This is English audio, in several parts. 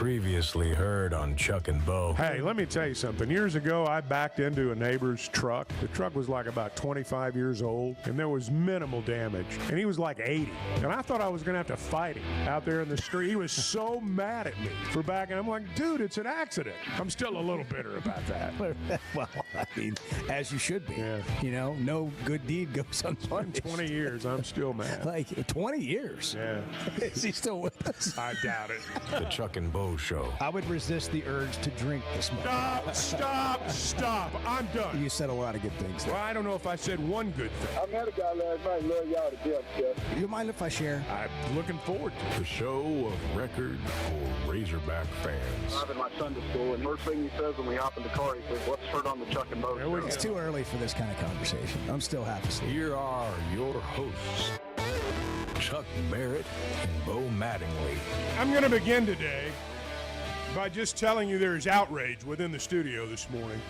Previously heard on Chuck and Bo. Hey, let me tell you something. Years ago, I backed into a neighbor's truck. The truck was like about 25 years old, and there was minimal damage. And he was like 80. And I thought I was going to have to fight him out there in the street. He was so mad at me for backing. I'm like, dude, it's an accident. I'm still a little bitter about that. Well, I mean, as you should be. Yeah. You know, no good deed goes unpunished. 20 years, I'm still mad. Like 20 years. Yeah. Is he still with us? I doubt it. The Chuck and Bo Show. I would resist the urge to drink this morning. Stop. I'm done. You said a lot of good things there. Well, I don't know if I said one good thing. I met a guy last night, love y'all to death, Jeff. Do you mind if I share? I'm looking forward to it. The show of record for Razorback fans. I'm in my Sunday school, and first thing he says when we hop in the car, he says, "What's heard on the Chuck and Bo There we show?" It's too early for this kind of conversation. I'm still half asleep. Here are your hosts, Chuck Barrett and Bo Mattingly. I'm going to begin today by just telling you there is outrage within the studio this morning.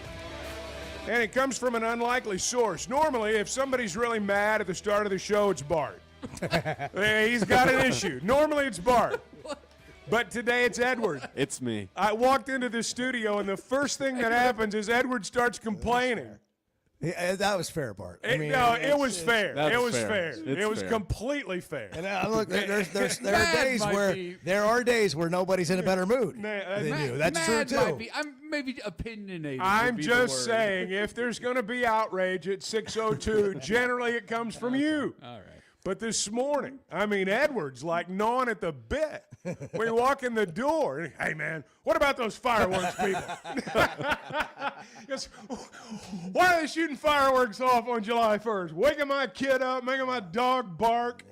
And it comes from an unlikely source. Normally, if somebody's really mad at the start of the show, it's Bart. He's got an issue. Normally, it's Bart. But today, it's Edward. It's me. I walked into the studio, and the first thing that happens is Edward starts complaining. Yeah, that was fair, Bart. It was fair. That's It was fair. fair. It's It was fair. completely fair. And look, there Mad are days where nobody's in a better mood than you. That's true Mad too. might be, I'm maybe opinionated. I'm would be just the word. saying, if there's going to be outrage at 6:02, generally it comes from you. All right. But this morning, I mean, Edward's like gnawing at the bit. We walk in the door, and, hey, man, what about those fireworks people? He goes, why are they shooting fireworks off on July 1st? Waking my kid up, making my dog bark.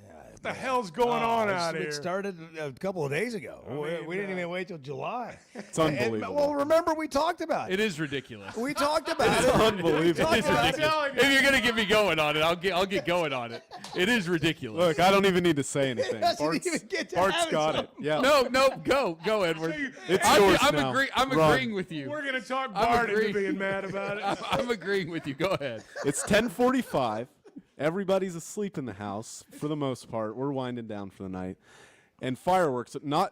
What the hell's going on out here? It started a couple of days ago. mean, we didn't even wait till July. It's unbelievable. Well, remember we talked about it. It is ridiculous. We talked about it. Unbelievable. It is I'm ridiculous. telling you. If you're gonna get me going on it, I'll get going on it. It is ridiculous. Look, I don't even need to say anything. doesn't even get to Bart's have got it. it. Yeah. No, go, Edward. It's I'm, yours I'm, now. I'm Run. agreeing with you. We're going to talk I'm Bart into agreeing. being mad about it. I'm agreeing with you. Go ahead. It's 10:45. Everybody's asleep in the house for the most part. We're winding down for the night. And fireworks, not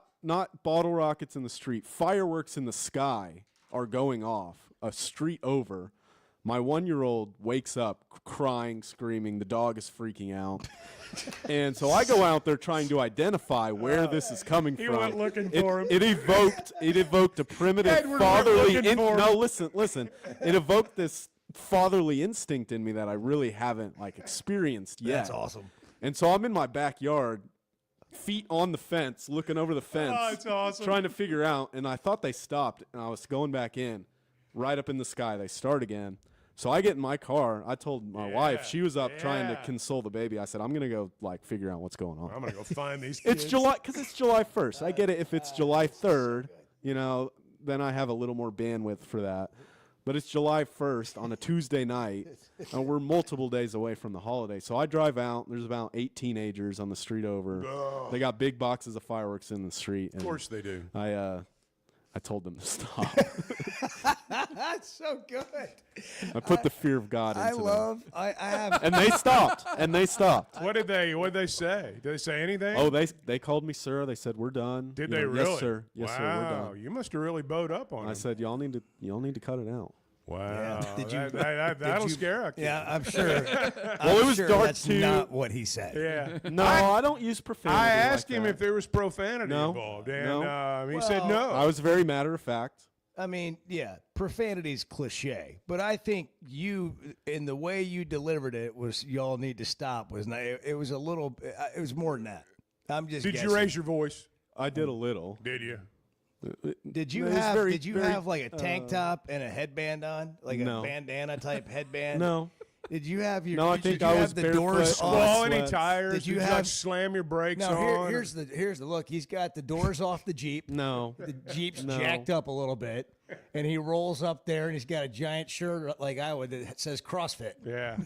bottle rockets in the street, fireworks in the sky are going off a street over. My 1-year-old wakes up crying, screaming. The dog is freaking out. And so I go out there trying to identify where this is coming He from. went looking for him. It evoked a primitive Edward went fatherly looking for him. No, listen. It evoked this fatherly instinct in me that I really haven't experienced yet. That's awesome. And so I'm in my backyard, feet on the fence, looking over the fence. Oh, it's awesome. Trying to figure out, and I thought they stopped, and I was going back in. Right up in the sky, they start again. So I get in my car. I told my wife, she was up trying to console the baby. I said, I'm going to go figure out what's going on. I'm going to go find these kids. It's July, because it's July 1st. I get it. If it's July 3rd, then I have a little more bandwidth for that. But it's July 1st on a Tuesday night, and we're multiple days away from the holiday. So I drive out. There's about 8 teenagers on the street over. They got big boxes of fireworks in the street. Of course they do. I told them to stop. That's so good. I put the fear of God into them. I have. And they stopped. What did they say? Did they say anything? Oh, they called me sir. They said we're done. Did You they know, really? Yes, sir. Yes, sir. We're Wow, done. you must have really bowed up on I him. said y'all need to cut it out. Wow. Did you- That'll scare a kid. Yeah, I'm sure. Well, it was sure dark that's too. not what he said. Yeah. No, I don't use profanity. I asked like him that. if there was profanity No. involved, and No. he said no. I was very matter of fact. I mean, yeah, profanity's cliche, but I think you, in the way you delivered it, was y'all need to stop. Was not. It was a little. It was more than that. I'm just. Did guessing. you raise your voice? I did a little. Did you? Did you It was have? very- did you very, have like a tank top and a headband on, like No. a bandana type headband? No. Did you have your? No, I did think you I have was the barefoot. doors Well, off? Well, any sweats. tires? Did you like, have- slam your brakes No, on? here's the look. He's got the doors off the Jeep. No. The Jeep's No. jacked up a little bit, and he rolls up there, and he's got a giant shirt like I would that says CrossFit. Yeah.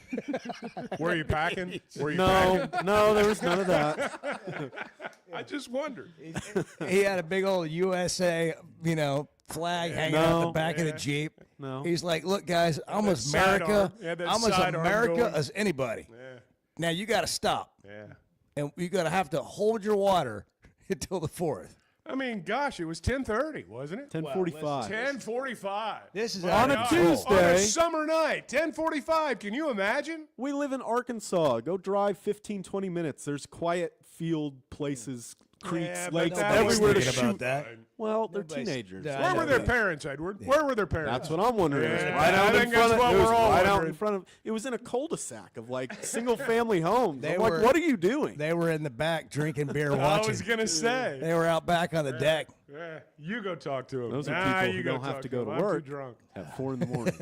Were you packing? Were you No, packing? no, there was none of that. I just wondered. He had a big old USA, flag hanging out the No. back of the Jeep. No. He's like, "Look, guys, I'm That as America. sidearm. Yeah, that I'm as sidearm America going. as anybody. Yeah. Now you got to stop, Yeah. and you got to have to hold your water until the 4th." I mean, gosh, it was 10:30, wasn't it? 10:45. 10:45. This is On out a of Tuesday. On a summer night, 10:45. Can you imagine? We live in Arkansas. Go drive 15, 20 minutes. There's quiet field places, creeks, Yeah, but lakes, that- everywhere to Nobody's thinking shoot. about that. Well, they're Nobody's- teenagers. Yeah, I Where know were their that. parents, Edward? Where were their parents? That's what I'm wondering. It was Yeah, right out I in think front that's of. what It was we're all right out wondering. in front of. It was in a cul-de-sac of like single-family homes. They I'm like, were- what are you doing? They were in the back drinking beer, I watching. was gonna say. They were out back on the deck. Yeah, you go talk to him. Those are nah, people you who go don't have talk to go to him. I'm work. too drunk. At 4 in the morning.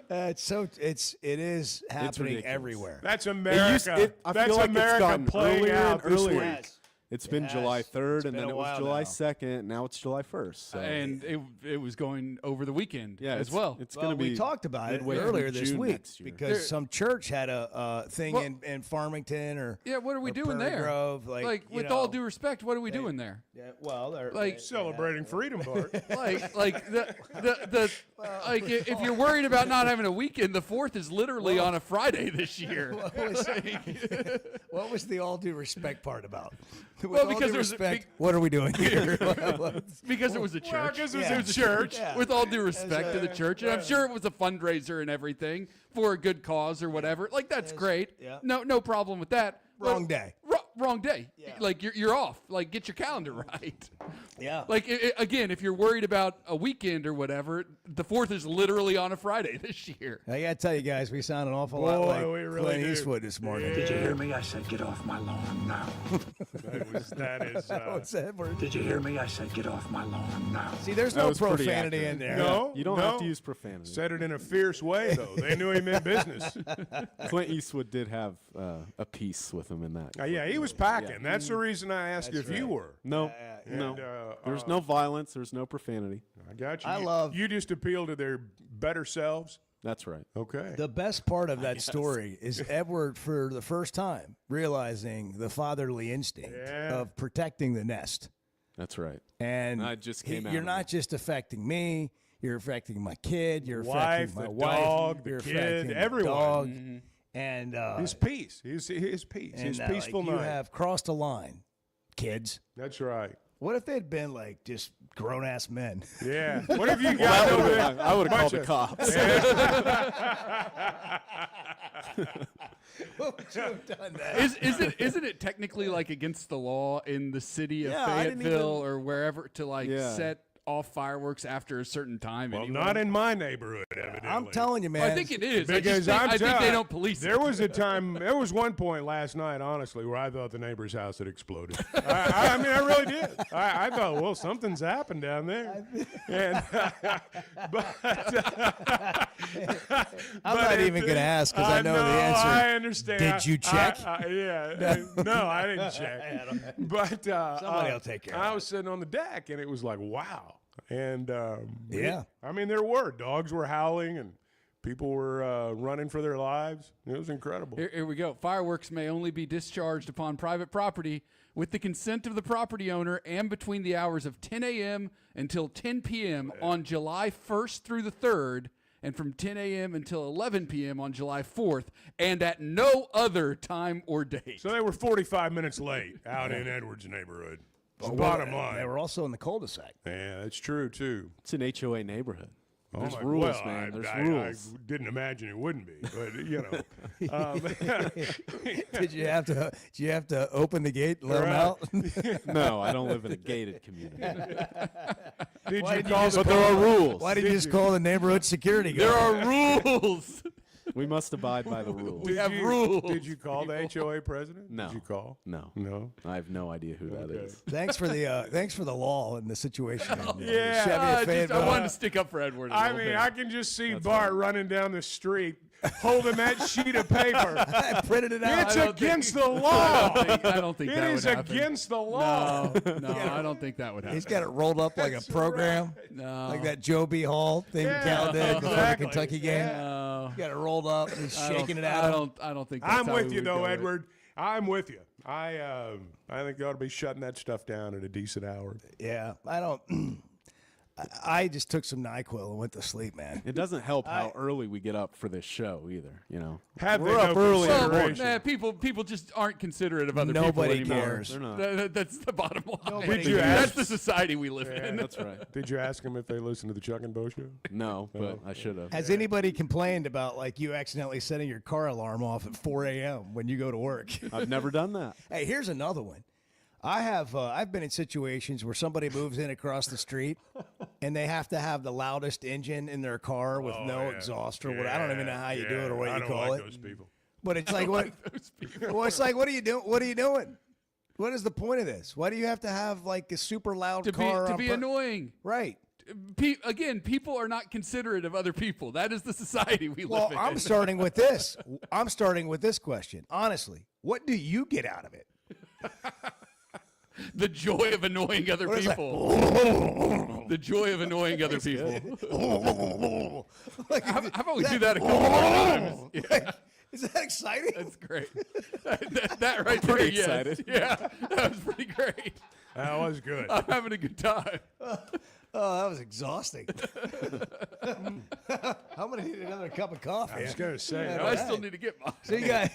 It is happening ridiculous. everywhere. That's I America. That's feel like America it's gotten playing earlier out and this earlier. week. It's been has. July 3rd, It's and been then a it was while July now. 2nd. Now it's July 1st. So. And it was going over the weekend yeah, as well. It's Well, going to be. we talked about it midway through earlier this June week next year. because some church had a thing Well- in Farmington or Yeah, what are we or doing Prairie there? Grove, like, you with know, all due respect, what are we doing there? Yeah, well, they're Like- Celebrating freedom, Bart. Like the like if you're worried about not having a weekend, the 4th is literally on a Friday this year. what was the all due respect part about? With Well, all because due there's a respect, big- what are we doing here? Because it was a Well, church. 'cause it was Yeah. a church. Yeah. With all due respect to the church, and I'm sure it was a fundraiser and everything for a good cause or whatever. Like that's great. Yeah. No problem with that. But- Wrong day. Wrong day. Like you're off. Like get your calendar right. Yeah. Like again, if you're worried about a weekend or whatever, the 4th is literally on a Friday this year. I gotta tell you guys, we sound an awful lot Boy, like we really Clint do. Eastwood this morning. Did you hear me? I said get off my lawn now. That is. What's that word? Did you hear me? I said get off my lawn now. See, there's That no was pretty profanity accurate. in there. No, You don't no. have to use profanity. Said it in a fierce way, though. They knew he meant business. Clint Eastwood did have a piece with him in that. Yeah, he was packing. That's the reason I asked you if you were. No, And, no. There's no violence. There's no profanity. I got you. I love- You just appeal to their better selves. That's right. Okay. The best part of that story is Edward, for the first time, realizing the fatherly instinct Yeah. of protecting the nest. That's right. And That just came out you're of not it. just affecting me, you're affecting my kid, you're Wife, affecting my the wife, dog, the you're kid, affecting the everyone. dog. And his peace. His peace. and, His like, peaceful you night. have crossed a line, kids. That's right. What if they'd been like just grown ass men? Yeah. What have you got over there? I would have called the Bunch cops. What would you have done that? Isn't it technically like against the law in the city of Yeah, I didn't Fayetteville even- or wherever to like Yeah. set off fireworks after a certain time? Well, anyway? not in my neighborhood, evidently. I'm telling you, man. I think it is. Because I think telling- they don't police There it. was a time, there was one point last night, honestly, where I thought the neighbor's house had exploded. I mean, I really did. I thought, well, something's happened down there. And, I'm not even going to ask because I know the answer. I understand. Did you check? Yeah. No, I didn't check. But Somebody will take care of I it. was sitting on the deck, and it was like, wow. And Yeah. I mean, there were dogs were howling, and people were running for their lives. It was incredible. Here we go. Fireworks may only be discharged upon private property with the consent of the property owner and between the hours of 10 a.m. until 10 p.m. on July 1st through the 3rd, and from 10 a.m. until 11 p.m. on July 4th, and at no other time or date. So they were 45 minutes late out in Edwards' neighborhood. Bottom line. They were also in the cul-de-sac. Yeah, that's true, too. It's an HOA neighborhood. There's Oh my- rules, well, man. There's I rules. didn't imagine it wouldn't be, but, you know. Did you have to open the gate and let them Right. out? No, I don't live in a gated community. Did Why you did you call just the But there are rules. Why did you just call the neighborhood security guard? There are rules. We must abide by the rules. We have Did you- rules. Did you call the HOA president? No. Did you call? No. No. I have no idea who that is. Thanks for the law and the situation. Yeah. Chevy I Fayetteville. wanted to stick up for Edward. I mean, I can just see Bart running down the street holding that sheet of paper. I printed it out. It's I don't against think- the law. I don't think It that is would happen. against the law. No, I don't think that would happen. He's got it rolled up like a program, No. like that Joe B. Hall thing Cal did before exactly. the Kentucky game. No. He's got it rolled up and he's I don't- shaking it out. I don't think that's I'm how with we you, would though, go with it. Edward. I'm with you. I think you ought to be shutting that stuff down at a decent hour. Yeah, I don't. I just took some NyQuil and went to sleep, man. It doesn't help how early we get up for this show either. You know, Have we're they up no early. Well, consideration? people just aren't considerate of other Nobody people anymore. cares. They're not. That's the bottom line. Did you That's ask- the society we live in. That's right. Did you ask them if they listen to the Chuck and Bo show? No, but I should have. Has anybody complained about like you accidentally setting your car alarm off at 4 a.m. when you go to work? I've never done that. Hey, here's another one. I've been in situations where somebody moves in across the street and they have to have the loudest engine in their car with no exhaust or what. I don't even know how you do it or what I you don't call like it. those people. But it's like what? Well, it's like what are you doing? What are you doing? What is the point of this? Why do you have to have like a super loud To car? be annoying. Right. Again, people are not considerate of other people. That is the society we Well, live in. I'm starting with this. I'm starting with this question. Honestly, what do you get out of it? The joy of annoying other What is that? people. The joy of annoying other people. Like, How about we do that a couple more times? Yeah, is that exciting? that's great. That right there, pretty yes. excited. Yeah, that was pretty great. That was good. I'm having a good time. Oh, that was exhausting. I'm gonna need another cup of coffee. I was going to say, Yeah, that I was- still need to get mine. So you got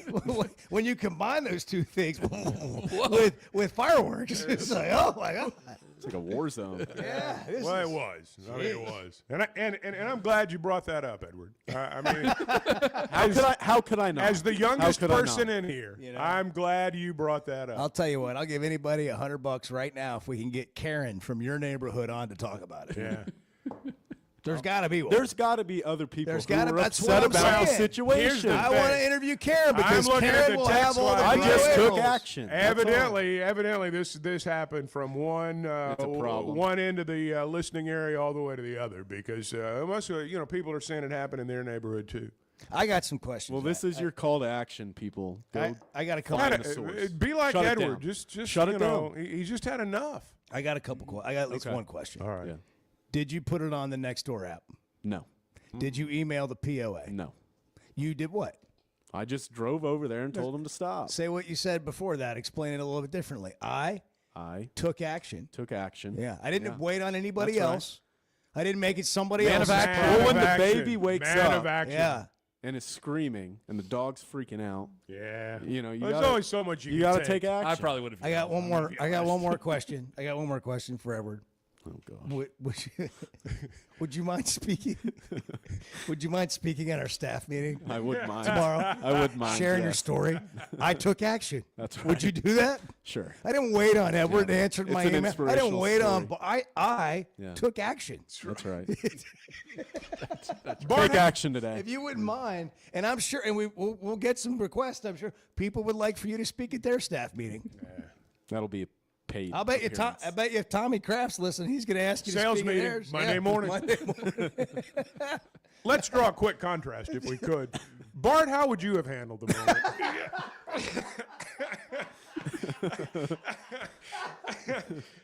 when you combine those two things with fireworks, it's like, oh my god, It's like a war zone. yeah. This well, is, it was. I mean, it was. And I'm glad you brought that up, Edward. I mean, How could I not? as the youngest How could I person not? in here, You know? I'm glad you brought that up. I'll tell you what. I'll give anybody $100 right now if we can get Karen from your neighborhood on to talk about it. Yeah. There's got to be one. There's got to be other people There's who gotta- are that's upset what I'm about the saying. situation. I want to interview Karen because looking at Karen the will text have all the line. I just video took angles. action. That's all. Evidently, this happened from one a problem. one end of the listening area all the way to the other because it must people are saying it happened in their neighborhood too. I got some questions. Well, this is your call to action, people. Go. I got a couple. Find Kinda, the source. be like Shut it Edward. down. Just Shut you it know, down. He just had enough. I got a couple. I got at least Okay. one question. All right. Yeah. Did you put it on the Nextdoor app? No. Did you email the POA? No. You did what? I just drove over there and told them to stop. Say what you said before that. Explain it a little bit differently. I I took action. took action. Yeah, I didn't Yeah. wait on anybody That's right. else. I didn't make it somebody Man else's of action. problem. Well, when the action. baby wakes Man up. of action. Yeah. And is screaming, and the dog's freaking out. Yeah. You know, you There's gotta- always so much you You can got to take action. I probably would have. I got one more. I got one more question. I got one more question for Edward. Oh gosh. Would you mind speaking? Would you mind speaking at our staff meeting I would mind. tomorrow? I would mind. Sharing your yes. story. I took action. That's right. Would you do that? Sure. I didn't wait on Edward to Yeah. answer It's my an email. I didn't inspirational wait on. story. I Yeah. took action. That's right. Bart, Take action today. If you wouldn't mind, and I'm sure, and we'll get some requests. I'm sure people would like for you to speak at their staff meeting. That'll be a paid. I'll bet you. appearance. I bet you if Tommy Kraft's listening, he's going to ask you Sales to speak meeting, at theirs. Monday morning. Monday morning. Let's draw a quick contrast if we could. Bart, how would you have handled the moment?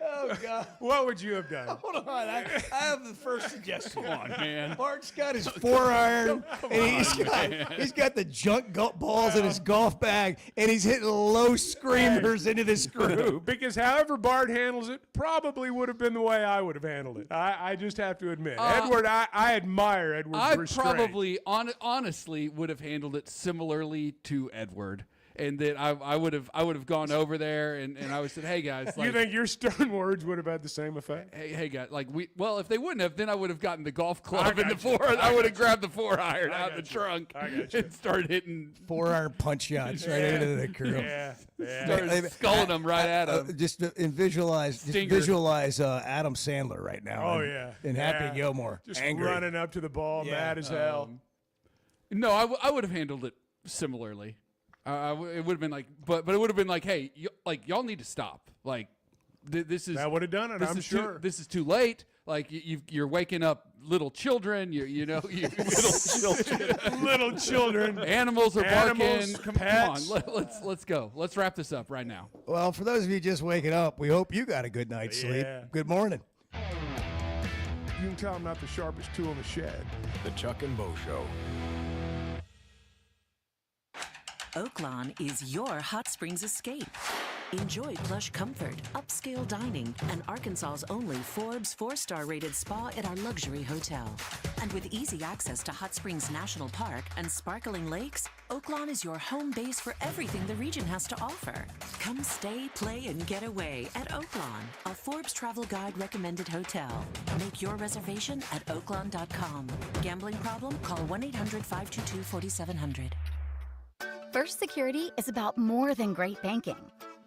Oh God. What would you have done? Hold on, I have the first suggestion. Come on, man. Bart's got his 4-iron, and he's got the junk balls in his golf bag, and he's hitting low screamers into the screw. Because however Bart handles it probably would have been the way I would have handled it. I just have to admit. Edward, I admire Edward's I restraint. probably honestly would have handled it similarly to Edward. And that I would have gone over there and I would have said, hey guys, like, You think your stern words would have had the same effect? hey guys, like if they wouldn't have, then I would have gotten the golf club and the got you. I would have grabbed the 4-iron out of the got you. trunk I got you. and started hitting, 4-iron punch shots right into the crew. Yeah. started sculling them right at him. Just visualize Adam Sandler right now. Oh, and- yeah. and Yeah. Happy Gilmore, Just angry. running up to the ball, Yeah. mad as hell. No, I would have handled it similarly. It would have been like, but it would have been like, hey, y'all need to stop. Like, this is That would have done it, this I'm is sure. this is too late. Like you're waking up little children. You little children. Little children. Animals are Animals, barking. Come pets. on, let's go. Let's wrap this up right now. Well, for those of you just waking up, we hope you got a good night's sleep. Yeah. Good morning. You can tell I'm not the sharpest tool in the shed. The Chuck and Bo Show. Oaklawn is your hot springs escape. Enjoy plush comfort, upscale dining, and Arkansas's only Forbes 4-star rated spa at our luxury hotel. And with easy access to Hot Springs National Park and sparkling lakes, Oaklawn is your home base for everything the region has to offer. Come stay, play, and get away at Oaklawn, a Forbes Travel Guide recommended hotel. Make your reservation at oaklawn.com. Gambling problem? Call 1-800-522-4700. First Security is about more than great banking.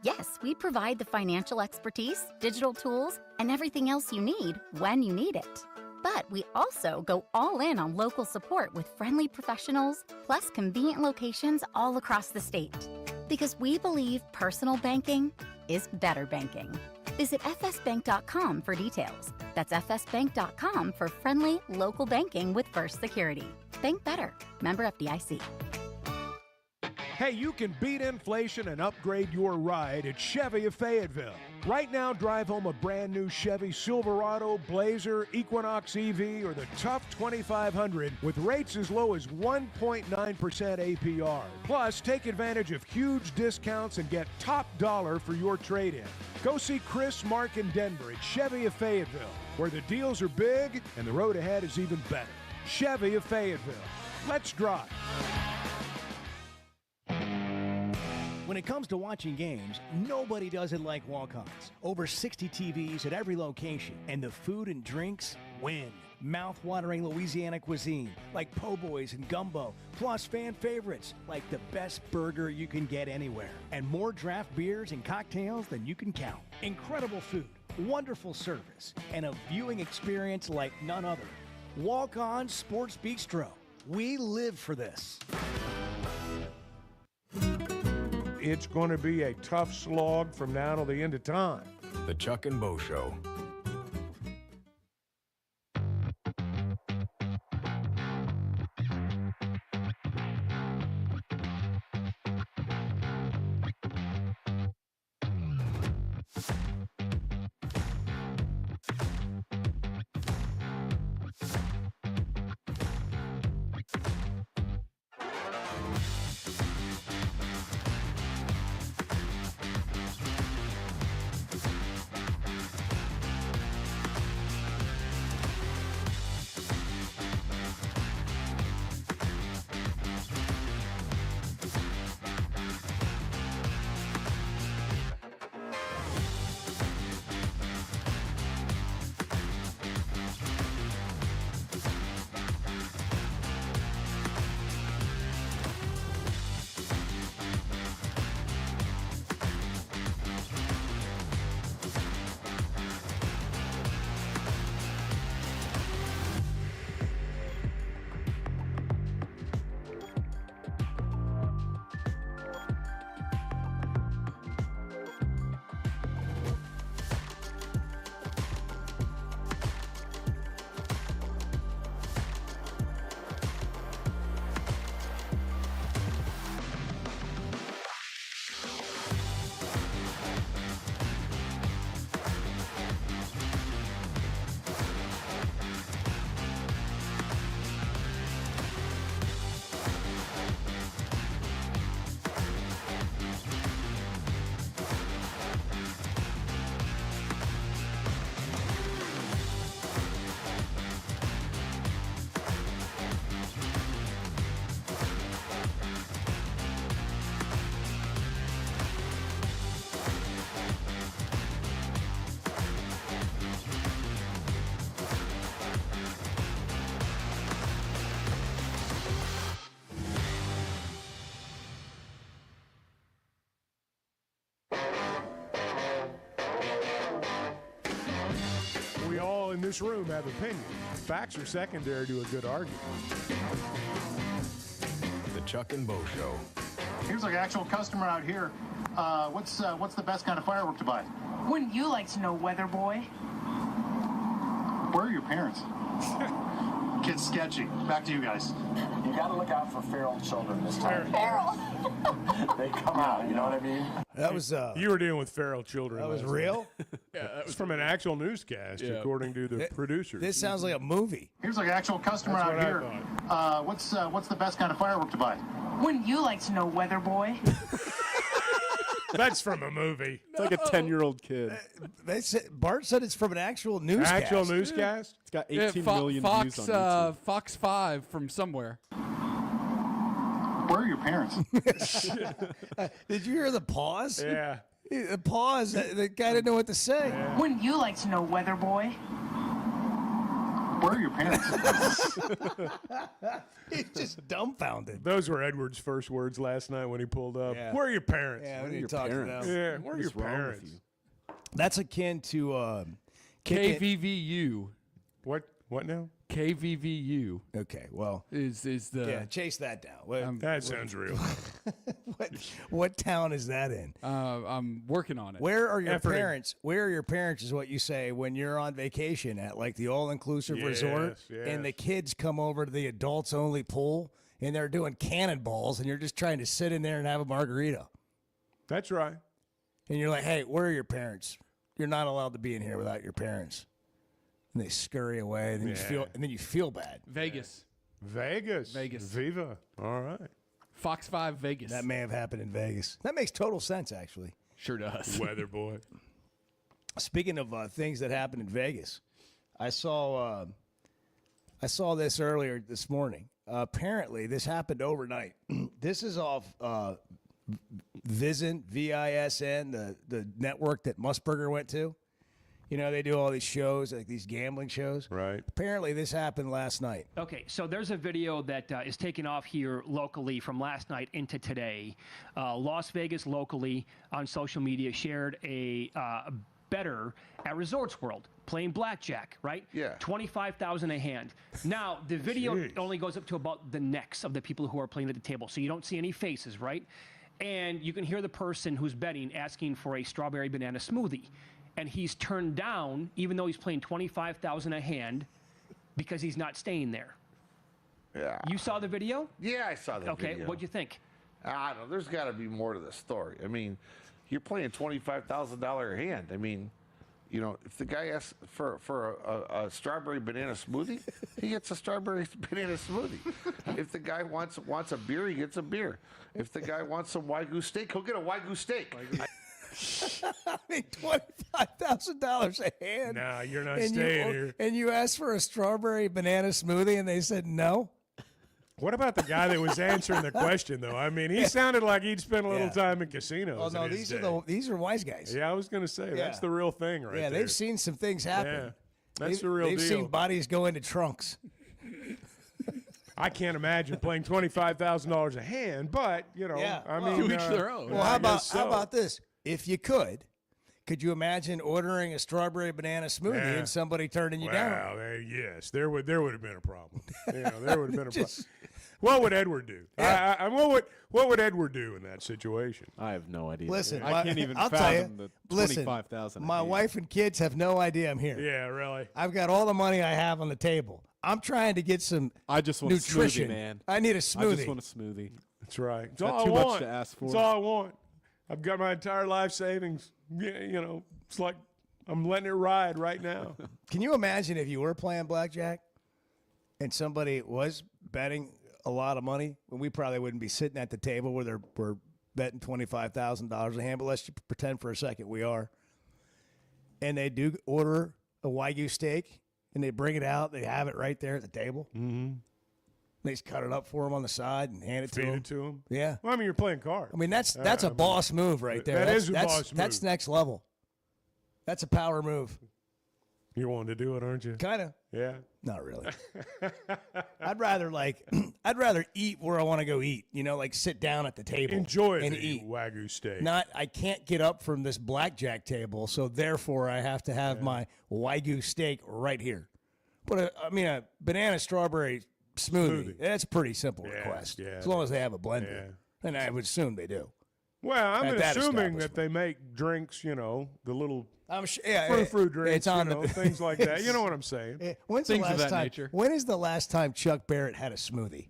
Yes, we provide the financial expertise, digital tools, and everything else you need when you need it. But we also go all in on local support with friendly professionals, plus convenient locations all across the state. Because we believe personal banking is better banking. Visit fsbank.com for details. That's fsbank.com for friendly local banking with First Security. Bank better. Member FDIC. Hey, you can beat inflation and upgrade your ride at Chevy of Fayetteville. Right now, drive home a brand new Chevy Silverado, Blazer, Equinox EV, or the Tough 2500 with rates as low as 1.9% APR. Plus, take advantage of huge discounts and get top dollar for your trade-in. Go see Chris, Mark, and Denver at Chevy of Fayetteville, where the deals are big and the road ahead is even better. Chevy of Fayetteville. Let's drive. When it comes to watching games, nobody does it like Walk-Ons. Over 60 TVs at every location, and the food and drinks win. Mouth-watering Louisiana cuisine like po' boys and gumbo, plus fan favorites like the best burger you can get anywhere, and more draft beers and cocktails than you can count. Incredible food, wonderful service, and a viewing experience like none other. Walk-On Sports Bistro. We live for this. It's going to be a tough slog from now till the end of time. The Chuck and Bo Show. We all in this room have opinions. Facts are secondary to a good argument. The Chuck and Bo Show. Here's an actual customer out here. What's the best kind of firework to buy? Wouldn't you like to know, Weather Boy? Where are your parents? Kid's sketchy. Back to you guys. You gotta look out for feral children this time. Feral. They come out, you know what I mean? That was You were dealing with feral children. that was last real. Yeah, that It's was from an actual newscast, according to the producers. This sounds like a movie. Here's an actual customer That's out what I here. What's the best kind of firework to buy? Wouldn't you like to know, Weather Boy? That's from a movie. It's like a 10-year-old kid. Bart said it's from an actual newscast. Actual newscast? It's got 18 million views on YouTube. Fox 5 from somewhere. Where are your parents? Did you hear the pause? Yeah. The pause. The guy didn't know what to say. Wouldn't you like to know, weather boy? Where are your parents? He's just dumbfounded. Those were Edward's first words last night when he pulled up. Yeah. Where are your parents? Yeah, Where when are you your talk to parents? them. Yeah, where are your What's wrong with parents? you? That's akin to KVVU. What now? KVVU Okay, well, is the chase that down. That sounds real. What town is that in? I'm working on it. Where are your Efforting. parents? Where are your parents is what you say when you're on vacation at like the all-inclusive resort, Yes, and the yes. kids come over to the adults-only pool, and they're doing cannonballs, and you're just trying to sit in there and have a margarita, That's right. and you're like, "Hey, where are your parents? You're not allowed to be in here without your parents." And they scurry away, and then you feel bad. Vegas. Vegas. Viva. All right. Fox 5 Vegas. That may have happened in Vegas. That makes total sense, actually. Sure does. Weather boy. Speaking of things that happened in Vegas, I saw this earlier this morning. Apparently, this happened overnight. This is off Visin, VISN, the network that Musburger went to. You know, they do all these shows, like these gambling shows. Right. Apparently, this happened last night. Okay, so there's a video that is taken off here locally from last night into today. Las Vegas locally on social media shared a bettor at Resorts World playing blackjack, right? Yeah. 25,000 a hand. Now, the video only goes up to about the necks of the people who are playing at the table, so you don't see any faces, right? And you can hear the person who's betting asking for a strawberry banana smoothie. And he's turned down, even though he's playing 25,000 a hand, because he's not staying there. Yeah. You saw the video? Yeah, I saw the video. Okay, what'd you think? I don't know. There's got to be more to the story. I mean, you're playing $25,000 a hand. I mean, you know, if the guy asks for a strawberry banana smoothie, he gets a strawberry banana smoothie. If the guy wants a beer, he gets a beer. If the guy wants some Wagyu steak, he'll get a Wagyu steak. I mean, $25,000 a hand. Nah, you're not and staying here. And you asked for a strawberry banana smoothie, and they said no. What about the guy that was answering the question, though? I mean, he sounded like he'd spent a little time in casinos. Oh no, in his these are wise guys. Yeah, I was going to say that's the real thing, right? Yeah, there. they've seen some things happen. Yeah, that's the real they've deal. seen bodies go into trunks. I can't imagine playing $25,000 a hand, but you know, I mean, to each their own. Well, I how guess about this? If you could you imagine ordering a strawberry banana smoothie and somebody turning you down? Well, yes, there would have been a problem. You know, there would have been a problem. What would Edward do? What would Edward do in that situation? I have no idea. Listen, I can't even I'll tell you, fathom the 25,000. My wife and kids have no idea I'm here. Yeah, really. I've got all the money I have on the table. I'm trying to get some I just want nutrition. a smoothie, man. I need a smoothie. I just want a smoothie. That's right. It's Not all too I much want. to ask for. That's all I want. I've got my entire life savings. You know, it's like I'm letting it ride right now. Can you imagine if you were playing blackjack and somebody was betting a lot of money? Well, we probably wouldn't be sitting at the table where we're betting $25,000 a hand, but let's just pretend for a second we are. And they do order a Wagyu steak, and they bring it out. They have it right there at the table. Mm-hmm. They just cut it up for them on the side and hand it to Feed them. it to him. Yeah. Well, I mean, you're playing cards. I mean, that's a boss move right there. That is a that's, boss move. That's next level. That's a power move. You're wanting to do it, aren't you? Kind of. Yeah. Not really. I'd rather eat where I want to go eat. You know, like sit down at the table, Enjoy and the eat. Wagyu steak. I can't get up from this blackjack table, so therefore I have to have my Wagyu steak right here. But a banana strawberry smoothie. That's a pretty simple request. Yeah, as long as they have a blender, and I would assume they do. Well, I'm At that assuming that they make drinks. You know, the little I'm sure. frou drinks. It's on things like that. You know what I'm saying? When's Things the of last that time? nature. When is the last time Chuck Barrett had a smoothie?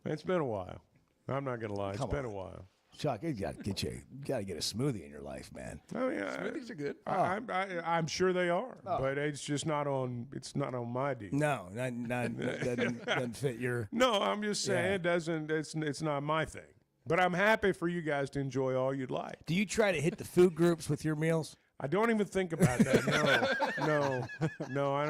It's been a while. I'm not gonna lie. It's Come been on. a while. Chuck, you got to get a smoothie in your life, man. Oh yeah, Smoothies are good. I'm sure they are, but it's just not on. It's not on my deal. No, doesn't fit your. No, I'm just saying it doesn't. It's not my thing. But I'm happy for you guys to enjoy all you'd like. Do you try to hit the food groups with your meals? I don't even think about that. No, I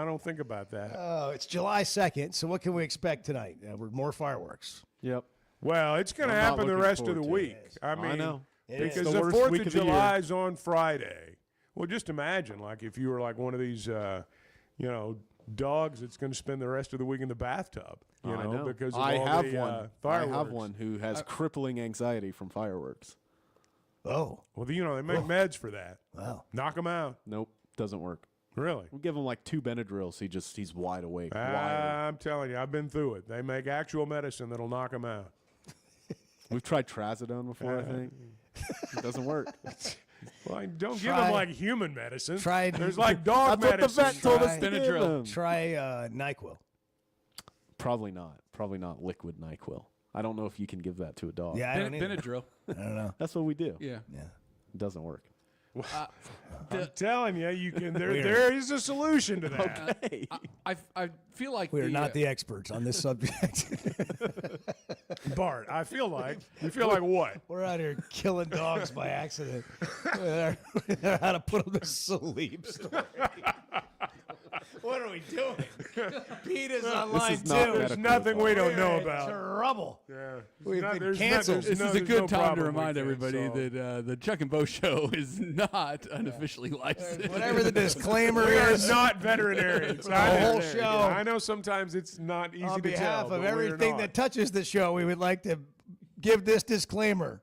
don't think about that. Oh, it's July 2nd, so what can we expect tonight? We're more fireworks. Yep. Well, it's going to I'm not happen the looking rest of the forward to week. it. I mean, know. because It's the worst 4th week of of the year. July is on Friday. Well, just imagine, like, if you were like one of these, dogs that's going to spend the rest of the week in the bathtub. You I know, know. because of I all have the, one. I fireworks. have one who has crippling anxiety from fireworks. Oh. Well, they make meds for that. Wow. Knock them out. Nope, doesn't work. Really? We give him like 2 Benadryls. He's wide awake. wired. I'm telling you, I've been through it. They make actual medicine that'll knock them out. We've tried Trazodone before, I think. It doesn't work. Well, don't give them like human medicine. Try. There's like dog That's medicine. what the vet told us to give him. Try NyQuil. Probably not. Probably not liquid NyQuil. I don't know if you can give that to a dog. Yeah, I don't either. Benadryl. I don't know. That's what we do. Yeah. It doesn't work. I'm telling you, you can. There is a solution to that. Okay. I feel like We are not the experts on this subject. Bart, I feel like you feel like what? We're out here killing dogs by accident. How to put them to sleep. What are we doing? Pete is on line is not two. There's nothing we don't know about. Trouble. Yeah, We've been there's canceled. This is a there's good no time to problem we remind can't everybody solve. that the Chuck and Bo Show is not unofficially licensed. Whatever the disclaimer We are is. not veterinarians. The whole show. I know sometimes it's not easy On to tell. behalf but of we're everything not. that touches the show, we would like to give this disclaimer.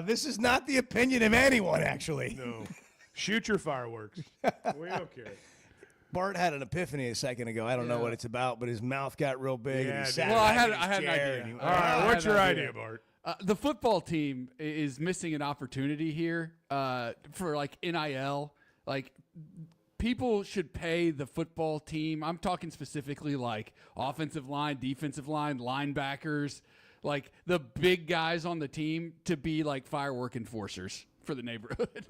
This is not the opinion of anyone, actually. No. Shoot your fireworks. We don't care. Bart had an epiphany a second ago. I don't know what it's about, but his mouth got real big. Yeah, and he it sat did. Well, I back had in his an chair idea. and he- All right, what's your an idea, Bart? The football team is missing an opportunity here for like NIL. Like people should pay the football team. I'm talking specifically like offensive line, defensive line, linebackers, like the big guys on the team to be like firework enforcers for the neighborhood.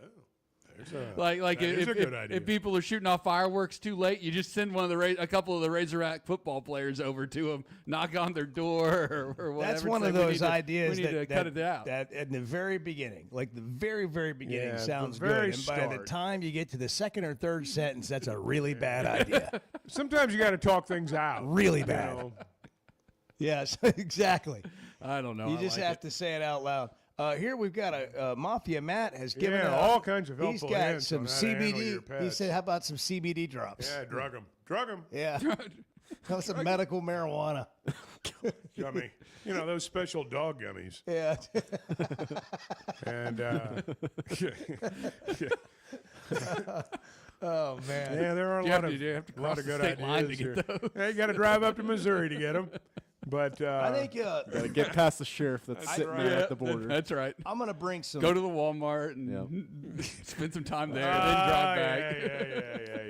Like that is if, a good idea. if people are shooting off fireworks too late, you just send a couple of the Razorback football players over to them, knock on their door or whatever. That's one say, of "We those need to- ideas we need to cut it out. that in the very beginning, like the very, very beginning, Yeah, the sounds very good. And by the start. time you get to the second or third sentence, that's a really bad idea. Sometimes you got to talk things out. Really you bad. know. Yes, exactly. I don't know. You I just like have it. to say it out loud. Here we've got a Mafia Matt has given Yeah, us all kinds of He's helpful got hints some on how to handle your CBD. He pets. said, "How about some CBD drops?" Yeah, drug them. Drug them. Yeah, That's some medical marijuana. Gummy. You know, those special dog gummies. Yeah. And, Oh man. yeah, there are a You lot have of, to- you have to lot cross of the good state line to ideas get here. those. Yeah, you got to drive up to Missouri to get them. But I think Gotta get past the sheriff that's sitting there at the border. That's right. I'm gonna bring some. Go to the Walmart and spend some time there, then drive back.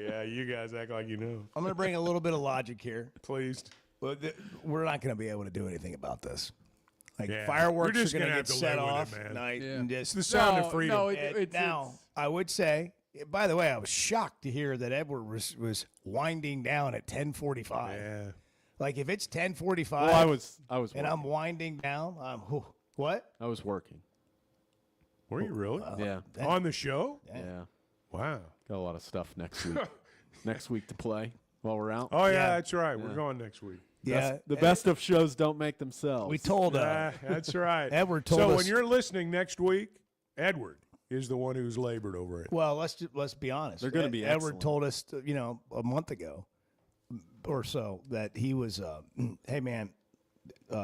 Yeah. You guys act like you know. I'm gonna bring a little bit of logic here. Please. Well, we're not gonna be able to do anything about this. Like Yeah. fireworks You're just are gonna gonna get have to set live with it, off man. tonight, Yeah. and It's just the sound of freedom. No, And now, I would say, by the way, I was shocked to hear that Edward was winding down at 10:45. Yeah. Like if it's 10:45, Well, I was and working. I'm winding down, what? I was working. Were you really? Yeah. On the show? Yeah. Wow. Got a lot of stuff next week. Next week to play while we're out. Oh, yeah, Yeah. that's right. We're going next week. Yeah, The best of shows don't make themselves. we told That's right. Edward told so us. when you're listening next week, Edward is the one who's labored over it. Well, let's be honest. They're gonna be Edward excellent. told us, a month ago or so that he was, hey man,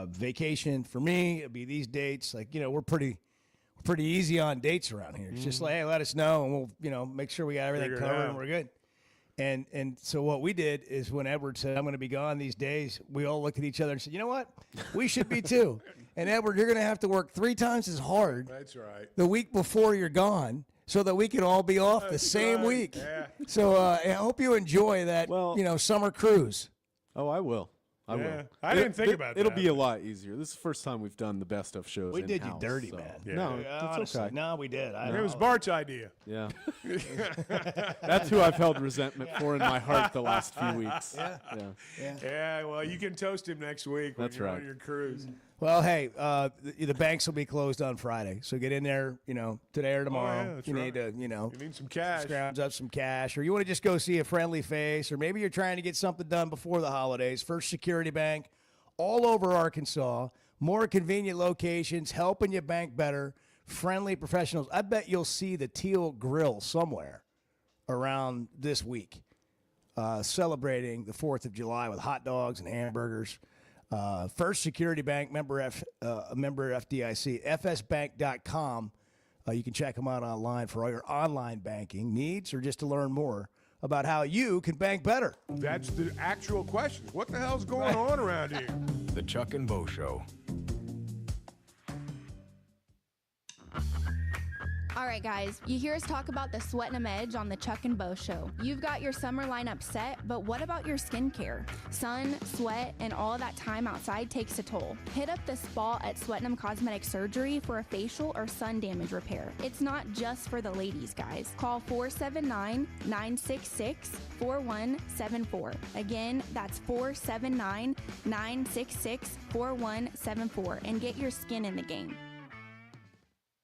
vacation for me. It'd be these dates. Like we're pretty easy on dates around here. It's just like, hey, let us know, and we'll make sure we got everything Figure it covered out. and we're good. And so what we did is when Edward said, I'm going to be gone these days, we all looked at each other and said, you know what? We should be too. And Edward, you're going to have to work 3 times as hard That's right. the week before you're gone so that we can all be off the same right. week. Yeah. So I hope you enjoy that, summer cruise. Oh, I will. I Yeah. will. I didn't think about It'll that. be a lot easier. This is the first time we've done the best of shows. We did you in-house, dirty, so- man. No, Honestly, it's okay. no, we did. It was Bart's idea. Yeah. That's who I've held resentment for in my heart the last few weeks. Yeah. Yeah, well, you can toast him next week when That's you're right. on your cruise. Well, hey, the banks will be closed on Friday, so get in there, today or tomorrow. that's you right. need to, You need some cash. scrounge up some cash, or you want to just go see a friendly face, or maybe you're trying to get something done before the holidays. First Security Bank, all over Arkansas, more convenient locations, helping you bank better, friendly professionals. I bet you'll see the Teal Grill somewhere around this week, celebrating the 4th of July with hot dogs and hamburgers. First Security Bank, member FDIC, fsbank.com. You can check them out online for all your online banking needs or just to learn more about how you can bank better. That's the actual question. What the hell's going on around here? The Chuck and Bo Show. All right, guys, you hear us talk about the Sweat and Edge on the Chuck and Bo Show. You've got your summer lineup set, but what about your skincare? Sun, sweat, and all of that time outside takes a toll. Hit up the spa at Sweatnum Cosmetic Surgery for a facial or sun damage repair. It's not just for the ladies, guys. Call 479-966-4174. Again, that's 479-966-4174 and get your skin in the game.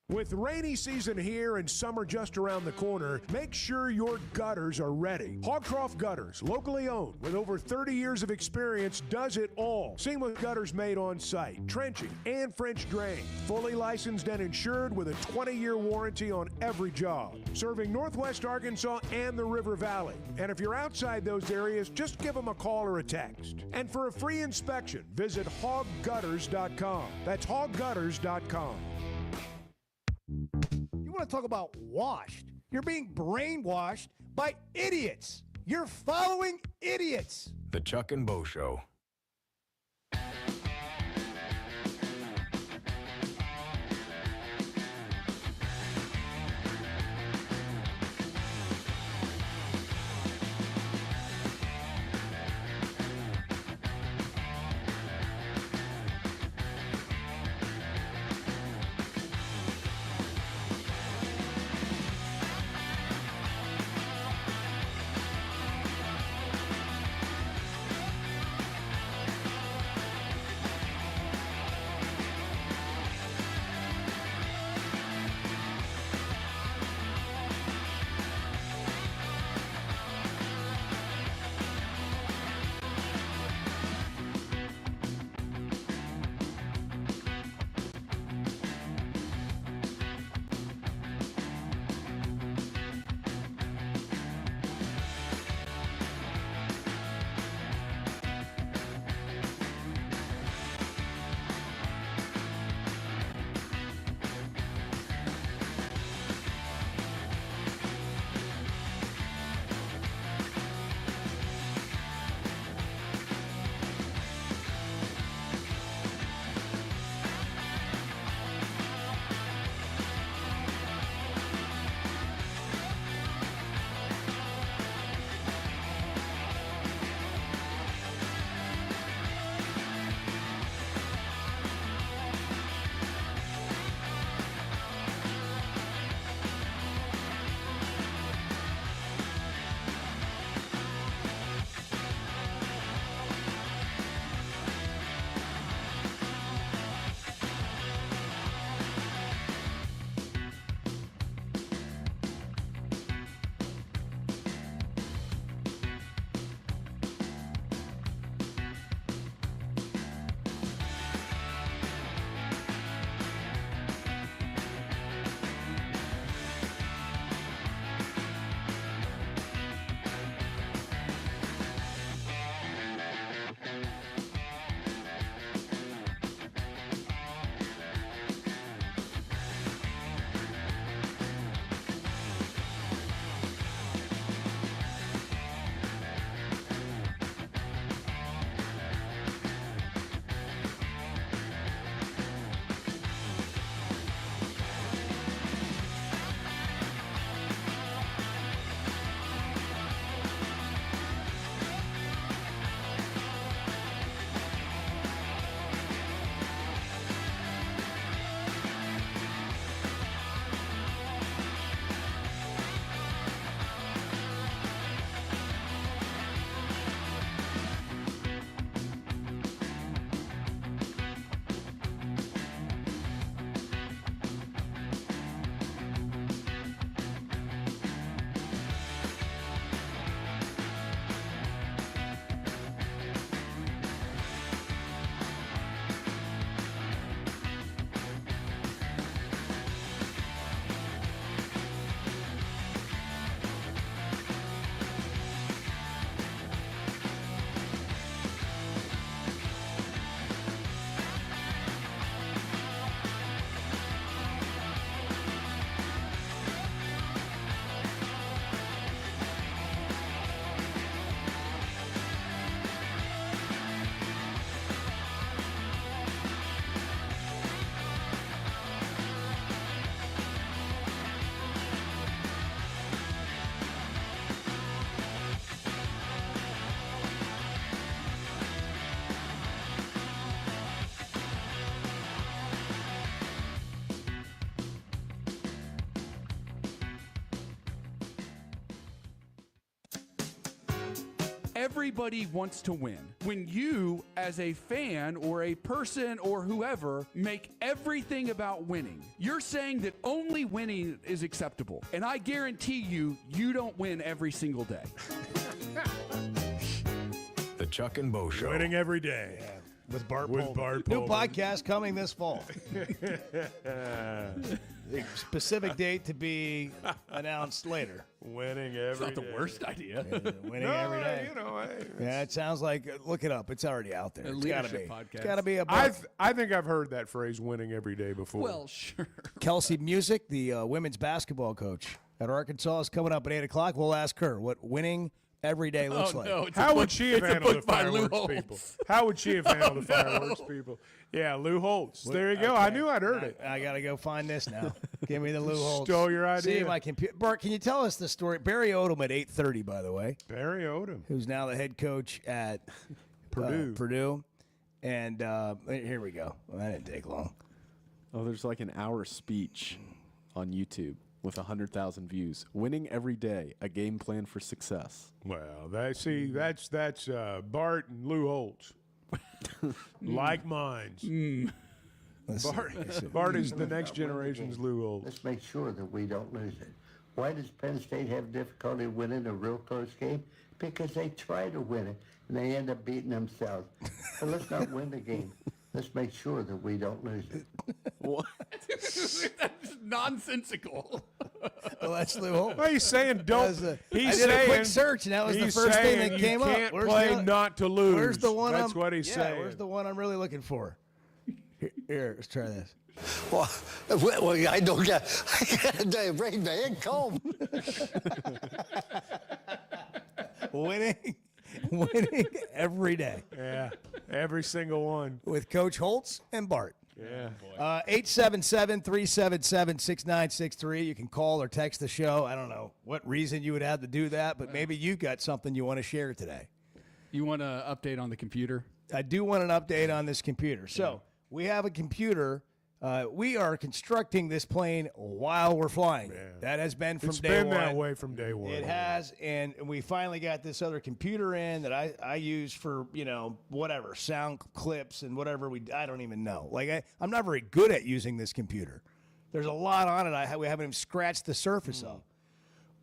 With rainy season here and summer just around the corner, make sure your gutters are ready. Hogcroft Gutters, locally owned with over 30 years of experience, does it all. Seamless gutters made on site, trenching and French drain. Fully licensed and insured with a 20-year warranty on every job. Serving Northwest Arkansas and the River Valley. And if you're outside those areas, just give them a call or a text. And for a free inspection, visit hoggutters.com. That's hoggutters.com. You want to talk about washed? You're being brainwashed by idiots. You're following idiots. The Chuck and Bo Show. everybody wants to win. When you, as a fan or a person or whoever, make everything about winning, you're saying that only winning is acceptable. And I guarantee you, you don't win every single day. The Chuck and Bo Show. Winning every day. Yeah. With Bart With Pullman. Bart New Pullman. podcast coming this fall. The specific date to be announced later. Winning every It's not the day. worst idea. Winning No, every day. you know, Yeah, it sounds like, look it up. It's already out there. A It's gotta leadership be. podcast. It's got to be a I think I've heard that phrase "winning every day" before. Well, sure. Kelsey Music, the women's basketball coach at Arkansas, is coming up at 8 o'clock. We'll ask her what winning every day looks like. No, it's how a would book- she have it's a handled the book by Lou fireworks Holtz. people? How would she have handled the fireworks people? Yeah, Lou Holtz. There you go. I knew I'd heard it. I got to go find this now. Give me the Lou Holtz. Stole your idea. See if I can. Bart, can you tell us the story? Barry Odom at 8:30, by the way. Barry Odom, who's now the head coach at Purdue. And here we go. Well, that didn't take long. Oh, there's like an hour speech on YouTube with 100,000 views. Winning every day, a game plan for success. Well, that's Bart and Lou Holtz. Like minds. Bart is the next generation's Lou Holtz. Let's make sure that we don't lose it. Why does Penn State have difficulty winning a real close game? Because they try to win it, and they end up beating themselves. But let's not win the game. Let's make sure that we don't lose it. What? That's nonsensical. Well, that's Lou Holtz. Well, he's saying don't. He's I did saying, a quick search, and that was the he's first thing saying that came you up. can't play not to lose. Where's the one? That's what he's saying. Where's the one I'm really looking for? Here, let's try this. Well, I don't get a rain man comb. winning every day. Yeah, every single one. With Coach Holtz and Bart. Yeah. 877-377-6963. You can call or text the show. I don't know what reason you would have to do that, but maybe you've got something you want to share today. You want an update on the computer? I do want an update on this computer. So we have a computer. We are constructing this plane while we're flying. That has been from day one. It's been that way from day one. It has, and we finally got this other computer in that I use for, whatever, sound clips and whatever I don't even know. Like, I'm not very good at using this computer. There's a lot on it we haven't even scratched the surface of.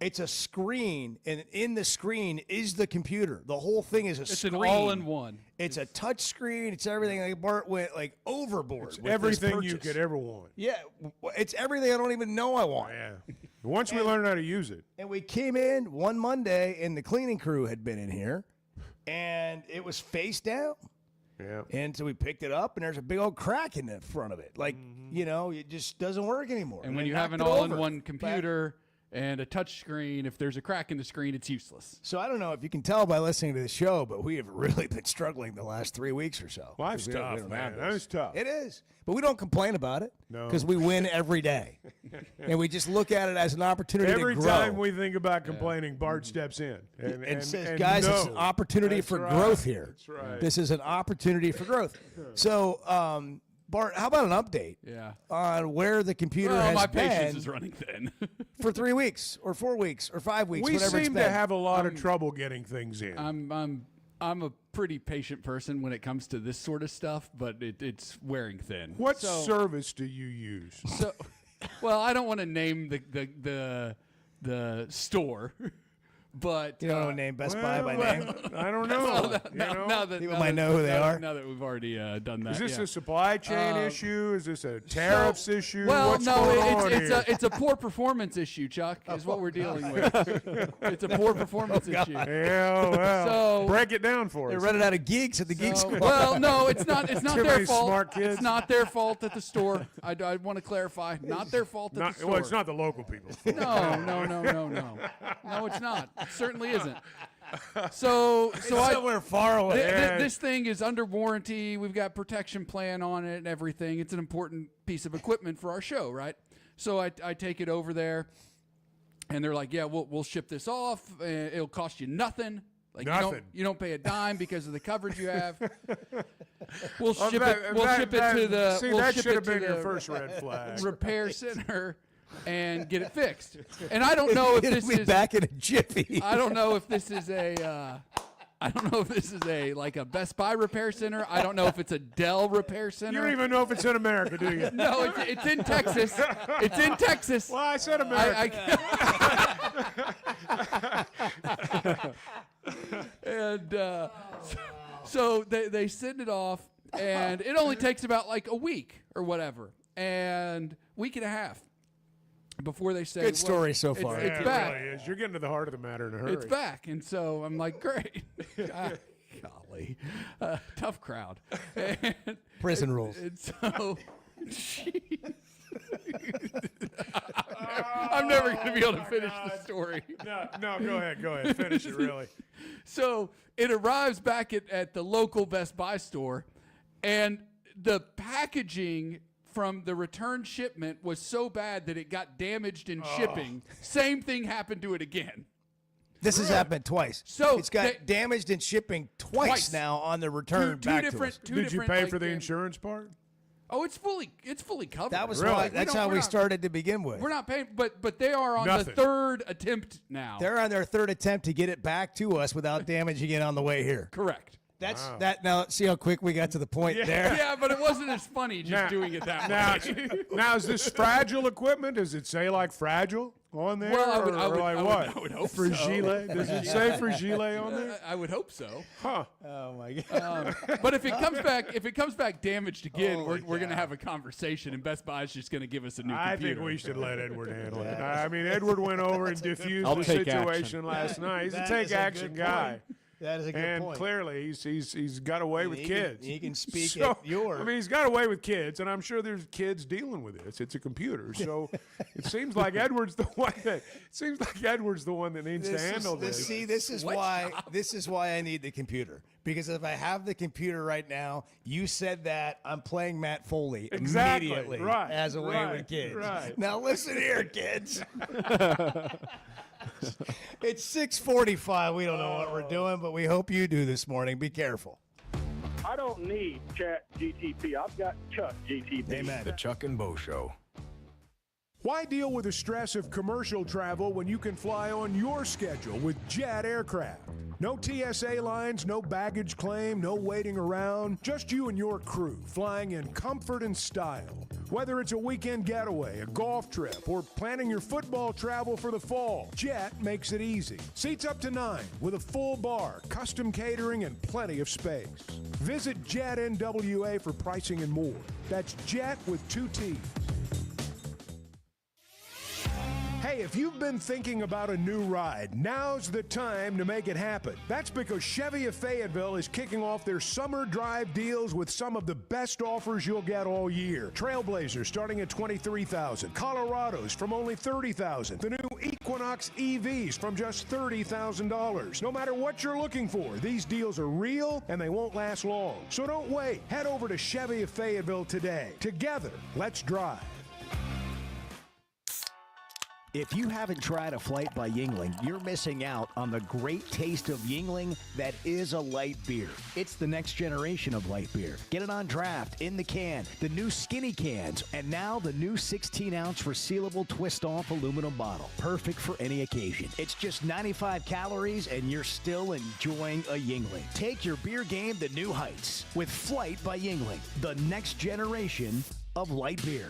It's a screen, and in the screen is the computer. The whole thing is a screen. It's an all-in-one. It's a touch screen. It's everything. Like Bart went overboard. It's with everything this you purchase. could ever want. Yeah, it's everything I don't even know I want. Yeah. Once we learn how to use it. And we came in one Monday, and the cleaning crew had been in here, and it was face down. Yeah. And so we picked it up, and there's a big old crack in the front of it. Like, it just doesn't work anymore. And when they you have an knocked it over. all-in-one computer and a touch screen, if there's a crack in the screen, it's useless. So I don't know if you can tell by listening to the show, but we have really been struggling the last 3 weeks or so. Life's We don't- we tough, don't man. have this. That is tough. It is. But we don't complain about it. No. Because we win every day. And we just look at it as an opportunity Every to grow. time we think about complaining, Bart steps in. And says, guys, it's an opportunity for growth here. That's right. This is an opportunity for growth. So, Bart, how about an update on where the computer has my been patience is running thin. for 3 weeks or 4 weeks or 5 weeks, We whatever it's seem been. to have a lot of trouble getting things in. I'm a pretty patient person when it comes to this sort of stuff, but it's wearing thin. What service do you use? So, well, I don't want to name the store. But you don't want to name Best Buy by name? I don't know. People might know who they are. Now that we've already done that. Is this yeah. a supply chain issue? Is this a tariffs issue? Well, What's no, going on here? it's a poor performance issue, Chuck, is what we're dealing with. It's a poor performance issue. Yeah, well, So- break it down for us. They're running out of geeks at the Geek Squad. Well, no, it's not. It's not Too their many fault. smart kids. It's not their fault at the store. I want to clarify. Not their fault at the store. Well, it's not the local people. No, it's not. It certainly isn't. So somewhere far away. This thing is under warranty. We've got protection plan on it and everything. It's an important piece of equipment for our show, right? So I take it over there, and they're like, "Yeah, we'll ship this off. It'll cost you nothing. Like Nothing. You don't pay a dime because of the coverage you have. We'll Well, ship that- it. We'll that- ship it that- to the. see, we'll that ship should it have to been your the first red flag. repair center and get it fixed. And I don't know if It'll this be is back in a jiffy. I don't know if this is a I don't know if this is a Best Buy repair center. I don't know if it's a Dell repair center. You don't even know if it's in America, do you? No, it's in Texas. It's in Texas. Well, I said America. And so they send it off, and it only takes about a week or whatever, and week and a half before they say, Good story so far. It's Yeah, back. It really is. You're getting to the heart of the matter in a hurry. It's back. And so I'm like, great. Golly. Tough crowd. And, Prison rules. And so, jeez. I'm never going to be able to finish the story. No, go ahead. Finish it, really. So it arrives back at the local Best Buy store, and the packaging from the return shipment was so bad that it got damaged in shipping. Same thing happened to it again. This has happened twice. So it's got damaged in shipping twice now on the return back to us. Did you pay for the insurance part? Oh, it's fully covered. That was why. That's how we started to begin with. We're not paying, but they are on the third attempt now. They're on their third attempt to get it back to us without damaging it on the way here. Correct. That's that. Now, see how quick we got to the point there. Yeah, but it wasn't as funny just doing it that way. Now, is this fragile equipment? Does it say fragile on there? Well, I would hope fragile? so. Does it say fragile on there? I would hope so. Huh. Oh my God. But if it comes back damaged again, we're going to have a conversation, and Best Buy is just going to give us a new computer. I think we should let Edward handle it. I mean, Edward went over and diffused the situation last night. He's a take action guy. That is a good and point. clearly, he's got away with kids. He can speak at your. I mean, he's got away with kids, and I'm sure there's kids dealing with this. It's a computer, so it seems like Edward's the one that. It seems like Edward's the one that needs to handle this. See, this is why I need the computer. Because if I have the computer right now, you said that I'm playing Matt Foley immediately as away with kids. Right. Now listen here, kids. It's 6:45. We don't know what we're doing, but we hope you do this morning. Be careful. I don't need Chat GTP. I've got Chuck GTP. Amen. The Chuck and Bo Show. Why deal with the stress of commercial travel when you can fly on your schedule with Jet Aircraft? No TSA lines, no baggage claim, no waiting around. Just you and your crew flying in comfort and style. Whether it's a weekend getaway, a golf trip, or planning your football travel for the fall, Jet makes it easy. Seats up to 9 with a full bar, custom catering, and plenty of space. Visit Jet NWA for pricing and more. That's Jet with 2 T's. Hey, if you've been thinking about a new ride, now's the time to make it happen. That's because Chevy of Fayetteville is kicking off their summer drive deals with some of the best offers you'll get all year. Trailblazers starting at $23,000, Colorados from only $30,000, the new Equinox EVs from just $30,000. No matter what you're looking for, these deals are real and they won't last long. So don't wait. Head over to Chevy of Fayetteville today. Together, let's drive. If you haven't tried a flight by Yuengling, you're missing out on the great taste of Yuengling that is a light beer. It's the next generation of light beer. Get it on draft, in the can, the new skinny cans, and now the new 16-ounce resealable twist-off aluminum bottle. Perfect for any occasion. It's just 95 calories, and you're still enjoying a Yuengling. Take your beer game to new heights with Flight by Yuengling, the next generation of light beer.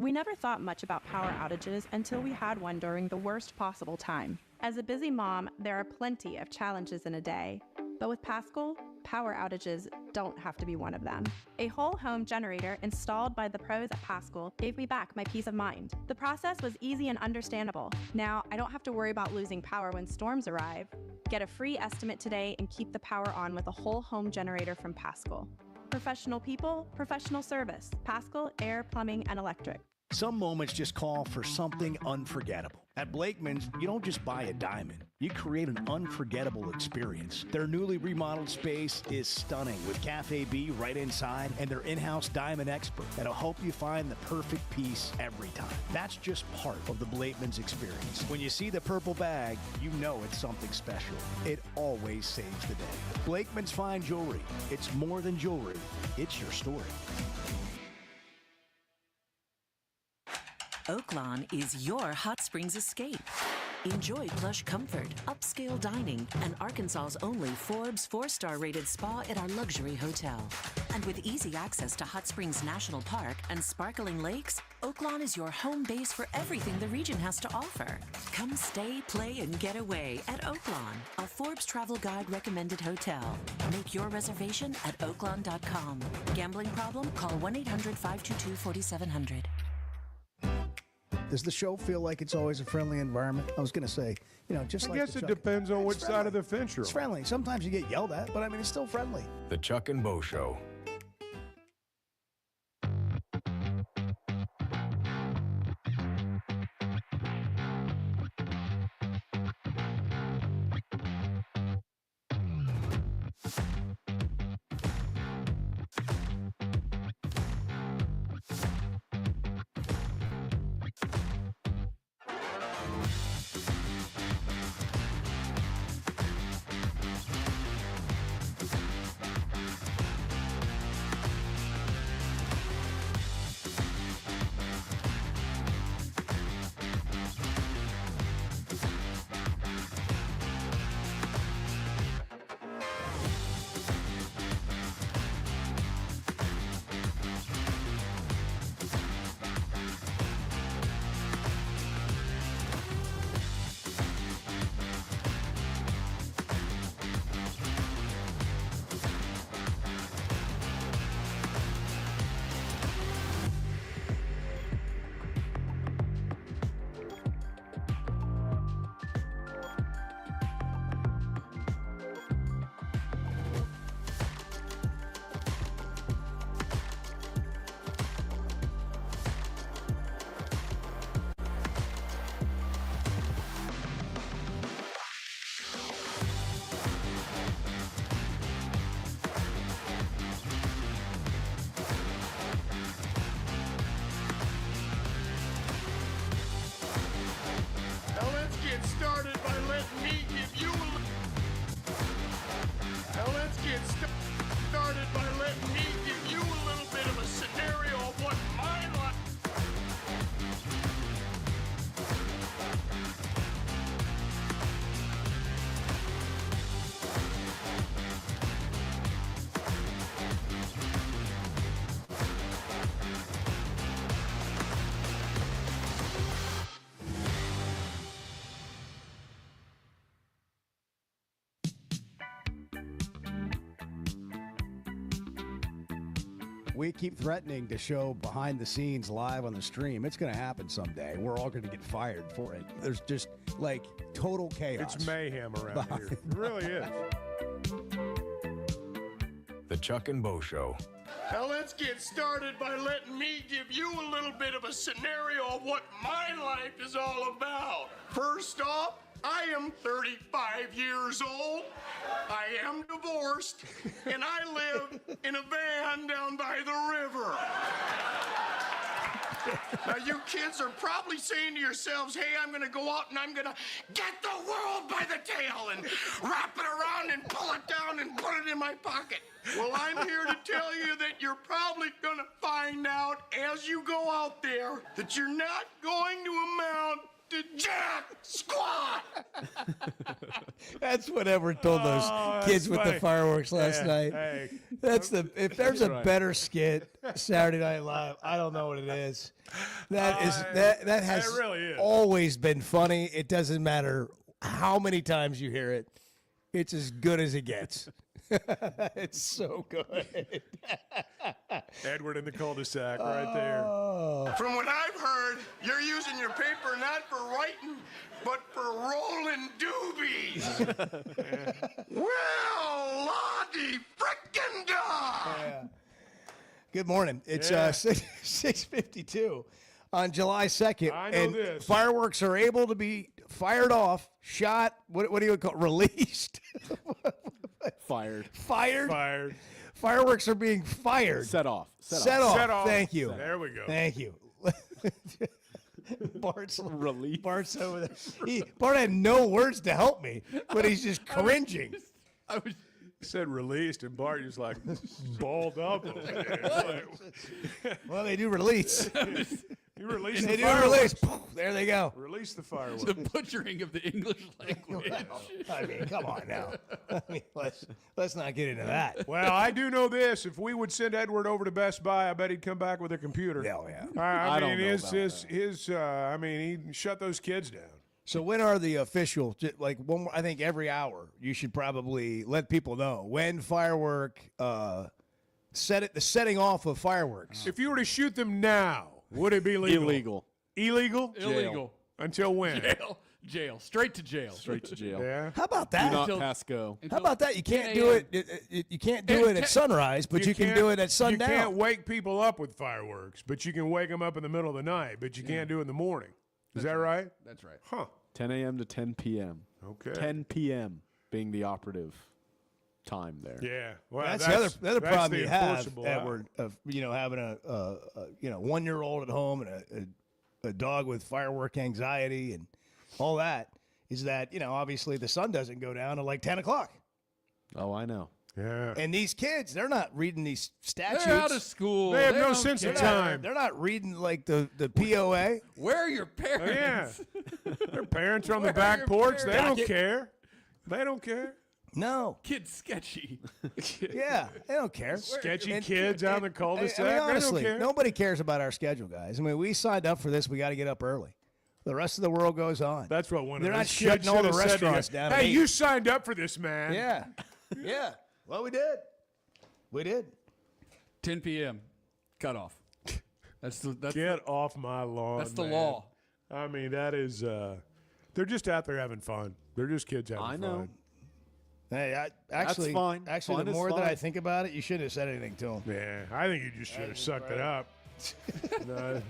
We never thought much about power outages until we had one during the worst possible time. As a busy mom, there are plenty of challenges in a day. But with Paschal, power outages don't have to be one of them. A whole home generator installed by the pros at Paschal gave me back my peace of mind. The process was easy and understandable. Now, I don't have to worry about losing power when storms arrive. Get a free estimate today and keep the power on with a whole home generator from Paschal. Professional people, professional service. Paschal Air, Plumbing, and Electric. Some moments just call for something unforgettable. At Blakeman's, you don't just buy a diamond. You create an unforgettable experience. Their newly remodeled space is stunning with Cafe B right inside and their in-house diamond expert that'll help you find the perfect piece every time. That's just part of the Blakeman's experience. When you see the purple bag, you know it's something special. It always saves the day. Blakeman's Fine Jewelry. It's more than jewelry. It's your story. Oaklawn is your hot springs escape. Enjoy plush comfort, upscale dining, and Arkansas's only Forbes 4-star rated spa at our luxury hotel. And with easy access to Hot Springs National Park and sparkling lakes, Oaklawn is your home base for everything the region has to offer. Come stay, play, and get away at Oaklawn, a Forbes Travel Guide recommended hotel. Make your reservation at oaklawn.com. Gambling problem? Call 1-800-522-4700. Does the show feel like it's always a friendly environment? I was going to say, just I like guess the it Chuck- depends on It's which side of the fence you're It's on. friendly. Sometimes you get yelled at, but I mean, it's still friendly. The Chuck and Bo Show. Now let's get started by letting me give you a Now let's get started by letting me give you a little bit of a scenario of what my life. We keep threatening to show behind the scenes live on the stream. It's going to happen someday. We're all going to get fired for it. There's just like total chaos. It's mayhem around here. It really is. The Chuck and Bo Show. Now let's get started by letting me give you a little bit of a scenario of what my life is all about. First off, I am 35 years old. I am divorced, and I live in a van down by the river. Now, you kids are probably saying to yourselves, hey, I'm going to go out and I'm going to get the world by the tail and wrap it around and pull it down and put it in my pocket. Well, I'm here to tell you that you're probably going to find out as you go out there that you're not going to amount to jack squat. That's what Edward told those kids with the fireworks last night. Hey. That's the if there's a right. better skit Saturday Night Live, I don't know what it is. That has it really is. always been funny. It doesn't matter how many times you hear it. It's as good as it gets. It's so good. Edward in the cul-de-sac right there. From what I've heard, you're using your paper not for writing, but for rolling doobies. Well, Lottie frickin' dog! Good morning. It's 6:52 on July 2nd. I know and this. Fireworks are able to be fired off, shot, what do you call it? Released? Fired. Fired. Fireworks are being fired. Set off. Set off. Set off. Thank you. There we go. Thank you. Bart's Relief. Bart's over there. Bart had no words to help me, but he's just cringing. I was said released, and Bart just like balled up over there. Well, they do release. You release They the do fireworks. release. There they go. Release the fireworks. The butchering of the English language. I mean, come on now. I mean, let's not get into that. Well, I do know this. If we would send Edward over to Best Buy, I bet he'd come back with a computer. Hell yeah. I don't mean, know his I mean, he shut those kids down. So when are the official? Like one more, I think every hour you should probably let people know when firework the setting off of fireworks. If you were to shoot them now, would it be legal? Illegal. Illegal? Illegal. Until when? Jail. Straight to jail. Straight to jail. Yeah. How about Do that? not pass go. How about that? You can't do it. You can't do it at sunrise, but you can can't- do it at sundown. You can't wake people up with fireworks, but you can wake them up in the middle of the night, but you can't do it in the morning. Is that right? That's right. Huh. 10 a.m. to 10 p.m. Okay. 10 p.m. being the operative time there. Yeah. Well, that's the other that's problem the you have, enforceable hour. Edward, of having a 1-year-old at home and a dog with firework anxiety and all that, is that obviously the sun doesn't go down at like 10 o'clock. Oh, I know. Yeah. And these kids, they're not reading these statutes. They're out of school. They have no don't sense of care. time. They're not reading like the POA. Where are your Oh, yeah. parents? Their parents are on the Where are back your porch. They parents? don't care. They don't care. No. Kid's sketchy. Yeah, they don't care. Sketchy kids out in the cul-de-sac. I mean, they honestly, don't care. nobody cares about our schedule, guys. I mean, we signed up for this. We got to get up early. The rest of the world goes on. That's what one They're of not those kids shutting all the should have said to you. restaurants down at Hey, 8. you signed up for this, man. Yeah. Yeah. Well, we did. We did. 10 p.m. Cut off. That's Get off my lawn. That's the man. law. I mean, that is. They're just out there having fun. They're just kids having I fun. know. Hey, actually, fine. Actually, Fun the is more that fine. I think about it, you shouldn't have said anything to him. Yeah, I think you just should have sucked it up. No.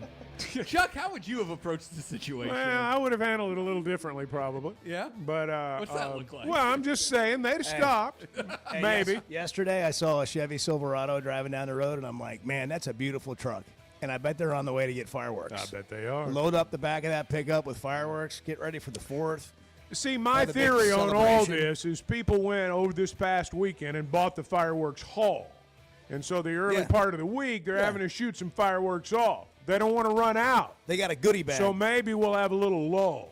Chuck, how would you have approached the situation? Well, I would have handled it a little differently, probably. Yeah? But What's that look like? Well, I'm just saying they'd have stopped. Hey, Maybe. Yesterday, I saw a Chevy Silverado driving down the road, and I'm like, man, that's a beautiful truck. And I bet they're on the way to get fireworks. I bet they are. Load up the back of that pickup with fireworks. Get ready for the 4th. See, my Have a big theory on all celebration. this is people went over this past weekend and bought the fireworks haul. And so the early part of the week, they're having to shoot some fireworks off. They don't want to run out. They got a goodie bag. So maybe we'll have a little lull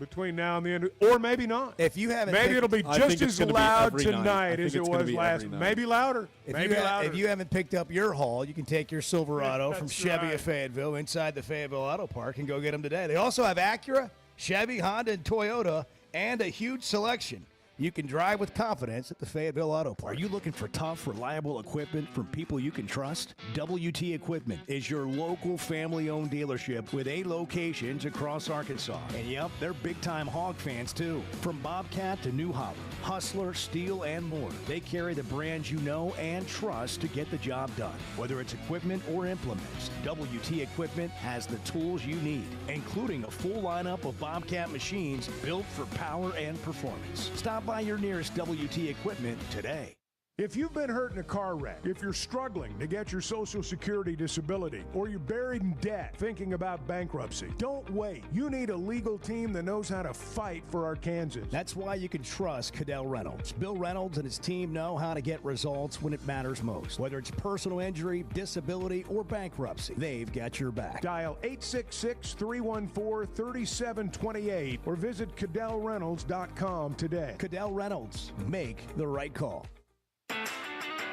between now and the end. Or maybe not. If you haven't Maybe picked- it'll be I just think it's as gonna be loud every night. I tonight think as it it's gonna was be last. every night. Maybe louder. If Maybe louder. if you haven't picked up your haul, you can take your Silverado from That's Chevy right. of Fayetteville inside the Fayetteville Auto Park and go get them today. They also have Acura, Chevy, Honda, and Toyota, and a huge selection. You can drive with confidence at the Fayetteville Auto Park. Are you looking for tough, reliable equipment from people you can trust? WT Equipment is your local family-owned dealership with 8 locations across Arkansas. And yep, they're big-time hog fans too. From Bobcat to New Holland, Hustler, Steel, and more. They carry the brands you know and trust to get the job done. Whether it's equipment or implements, WT Equipment has the tools you need, including a full lineup of Bobcat machines built for power and performance. Stop by your nearest WT Equipment today. If you've been hurt in a car wreck, if you're struggling to get your Social Security disability, or you're buried in debt thinking about bankruptcy, don't wait. You need a legal team that knows how to fight for Arkansans. That's why you can trust Cadell Reynolds. Bill Reynolds and his team know how to get results when it matters most. Whether it's personal injury, disability, or bankruptcy, they've got your back. Dial 866-314-3728 or visit CadellReynolds.com today. Cadell Reynolds. Make the right call.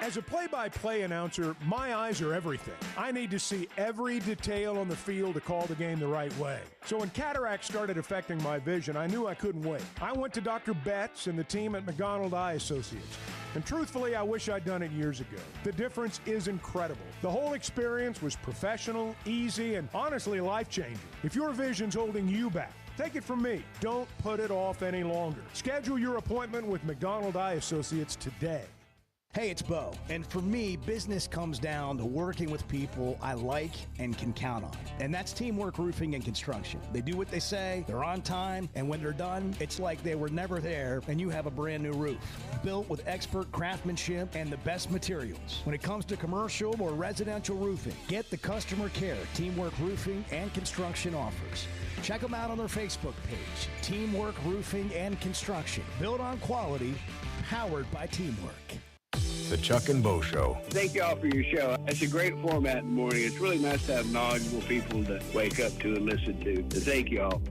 As a play-by-play announcer, my eyes are everything. I need to see every detail on the field to call the game the right way. So when cataracts started affecting my vision, I knew I couldn't wait. I went to Dr. Betts and the team at McDonald Eye Associates. And truthfully, I wish I'd done it years ago. The difference is incredible. The whole experience was professional, easy, and honestly life-changing. If your vision's holding you back, take it from me. Don't put it off any longer. Schedule your appointment with McDonald Eye Associates today. Hey, it's Bo. And for me, business comes down to working with people I like and can count on. And that's Teamwork Roofing and Construction. They do what they say, they're on time, and when they're done, it's like they were never there and you have a brand new roof. Built with expert craftsmanship and the best materials. When it comes to commercial or residential roofing, get the customer care Teamwork Roofing and Construction offers. Check them out on their Facebook page, Teamwork Roofing and Construction. Built on quality, powered by Teamwork. The Chuck and Bo Show. Thank you all for your show. It's a great format in the morning. It's really nice to have knowledgeable people to wake up to and listen to. So thank you all.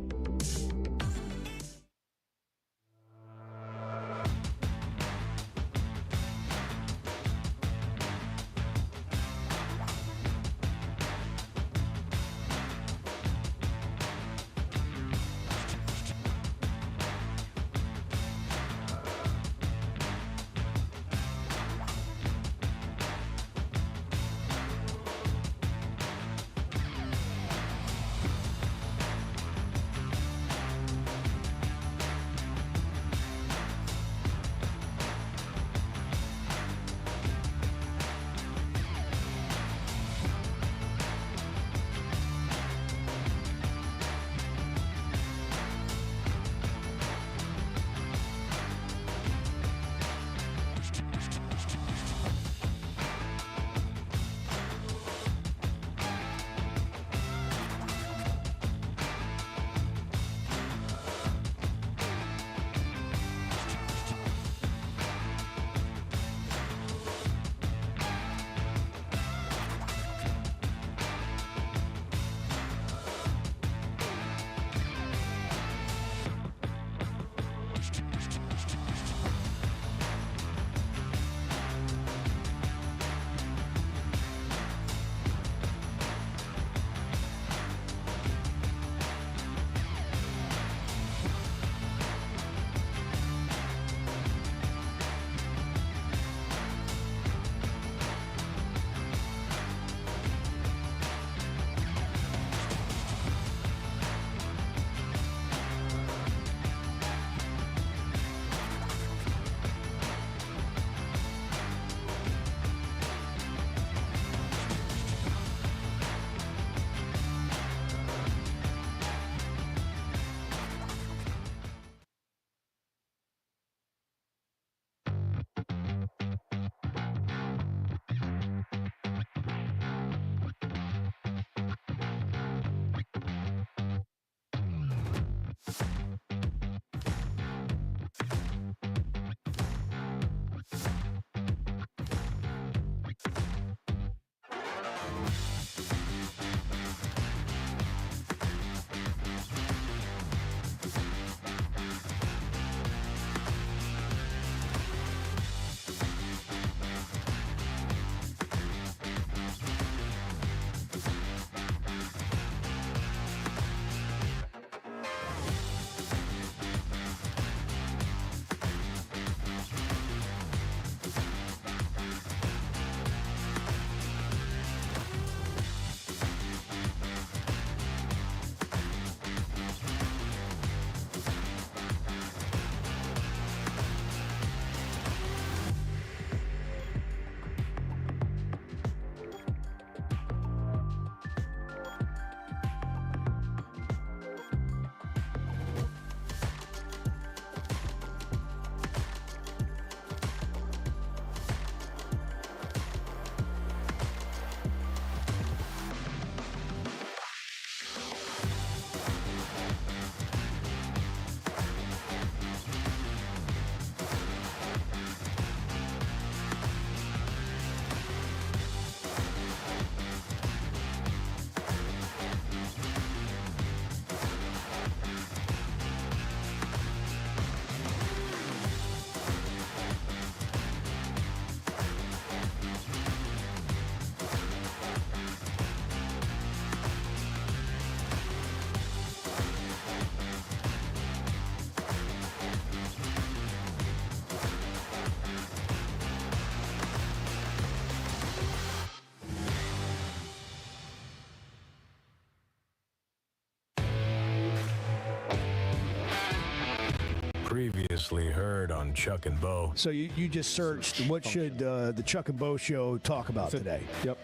Previously heard on Chuck and Bo. So you just searched what should the Chuck and Bo Show talk about today? Yep.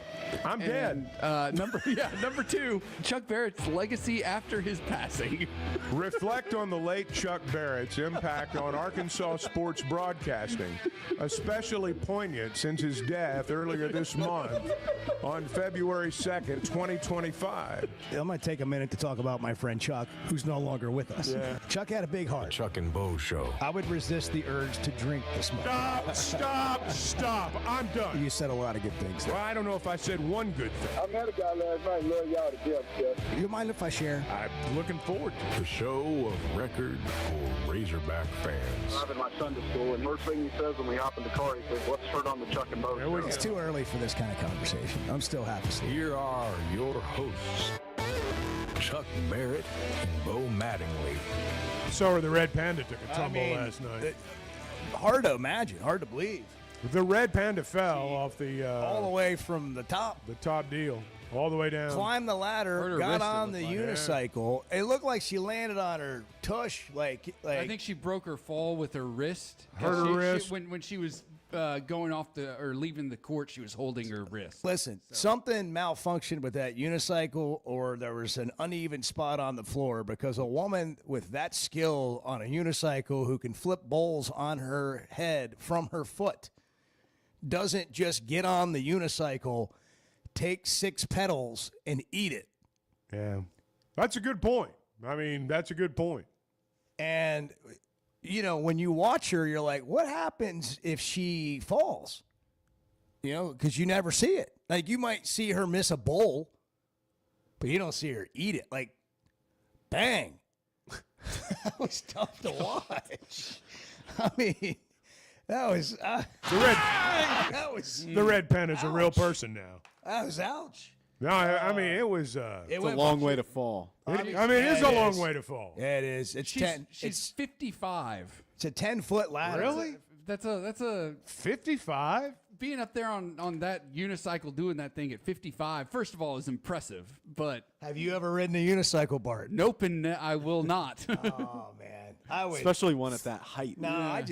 I'm dead. Number 2, Chuck Barrett's legacy after his passing. Reflect on the late Chuck Barrett's impact on Arkansas sports broadcasting, especially poignant since his death earlier this month on February 2nd, 2025. I'm going to take a minute to talk about my friend Chuck, who's no longer with us. Yeah. Chuck had a big heart. Chuck and Bo Show. I would resist the urge to drink this morning. Stop. I'm done. You said a lot of good things there. Well, I don't know if I said one good thing. I met a guy last night, love y'all to death, Jeff. You mind if I share? I'm looking forward to The show of record for Razorback fans. Driving my son to school, and first thing he says when we hop in the car, he says, "What's heard on the Chuck and Bo Show?" It's too early for this kind of conversation. I'm still half asleep. Here are your hosts, Chuck Barrett and Bo Mattingly. So the Red Panda took a tumble last night. Hard to imagine, hard to believe. The Red Panda fell off the all the way from the top. The top deal, all the way down. Climbed the ladder, got on the unicycle. Yeah. It looked like she landed on her tush. Like I think she broke her fall with her wrist. Hurt her wrist. When she was going off or leaving the court, she was holding her wrist. Listen, something malfunctioned with that unicycle, or there was an uneven spot on the floor, because a woman with that skill on a unicycle who can flip bowls on her head from her foot doesn't just get on the unicycle, take 6 pedals, and eat it. Yeah. That's a good point. I mean, that's a good point. And, you know, when you watch her, you're like, what happens if she falls? You know, because you never see it. Like, you might see her miss a bowl, but you don't see her eat it. Like, bang. That was tough to watch. I mean, that was the Red Panda's a real person now. That was ouch. No, I mean, it was. It's a long way to fall. It is a long way to fall. Yeah, it is. It's 10. She's 55. It's a 10-foot ladder. Really? That's a 55. Being up there on that unicycle doing that thing at 55, first of all, is impressive. But have you ever ridden a unicycle, Bart? Nope, and I will not. Oh man, I would. Especially one at that height. No, I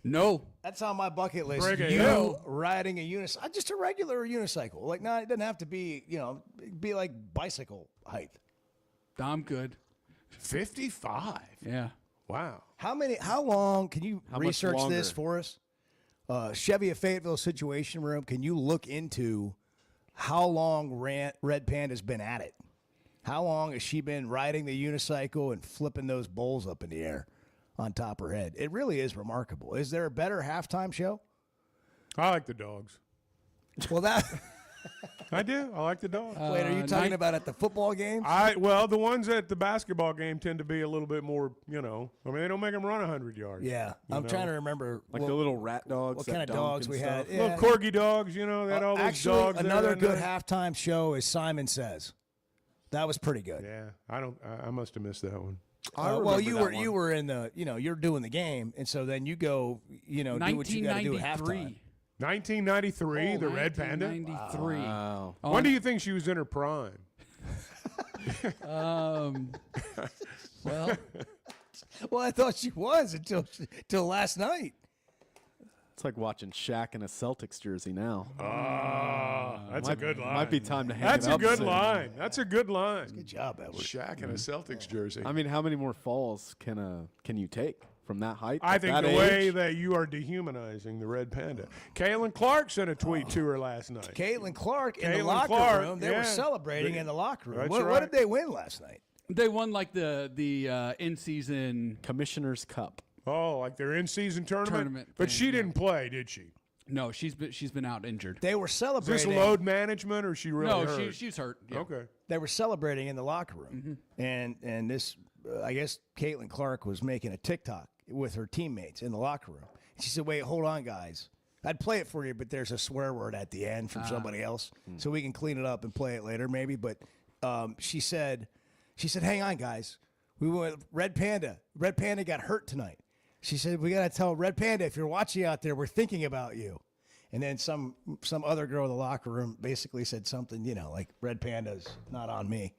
no. That's on my bucket list. Break You it. riding a unicycle, just a regular unicycle. Like, no, it doesn't have to be. You know, be like bicycle height. I'm good. 55. Yeah. Wow. How long can you How much research this longer? for us? Chevy of Fayetteville Situation Room, can you look into how long Red Panda's been at it? How long has she been riding the unicycle and flipping those bowls up in the air on top of her head? It really is remarkable. Is there a better halftime show? I like the dogs. Well, that... I do. I like the dogs. Wait, are you talking about at the football games? Well, the ones at the basketball game tend to be a little bit more, you know. I mean, they don't make them run 100 yards. Yeah. I'm trying to remember. Like the little rat dogs. What that kind of dunk dogs and we stuff. had. Yeah. Little corgi dogs, you know. They had all those Actually, dogs. another there. good halftime show is Simon Says. That was pretty good. Yeah. I must have missed that one. Well, you were in the, you know, you're doing the game, and so then you go, you know, do what you got to do at halftime. 1993, the Red Panda. 1993. Wow. When do you think she was in her prime? Well, I thought she was until last night. It's like watching Shaq in a Celtics jersey now. That's a good line. Might be time to hang That's it a up good soon. line. That's a good line. Good job, Edward. Shaq in a Celtics jersey. I mean, how many more falls can you take from that height? I at think that the age? way that you are dehumanizing the Red Panda. Caitlin Clark sent a tweet to her last night. Caitlin Clark in the Caitlin locker Clark, room. They yeah. were celebrating in the locker room. That's What right. did they win last night? they won like the in-season Commissioner's Cup. Oh, like their in-season tournament? But thing, she yeah. didn't play, did she? No, she's been out injured. They were Is celebrating. this load management or is she really No, hurt? she's hurt. Yeah. Okay. They were celebrating in the locker room, and this, I guess, Caitlin Clark was making a TikTok with her teammates in the locker room. She said, "Wait, hold on, guys. I'd play it for you, but there's a swear word at the end from somebody else, so we can clean it up and play it later, maybe." But she said, "Hang on, guys. We went Red Panda. Red Panda got hurt tonight." She said, "We got to tell Red Panda, if you're watching out there, we're thinking about you." And then some other girl in the locker room basically said something, you know, like, "Red Panda's not on me."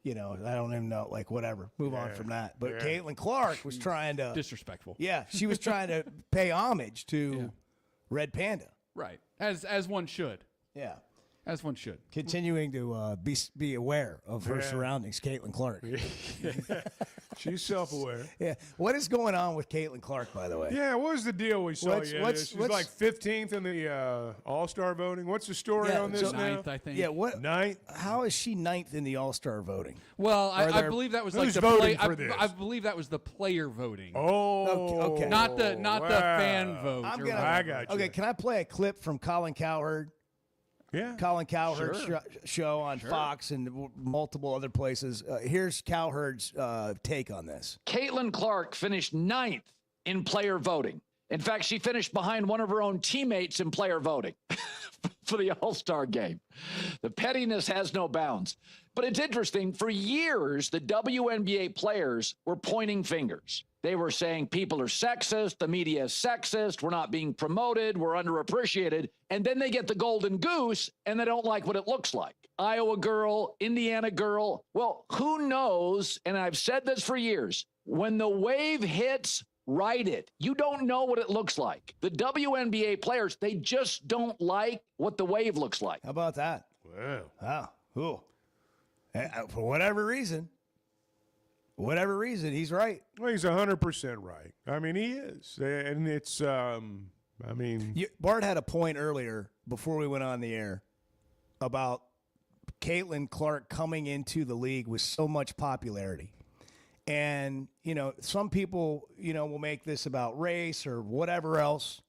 You know, I don't even know, like, whatever. Move on from that. But Caitlin Clark was trying to... Disrespectful. Yeah, she was trying to pay homage to Red Panda. Right. As one should. Yeah. As one should. Continuing to be aware of her surroundings, Caitlin Clark. She's self-aware. Yeah. What is going on with Caitlin Clark, by the way? Yeah, what was the deal we saw? She's like 15th in the All-Star voting. What's the story on this now? Ninth, I think. Yeah, what? Ninth? How is she ninth in the All-Star voting? Well, I believe that was like who's the voting for this? I believe that was the player voting. Oh, Okay. Not the fan vote. I got you. Okay, can I play a clip from Colin Cowherd? Yeah. Colin Cowherd's show on Fox and multiple other places. Here's Cowherd's take on this. Caitlin Clark finished 9th in player voting. In fact, she finished behind one of her own teammates in player voting for the All-Star game. The pettiness has no bounds. But it's interesting. For years, the WNBA players were pointing fingers. They were saying people are sexist, the media is sexist, we're not being promoted, we're underappreciated. And then they get the golden goose and they don't like what it looks like. Iowa girl, Indiana girl. Well, who knows? And I've said this for years. When the wave hits, ride it. You don't know what it looks like. The WNBA players, they just don't like what the wave looks like. How about that? Wow. Wow. Cool. For whatever reason, he's right. Well, he's 100% right. I mean, he is. And it's, Bart had a point earlier before we went on the air about Caitlin Clark coming into the league with so much popularity. And, some people, will make this about race or whatever else.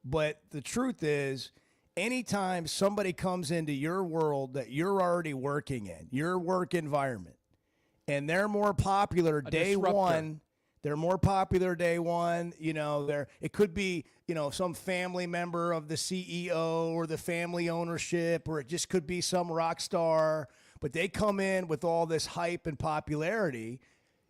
But the truth is, anytime somebody comes into your world that you're already working in, your work environment, and they're more popular day one, it could be, some family member of the CEO or the family ownership, or it just could be some rock star, but they come in with all this hype and popularity.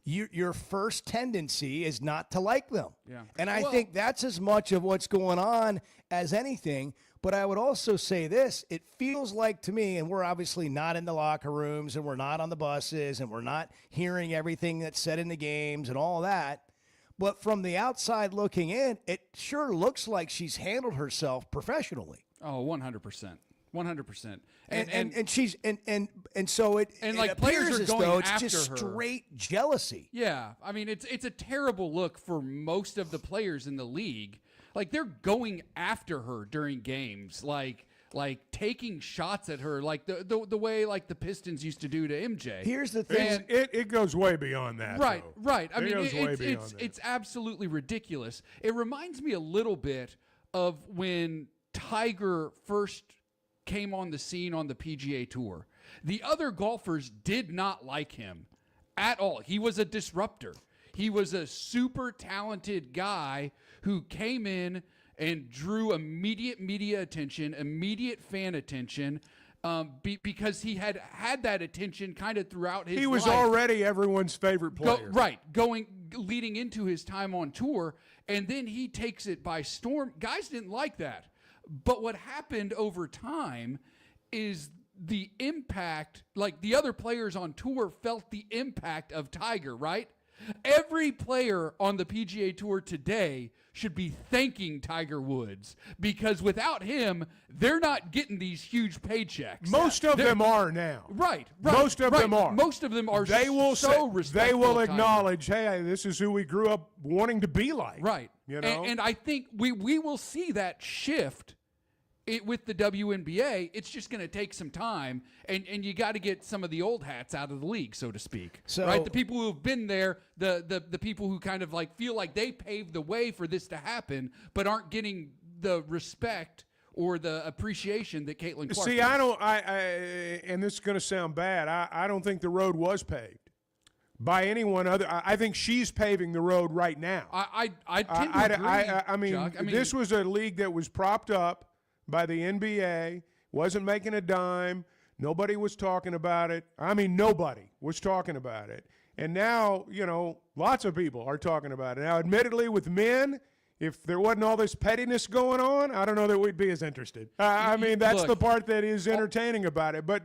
Your first tendency is not to like them. Yeah. And I think that's as much of what's going on as anything. But I would also say this, it feels like to me, and we're obviously not in the locker rooms and we're not on the buses and we're not hearing everything that's said in the games and all that. But from the outside looking in, it sure looks like she's handled herself professionally. Oh, 100%. 100%. And so it like appears players are as going though it's after just her. straight jealousy. Yeah, I mean it's a terrible look for most of the players in the league. Like they're going after her during games, like taking shots at her, like the way like the Pistons used to do to MJ. Here's the thing: it goes way beyond that. Right, though. right. I It mean, goes way beyond that. it's absolutely ridiculous. It reminds me a little bit of when Tiger first came on the scene on the PGA Tour. The other golfers did not like him at all. He was a disruptor. He was a super talented guy who came in and drew immediate media attention, immediate fan attention, because he had that attention kind of throughout his life. He was already everyone's favorite player. Leading into his time on tour, and then he takes it by storm. Guys didn't like that. But what happened over time is the impact, like the other players on tour felt the impact of Tiger, right? Every player on the PGA Tour today should be thanking Tiger Woods because without him, they're not getting these huge paychecks. Most of them are now. Right. Most of them are. Most of them are. They will respectful. They will of Tiger. acknowledge, hey, this is who we grew up wanting to be like. Right. You know? And I think we will see that shift with the WNBA. It's just going to take some time, and you got to get some of the old hats out of the league, so to speak. So, right, the people who have been there, the people who kind of like feel like they paved the way for this to happen, but aren't getting the respect or the appreciation that Caitlin Clark. See, does. and this is going to sound bad. I don't think the road was paved by anyone other. I think she's paving the road right now. I tend to agree. I mean, Chuck. this was a league that was propped up by the NBA, wasn't making a dime. Nobody was talking about it. I mean, nobody was talking about it. And now, lots of people are talking about it. Now, admittedly, with men, if there wasn't all this pettiness going on, I don't know that we'd be as interested. I mean, that's the part that is entertaining about it. But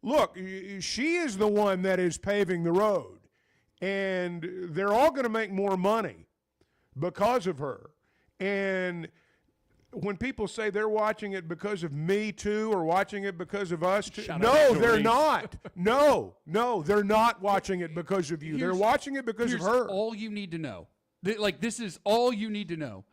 look, she is the one that is paving the road. And they're all going to make more money because of her. And when people say they're watching it because of me too or watching it because of us too, Shut no, up, they're Doris. not. No, they're not watching it because of you. They're watching it because of Here's her. all you need to know. This is all you need to know.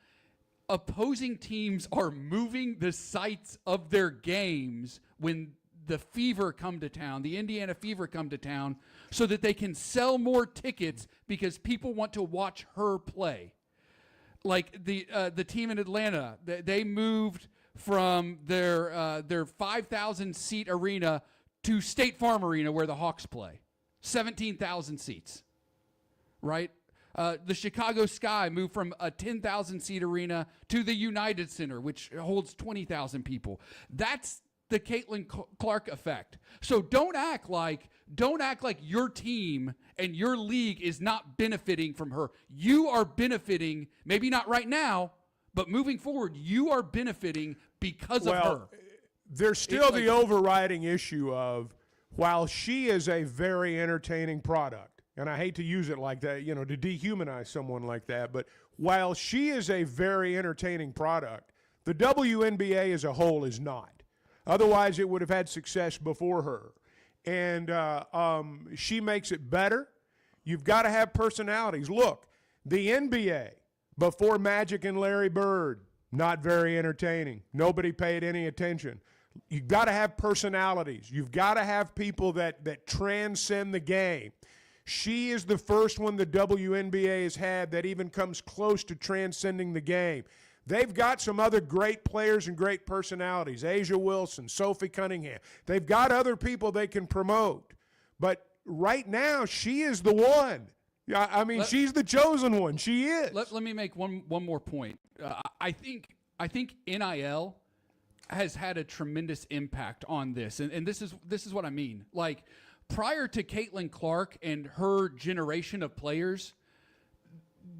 Opposing teams are moving the sites of their games when the Fever come to town, the Indiana Fever come to town, so that they can sell more tickets because people want to watch her play. Like the team in Atlanta, they moved from their 5,000 seat arena to State Farm Arena where the Hawks play, 17,000 seats, right? The Chicago Sky moved from a 10,000 seat arena to the United Center, which holds 20,000 people. That's the Caitlin Clark effect. So don't act like your team and your league is not benefiting from her. You are benefiting, maybe not right now, but moving forward, you are benefiting because of her. There's still the overriding issue of, while she is a very entertaining product, and I hate to use it like that, to dehumanize someone like that, but while she is a very entertaining product, the WNBA as a whole is not. Otherwise, it would have had success before her. And she makes it better. You've got to have personalities. Look, the NBA, before Magic and Larry Bird, not very entertaining. Nobody paid any attention. You've got to have personalities. You've got to have people that transcend the game. She is the first one the WNBA has had that even comes close to transcending the game. They've got some other great players and great personalities, Asia Wilson, Sophie Cunningham. They've got other people they can promote. But right now, she is the one. I mean, she's the chosen one. She is. Let me make one more point. I think NIL has had a tremendous impact on this, and this is what I mean. Like, prior to Caitlin Clark and her generation of players,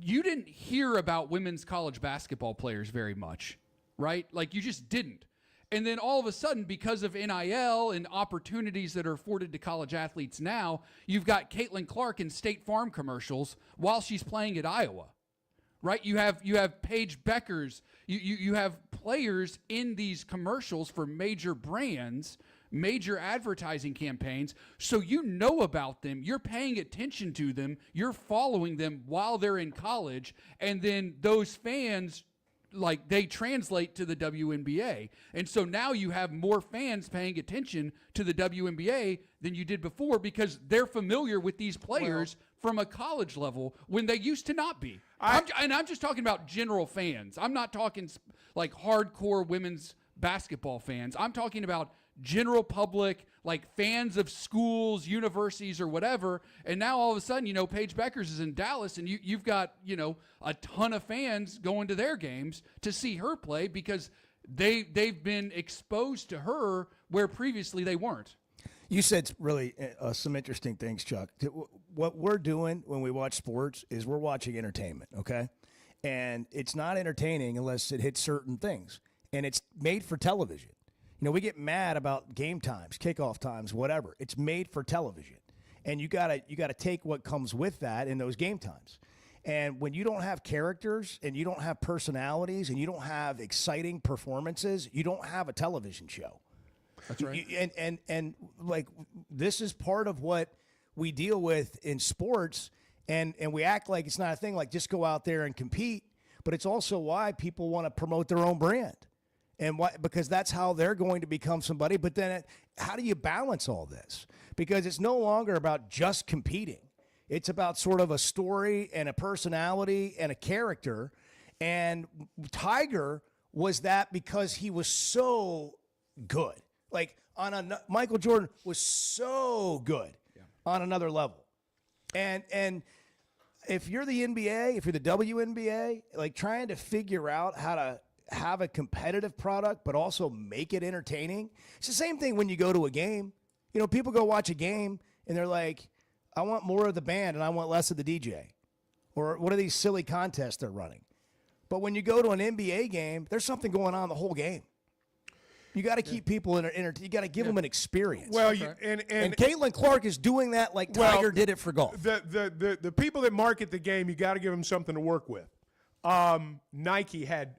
you didn't hear about women's college basketball players very much, right? Like, you just didn't. And then all of a sudden, because of NIL and opportunities that are afforded to college athletes now, you've got Caitlin Clark in State Farm commercials while she's playing at Iowa, right? You have Paige Beckers. You have players in these commercials for major brands, major advertising campaigns, so you know about them, you're paying attention to them, you're following them while they're in college, and then those fans, like, they translate to the WNBA. And so now you have more fans paying attention to the WNBA than you did before because they're familiar with these players from a college level when they used to not be. I'm just talking about general fans. I'm not talking like hardcore women's basketball fans. I'm talking about general public, like fans of schools, universities, or whatever. And now all of a sudden, Paige Beckers is in Dallas, and you've got, a ton of fans going to their games to see her play because they've been exposed to her where previously they weren't. You said really some interesting things, Chuck. What we're doing when we watch sports is we're watching entertainment, okay? And it's not entertaining unless it hits certain things. And it's made for television. We get mad about game times, kickoff times, whatever. It's made for television. And you gotta take what comes with that in those game times. And when you don't have characters and you don't have personalities and you don't have exciting performances, you don't have a television show. That's right. And like, this is part of what we deal with in sports, and we act like it's not a thing, like just go out there and compete, but it's also why people want to promote their own brand. And why? Because that's how they're going to become somebody. But then how do you balance all this? Because it's no longer about just competing. It's about sort of a story and a personality and a character. And Tiger was that because he was so good. Like, Michael Jordan was so good on another level. And if you're the NBA, if you're the WNBA, like, trying to figure out how to have a competitive product but also make it entertaining. It's the same thing when you go to a game. People go watch a game and they're like, I want more of the band and I want less of the DJ. Or what are these silly contests they're running? But when you go to an NBA game, there's something going on the whole game. You got to keep people entertained. You got to give them an experience. Well, and Caitlin Clark is doing that like Tiger did it for golf. The people that market the game, you got to give them something to work with. Nike had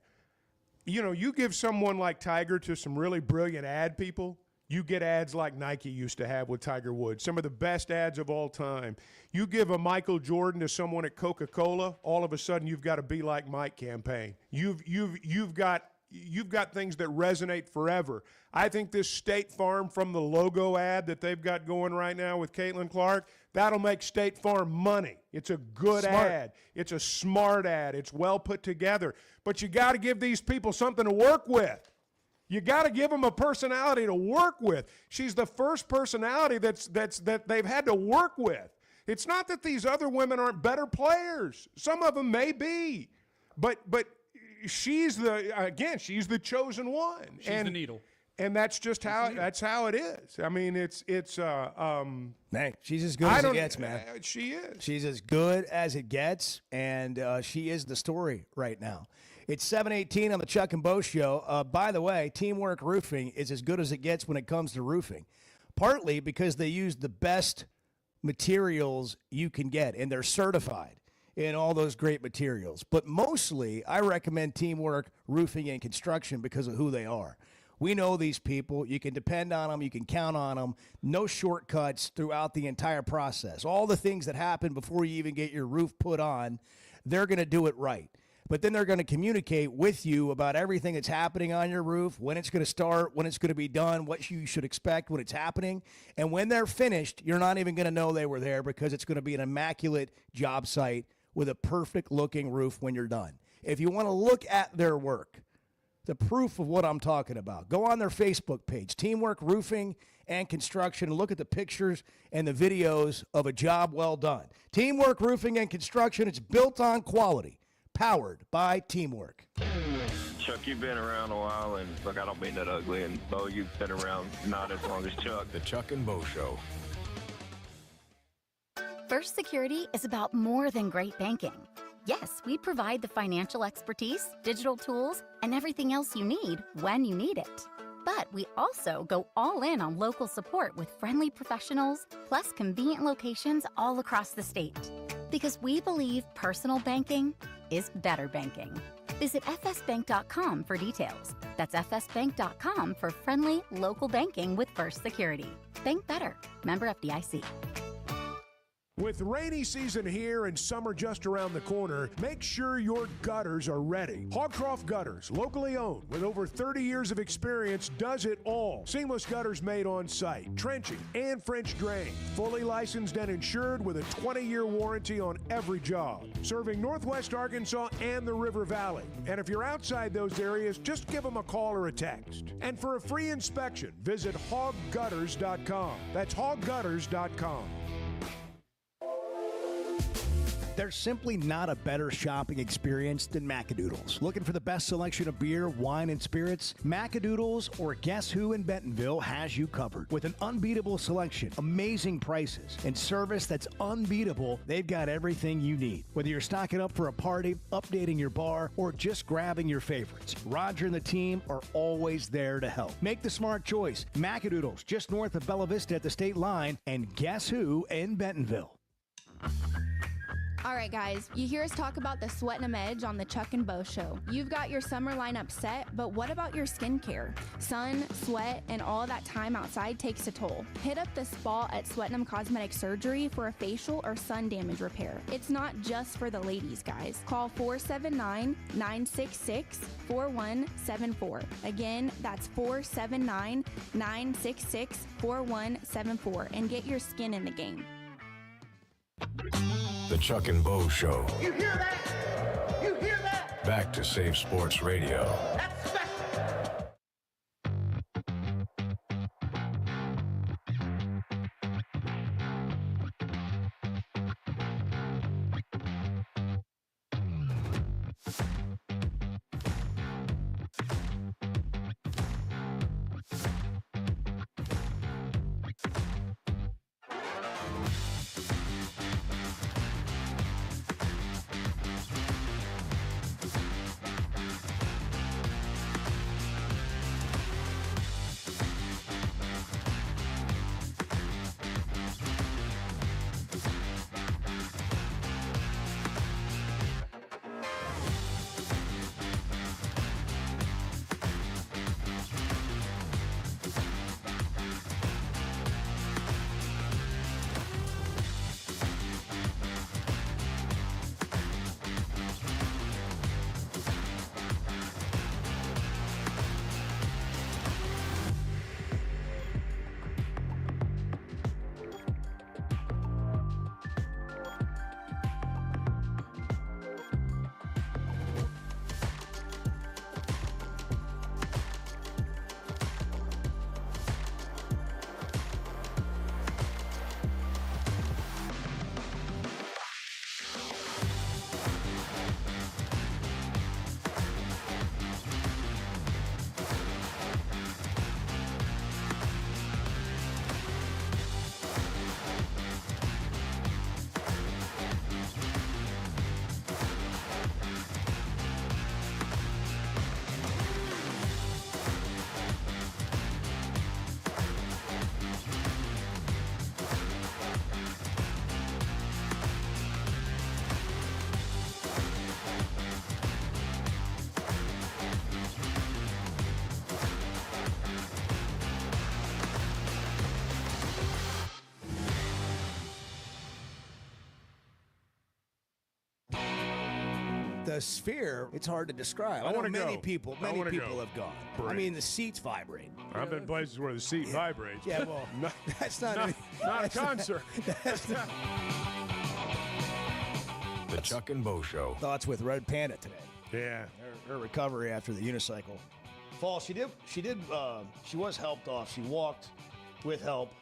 you know, you give someone like Tiger to some really brilliant ad people, you get ads like Nike used to have with Tiger Woods, some of the best ads of all time. You give a Michael Jordan to someone at Coca-Cola, all of a sudden you've got a Be Like Mike campaign. You've got things that resonate forever. I think this State Farm from the logo ad that they've got going right now with Caitlin Clark, that'll make State Farm money. It's a good ad. It's a smart ad. It's well put together. But you got to give these people something to work with. You got to give them a personality to work with. She's the first personality that they've had to work with. It's not that these other women aren't better players. Some of them may be, but she's the chosen one. She's the needle. And that's just how it is. I mean, it's man, she's as good as it gets, man. She is. She's as good as it gets, and she is the story right now. It's 7:18 on the Chuck and Bo Show. By the way, Teamwork Roofing is as good as it gets when it comes to roofing, partly because they use the best materials you can get, and they're certified in all those great materials. But mostly, I recommend Teamwork Roofing and Construction because of who they are. We know these people. You can depend on them. You can count on them. No shortcuts throughout the entire process. All the things that happen before you even get your roof put on, they're going to do it right. But then they're going to communicate with you about everything that's happening on your roof, when it's going to start, when it's going to be done, what you should expect when it's happening. And when they're finished, you're not even going to know they were there because it's going to be an immaculate job site with a perfect-looking roof when you're done. If you want to look at their work, the proof of what I'm talking about, go on their Facebook page, Teamwork Roofing and Construction, and look at the pictures and the videos of a job well done. Teamwork Roofing and Construction, it's built on quality. Powered by Teamwork. Chuck, you've been around a while, and look, I don't mean that ugly, and Bo, you've been around not as long as Chuck. The Chuck and Bo Show. First Security is about more than great banking. Yes, we provide the financial expertise, digital tools, and everything else you need when you need it. But we also go all in on local support with friendly professionals, plus convenient locations all across the state. Because we believe personal banking is better banking. Visit fsbank.com for details. That's fsbank.com for friendly local banking with First Security. Bank better. Member FDIC. With rainy season here and summer just around the corner, make sure your gutters are ready. Hogcroft Gutters, locally owned with over 30 years of experience, does it all. Seamless gutters made on site, trenching and French drain. Fully licensed and insured with a 20-year warranty on every job. Serving Northwest Arkansas and the River Valley. And if you're outside those areas, just give them a call or a text. And for a free inspection, visit hoggutters.com. That's hoggutters.com. There's simply not a better shopping experience than Macadoodles. Looking for the best selection of beer, wine, and spirits? Macadoodles or Guess Who in Bentonville has you covered. With an unbeatable selection, amazing prices, and service that's unbeatable, they've got everything you need. Whether you're stocking up for a party, updating your bar, or just grabbing your favorites, Roger and the team are always there to help. Make the smart choice. Macadoodles, just north of Bella Vista at the state line, and Guess Who in Bentonville. All right, guys, you hear us talk about the Sweat 'Em Edge on the Chuck and Bo Show. You've got your summer lineup set, but what about your skincare? Sun, sweat, and all that time outside takes a toll. Hit up the spa at Sweat 'Em Cosmetic Surgery for a facial or sun damage repair. It's not just for the ladies, guys. Call 479-966-4174. Again, that's 479-966-4174 and get your skin in the game. The Chuck and Bo Show. You hear that? You hear that? Back to Save Sports Radio. That's special. the Sphere, it's hard to describe. I know wanna many go. people, I many wanna people go. have gone. Great. I mean, the seats vibrate. I've been places where the seat vibrates. Yeah, well, not, that's not not a concert. The Chuck and Bo Show. Thoughts with Red Panda today. Yeah. Her recovery after the unicycle fall. She was helped off. She walked with help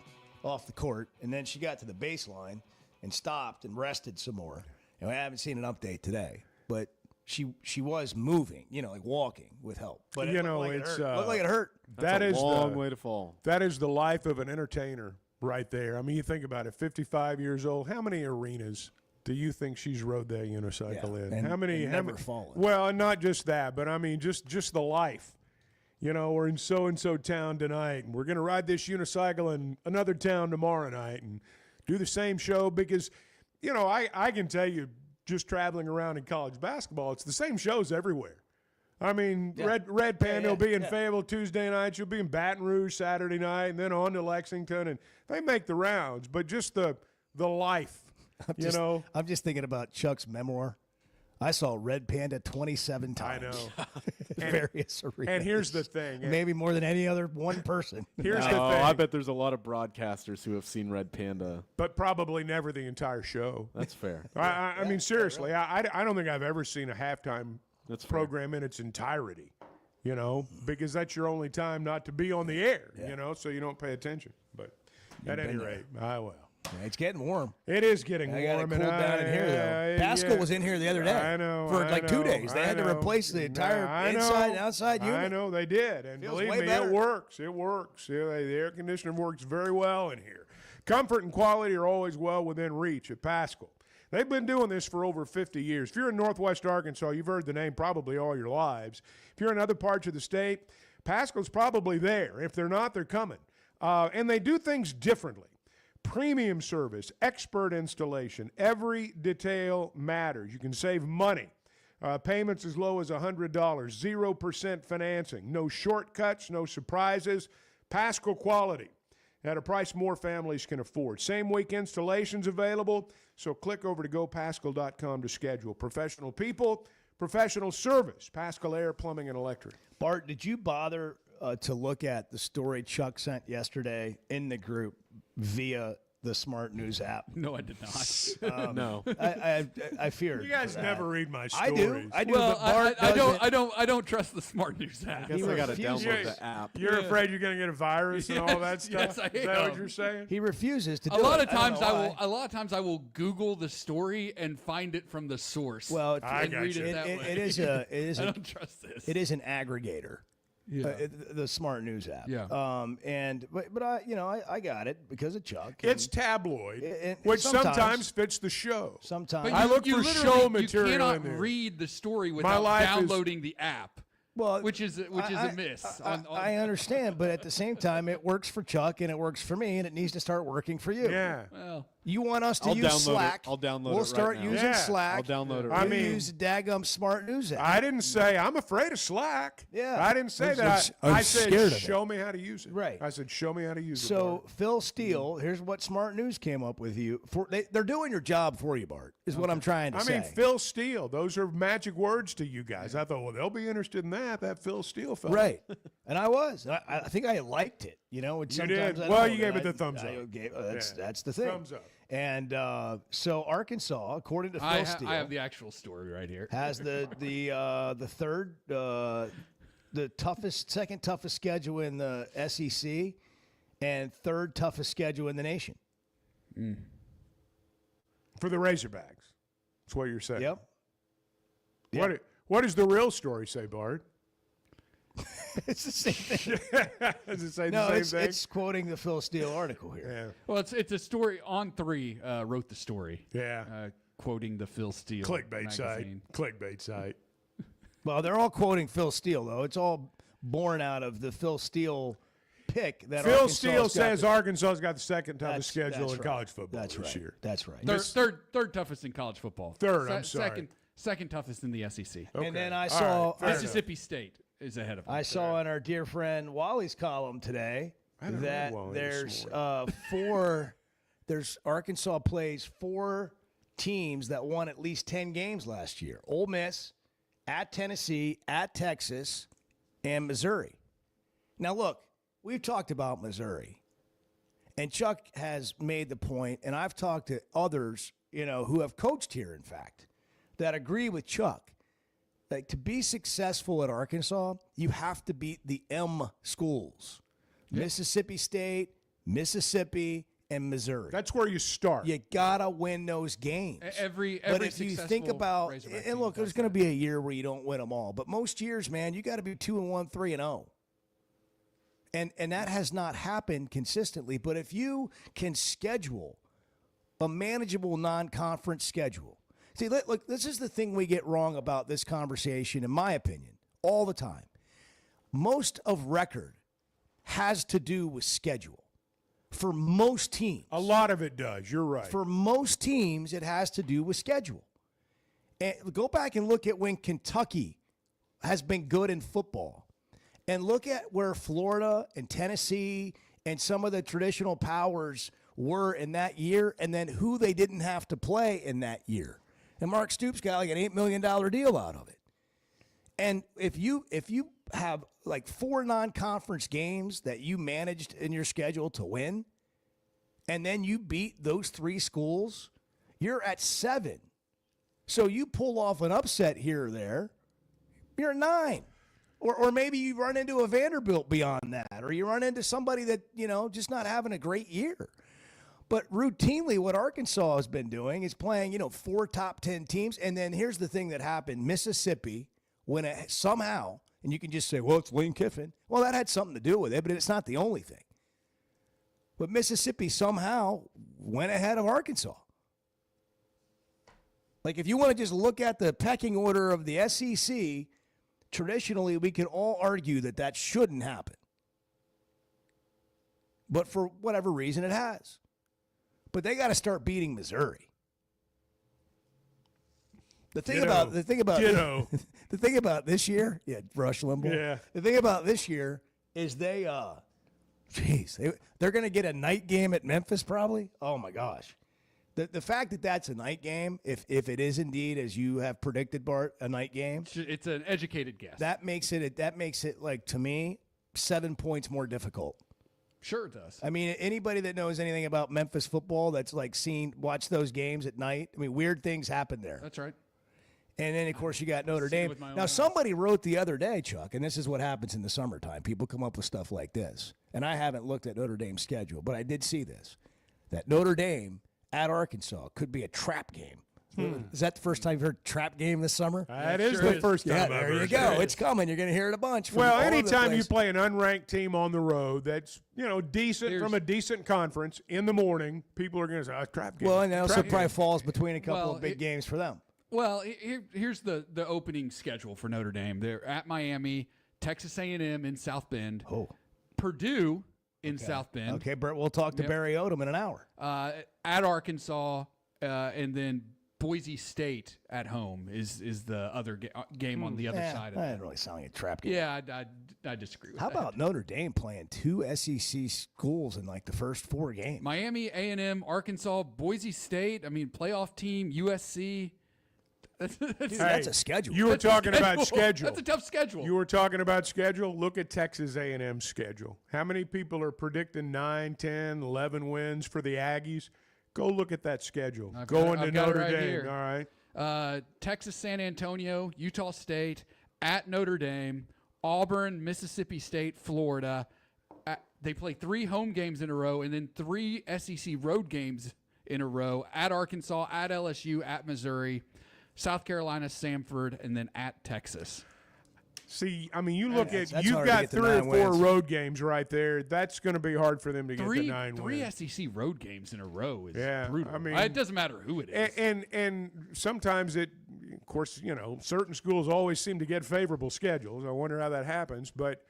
off the court, and then she got to the baseline and stopped and rested some more. And I haven't seen an update today, but she was moving, like walking with help. But it looked like it hurt. That is a long way to fall. That is the life of an entertainer right there. I mean, you think about it, 55 years old. How many arenas do you think she's rode that unicycle in? And, how many? Fallen. Well, not just that, but I mean, just the life. We're in so-and-so town tonight, and we're going to ride this unicycle in another town tomorrow night and do the same show because, I can tell you, just traveling around in college basketball, it's the same shows everywhere. I mean, Red Panda will be in Fayetteville Tuesday night. She'll be in Baton Rouge Saturday night, and then on to Lexington, and they make the rounds. But just the life, I'm just thinking about Chuck's memoir. I saw Red Panda 27 times. I know. Various arenas. And here's the thing. Maybe more than any other one person. Here's the thing. I bet there's a lot of broadcasters who have seen Red Panda. But probably never the entire show. That's fair. I mean, seriously, I don't think I've ever seen a halftime program in its entirety, because that's your only time not to be on the air, so you don't pay attention. But at any rate, I will. Yeah, it's getting warm. It is getting I got warm. it cooled down in here, though. Pascal was in here the other day. I know. For like 2 days. They had to replace the entire inside and outside unit. I know they did. And Feels believe way me, better. it works. It works. The air conditioner works very well in here. Comfort and quality are always well within reach at Pascal. They've been doing this for over 50 years. If you're in Northwest Arkansas, you've heard the name probably all your lives. If you're in other parts of the state, Pascal's probably there. If they're not, they're coming. And they do things differently. Premium service, expert installation, every detail matters. You can save money. Payments as low as $100, 0% financing, no shortcuts, no surprises. Pascal quality at a price more families can afford. Same week installations available, so click over to gopascal.com to schedule. Professional people, professional service, Pascal Air, Plumbing, and Electric. Bart, did you bother to look at the story Chuck sent yesterday in the group via the Smart News app? No, I did not. No, I feared. You guys never read my I stories. do. Well, but Bart I don't trust the Smart News app. I guess I got to download the app. You're afraid you're going to get a virus and all that stuff? Yes, I Is that am. what you're saying? He refuses to do A lot it. of times I don't know why. I will Google the story and find it from the source. Well, and read it that way. it is I a don't trust this. it is an aggregator. Yeah. The Smart News app. Yeah. But I got it because of Chuck. It's tabloid, and which sometimes- sometimes fits the show. Sometimes. But I look you for literally- show material You cannot in there. read the story My without life is- downloading the app. Well, which is a miss. I understand, but at the same time, it works for Chuck and it works for me, and it needs to start working for you. Yeah. Well, you want us to I'll use download it. Slack? I'll download it We'll right start now. using Yeah. Slack. I'll download it. I You mean- use the daggum Smart News app. I didn't say I'm afraid of Slack. Yeah. I didn't say that. I'm I said scared of it. show me how to use it. Right. I said show me how to use it. So Bart. Phil Steele, here's what Smart News came up with you. They're doing your job for you, Bart. Is what I'm trying to say. I mean, Phil Steele. Those are magic words to you guys. I thought, well, they'll be interested in that Phil Steele fellow. Right. And I was. I think I liked it. And You sometimes did. I Well, don't, you gave and it the thumbs up. That's the thing. Thumbs up. And so Arkansas, according to Phil Steele, I have the actual story right here. has the third, the second toughest schedule in the SEC, and third toughest schedule in the nation. For the Razorbacks. That's what you're saying. Yep. What does the real story say, Bart? It's the same thing. Does it say No, the same thing? it's quoting the Phil Steele article here. Yeah. Well, it's a story. On3 wrote the story. Yeah. Quoting the Phil Steele Clickbait site. magazine. Clickbait site. Well, they're all quoting Phil Steele, though. It's all born out of the Phil Steele pick that Phil Arkansas Steele says Arkansas's got the second toughest schedule that's in right. college football That's this right. year. That's right. Third toughest in college football. Third, I'm sorry. Second toughest in the SEC. Okay. And then I All saw right, fair enough. Mississippi State is ahead of them. I saw in our dear friend Wally's column today I don't that read Wally this there's Arkansas plays 4 teams that won at least 10 games last year. Ole Miss, at Tennessee, at Texas, and Missouri. Now, look, we've talked about Missouri, and Chuck has made the point, and I've talked to others, who have coached here, in fact, that agree with Chuck. Like, to be successful at Arkansas, you have to beat the M schools. Mississippi State, Mississippi, and Missouri. That's where you start. You gotta win those games. Every but if you think about, Razorback and look, there's going to be a year where you don't win them all, but most years, man, you got to be 2-1, 3-0, and that has not happened consistently. But if you can schedule a manageable non-conference schedule, see, look, this is the thing we get wrong about this conversation, in my opinion, all the time. Most of record has to do with schedule. For most teams. A lot of it does. You're right. For most teams, it has to do with schedule. And go back and look at when Kentucky has been good in football. And look at where Florida and Tennessee and some of the traditional powers were in that year, and then who they didn't have to play in that year. And Mark Stoops got like an $8 million deal out of it. And if you have like 4 non-conference games that you managed in your schedule to win, and then you beat those 3 schools, you're at 7. So you pull off an upset here or there, you're 9. Or maybe you run into a Vanderbilt beyond that, or you run into somebody that, just not having a great year. But routinely what Arkansas has been doing is playing, 4 top 10 teams. And then here's the thing that happened. Mississippi, when it somehow, and you can just say, well, it's Lane Kiffin. Well, that had something to do with it, but it's not the only thing. But Mississippi somehow went ahead of Arkansas. Like, if you want to just look at the pecking order of the SEC, traditionally we can all argue that shouldn't happen. But for whatever reason, it has. But they got to start beating Missouri. The thing about the thing about this year, Rush Limbaugh. Yeah. The thing about this year is they're going to get a night game at Memphis probably. Oh my gosh, the fact that that's a night game, if it is indeed as you have predicted, Bart, a night game, it's an educated guess. That makes it like, to me, 7 points more difficult. Sure it does. I mean, anybody that knows anything about Memphis football that's like watch those games at night. I mean, weird things happen there. That's right. And then, of course, you got Notre Dame. Now, somebody wrote the other day, Chuck, and this is what happens in the summertime. People come up with stuff like this. And I haven't looked at Notre Dame's schedule, but I did see this, that Notre Dame at Arkansas could be a trap game. Is that the first time you've heard trap game this summer? That is the first time I've there heard you go. it. It's coming. You're going to hear it a bunch. Well, anytime you play an unranked team on the road that's, decent from a decent conference in the morning, people are going to say, trap game. Well, and it also probably falls between a couple of big games for them. Well, here's the opening schedule for Notre Dame. They're at Miami, Texas A&M in South Bend, Purdue in South Bend. Okay, Bert, we'll talk to Barry Odom in an hour. At Arkansas, and then Boise State at home is the other game on the other side of it. That didn't really sound like a trap game. Yeah, I disagree with that. How about Notre Dame playing 2 SEC schools in like the first 4 games? Miami, A&M, Arkansas, Boise State. I mean, playoff team, USC. That's a schedule. You were talking about schedule. That's a tough schedule. You were talking about schedule. Look at Texas A&M's schedule. How many people are predicting 9, 10, 11 wins for the Aggies? Go look at that schedule. Going to Notre Dame. Here. All right. Texas, San Antonio, Utah State, at Notre Dame, Auburn, Mississippi State, Florida. They play 3 home games in a row and then 3 SEC road games in a row, at Arkansas, at LSU, at Missouri, South Carolina, Samford, and then at Texas. See, I mean, you look at you've got 3 or 4 road games right there. That's going to be hard for them to get to 9 wins. 3 SEC road games in a row is brutal. I mean, it doesn't matter who it is. And sometimes of course, certain schools always seem to get favorable schedules. I wonder how that happens, but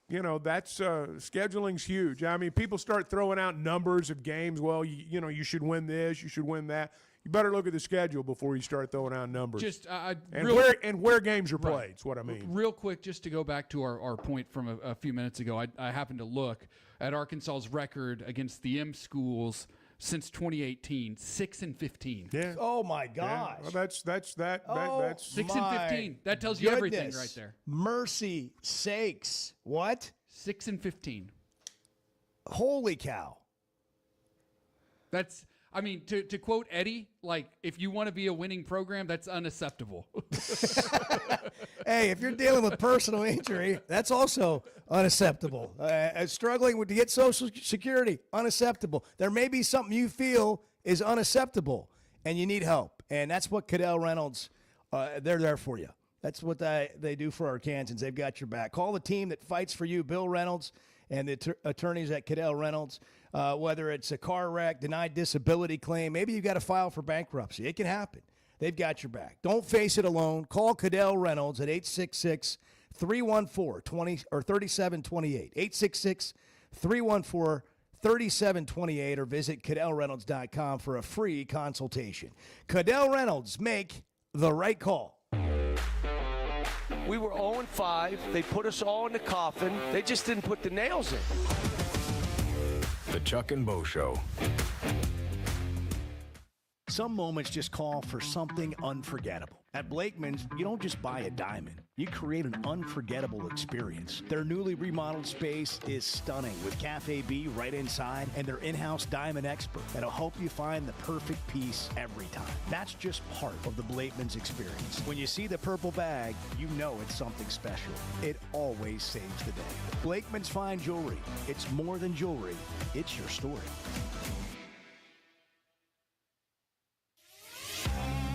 that's scheduling's huge. I mean, people start throwing out numbers of games. Well, you should win this, you should win that. You better look at the schedule before you start throwing out numbers. Where games are played. That's what I mean. Real quick, just to go back to our point from a few minutes ago, I happened to look at Arkansas's record against the M schools since 2018, 6-15. Yeah. Oh my gosh. Well, that's 6-15. That tells you everything right there. Mercy sakes. What? 6-15. Holy cow. That's, I mean, to quote Eddie, like, if you want to be a winning program, that's unacceptable. Hey, if you're dealing with personal injury, that's also unacceptable. Struggling to get Social Security, unacceptable. There may be something you feel is unacceptable, and you need help. And that's what Cadell Reynolds, they're there for you. That's what they do for Arkansans. They've got your back. Call the team that fights for you, Bill Reynolds, and the attorneys at Cadell Reynolds. Whether it's a car wreck, denied disability claim, maybe you got to file for bankruptcy. It can happen. They've got your back. Don't face it alone. Call Cadell Reynolds at 866-314-3728. 866-314-3728 or visit CadellReynolds.com for a free consultation. Cadell Reynolds, make the right call. We were 0-5. They put us all in the coffin. They just didn't put the nails in. The Chuck and Bo Show. Some moments just call for something unforgettable. At Blakeman's, you don't just buy a diamond. You create an unforgettable experience. Their newly remodeled space is stunning with Cafe B right inside and their in-house diamond expert that'll help you find the perfect piece every time. That's just part of the Blakeman's experience. When you see the purple bag, you know it's something special. It always saves the day. Blakeman's Fine Jewelry. It's more than jewelry. It's your story.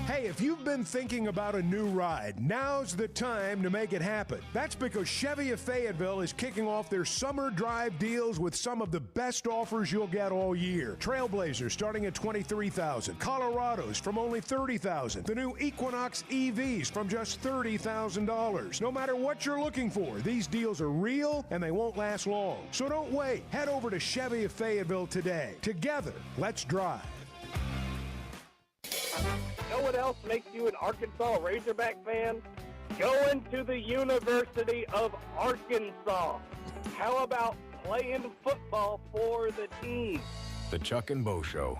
Hey, if you've been thinking about a new ride, now's the time to make it happen. That's because Chevy of Fayetteville is kicking off their summer drive deals with some of the best offers you'll get all year. Trailblazers starting at $23,000, Colorados from only $30,000, the new Equinox EVs from just $30,000. No matter what you're looking for, these deals are real and they won't last long. So don't wait. Head over to Chevy of Fayetteville today. Together, let's drive. Know what else makes you an Arkansas Razorback fan? Going to the University of Arkansas. How about playing football for the team? The Chuck and Bo Show.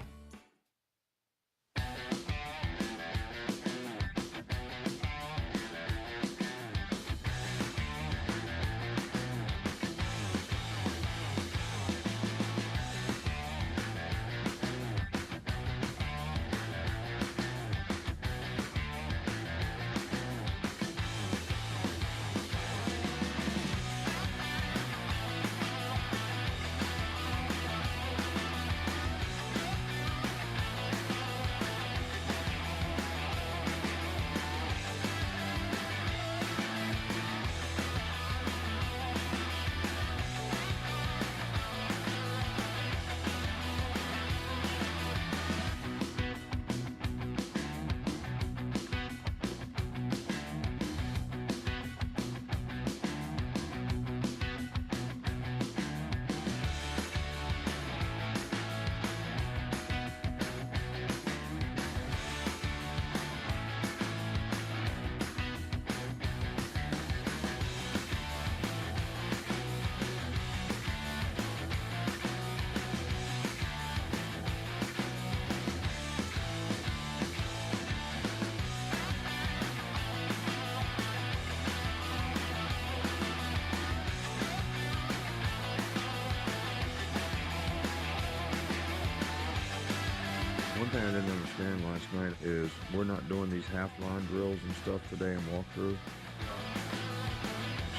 One thing I didn't understand last night is we're not doing these half-line drills and stuff today and walkthrough.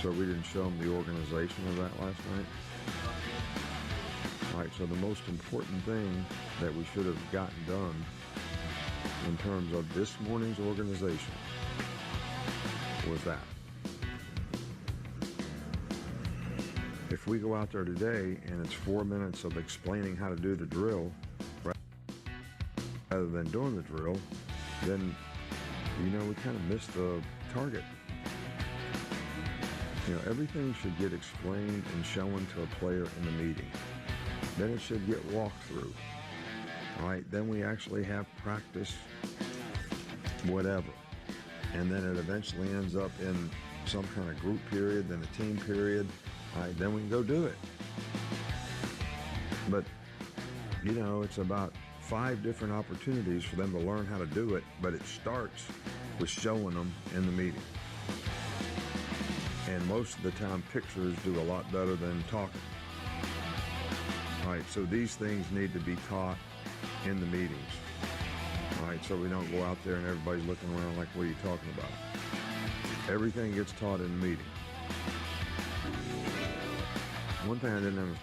So we didn't show them the organization of that last night. All right, so the most important thing that we should have gotten done in terms of this morning's organization was that. If we go out there today and it's 4 minutes of explaining how to do the drill, rather than doing the drill, then, you know, we kind of missed the target. You know, everything should get explained and shown to a player in the meeting. Then it should get walked through. All right, then we actually have practice, whatever. And then it eventually ends up in some kind of group period, then a team period. All right, then we can go do it. But, you know, it's about 5 different opportunities for them to learn how to do it, but it starts with showing them in the meeting. And most of the time, pictures do a lot better than talking. All right, so these things need to be taught in the meetings. All right, so we don't go out there and everybody's looking around like, what are you talking about? Everything gets taught in the meeting. One thing I didn't understand.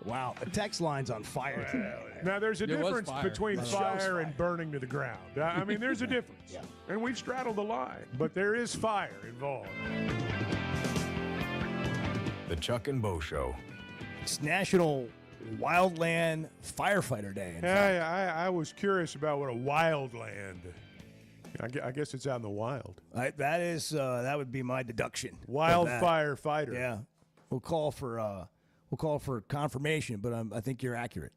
Wow, the text line's on fire. Now, there's a There was difference fire. between The show's fire and fire. burning to the ground. I mean, there's a difference. Yeah. And we've straddled the line, but there is fire involved. The Chuck and Bo Show. It's National Wildland Firefighter Day. in fact. I was curious about what a wildland. I guess it's out in the wild. That would be my deduction. of that. Wildfire fighter. Yeah, we'll call for confirmation, but I think you're accurate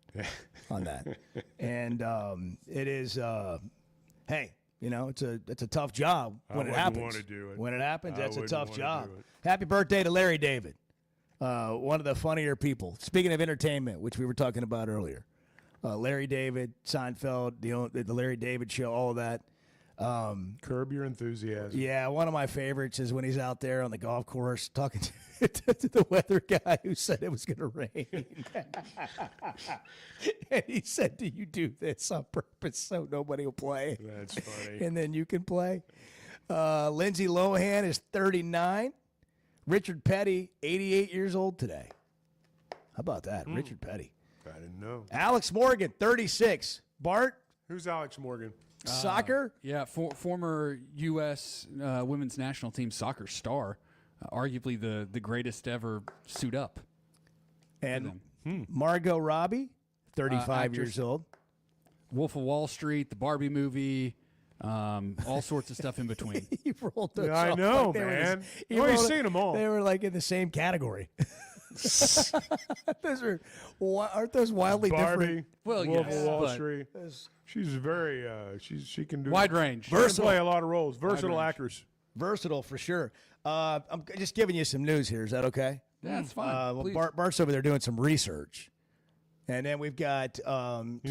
on that. And it is, hey, it's a tough job when it wouldn't happens. wanna do it. When it happens, I that's a wouldn't tough wanna job. do it. Happy birthday to Larry David, one of the funnier people. Speaking of entertainment, which we were talking about earlier, Larry David, Seinfeld, the Larry David Show, all of that. Curb Your Enthusiasm. Yeah, one of my favorites is when he's out there on the golf course talking to the weather guy who said it was going to rain. And he said, "Do you do this on purpose so nobody will play?" That's funny. And then you can play. Lindsay Lohan is 39. Richard Petty, 88 years old today. How about that? Richard Petty. I didn't know. Alex Morgan, 36. Bart, Who's Alex Morgan? soccer? Yeah, former U.S. Women's national team soccer star, arguably the greatest ever suit up. And Margot Robbie, 35 actress. years old. Wolf of Wall Street, the Barbie movie, all sorts of stuff in between. You rolled those I off know, like they were in man. the- Well, you've rolled- seen them all. They were like in the same category. Aren't those wildly Barbie, different? Well, Wolf yes, of Wall but- Street. She's very, she can do Wide range. She can play a lot of roles. Versatile range. actress. Versatile for sure. I'm just giving you some news here. Is that okay? Yeah, that's fine. Well, Please. Bart's over there doing some research. And then we've got, He's so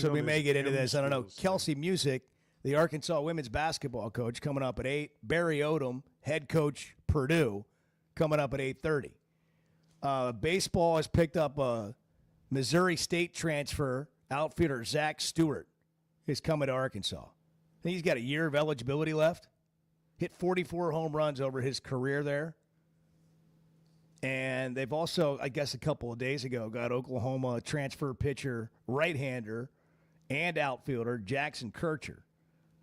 on we his may get into M this. I don't know. skills. Kelsey Music, the Arkansas women's basketball coach, coming up at 8. Barry Odom, head coach, Purdue, coming up at 8:30. Baseball has picked up a Missouri State transfer. Outfielder Zach Stewart is coming to Arkansas. I think he's got a year of eligibility left. Hit 44 home runs over his career there. And they've also, I guess a couple of days ago, got Oklahoma transfer pitcher, right-hander, and outfielder Jackson Kircher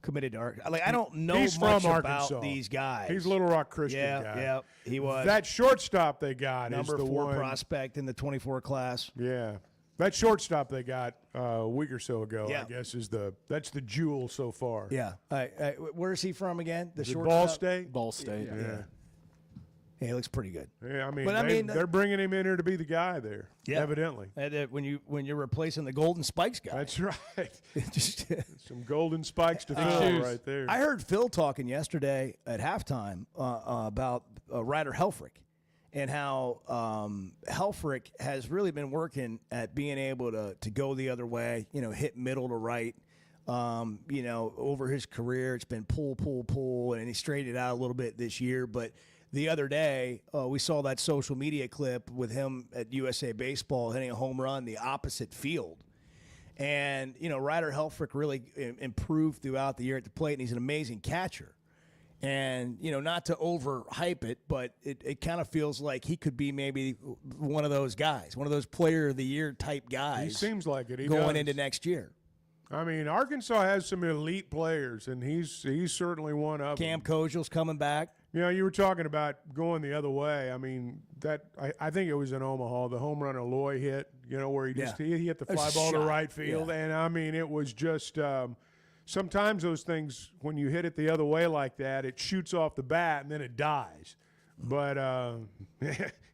committed to Arkansas. Like, I don't know He's much from about Arkansas. these guys. He's a Little Rock Christian guy. Yeah, he was. That shortstop they got number is the 4 one. prospect in the 24 class. Yeah. That shortstop they got a week or so ago, Yeah. I guess, that's the jewel so far. Yeah. Where is he from again? The Is it shortstop? Ball State? Ball State. Yeah. Yeah, he looks pretty good. Yeah, I mean, But, I mean, they're bringing him in here to be the guy there, Yeah. evidently. And, when you're replacing the Golden Spikes guy. That's right. Just Some golden spikes to fill shoes. right there. I heard Phil talking yesterday at halftime about Ryder Helfrich, and how Helfrich has really been working at being able to go the other way, hit middle to right. Over his career, it's been pull, and he straightened it out a little bit this year. But the other day, we saw that social media clip with him at USA Baseball hitting a home run the opposite field. And, Ryder Helfrich really improved throughout the year at the plate, and he's an amazing catcher. And, not to overhype it, but it kind of feels like he could be maybe one of those guys, one of those player of the year type guys. He seems like it. He going does. into next year. I mean, Arkansas has some elite players, and he's certainly one of them. Cam Kojal's coming back. You were talking about going the other way. I mean, I think it was in Omaha, the home run Aloy hit, where he hit the fly ball to right field. Yeah. And, I mean, it was just sometimes those things, when you hit it the other way like that, it shoots off the bat and then it dies. But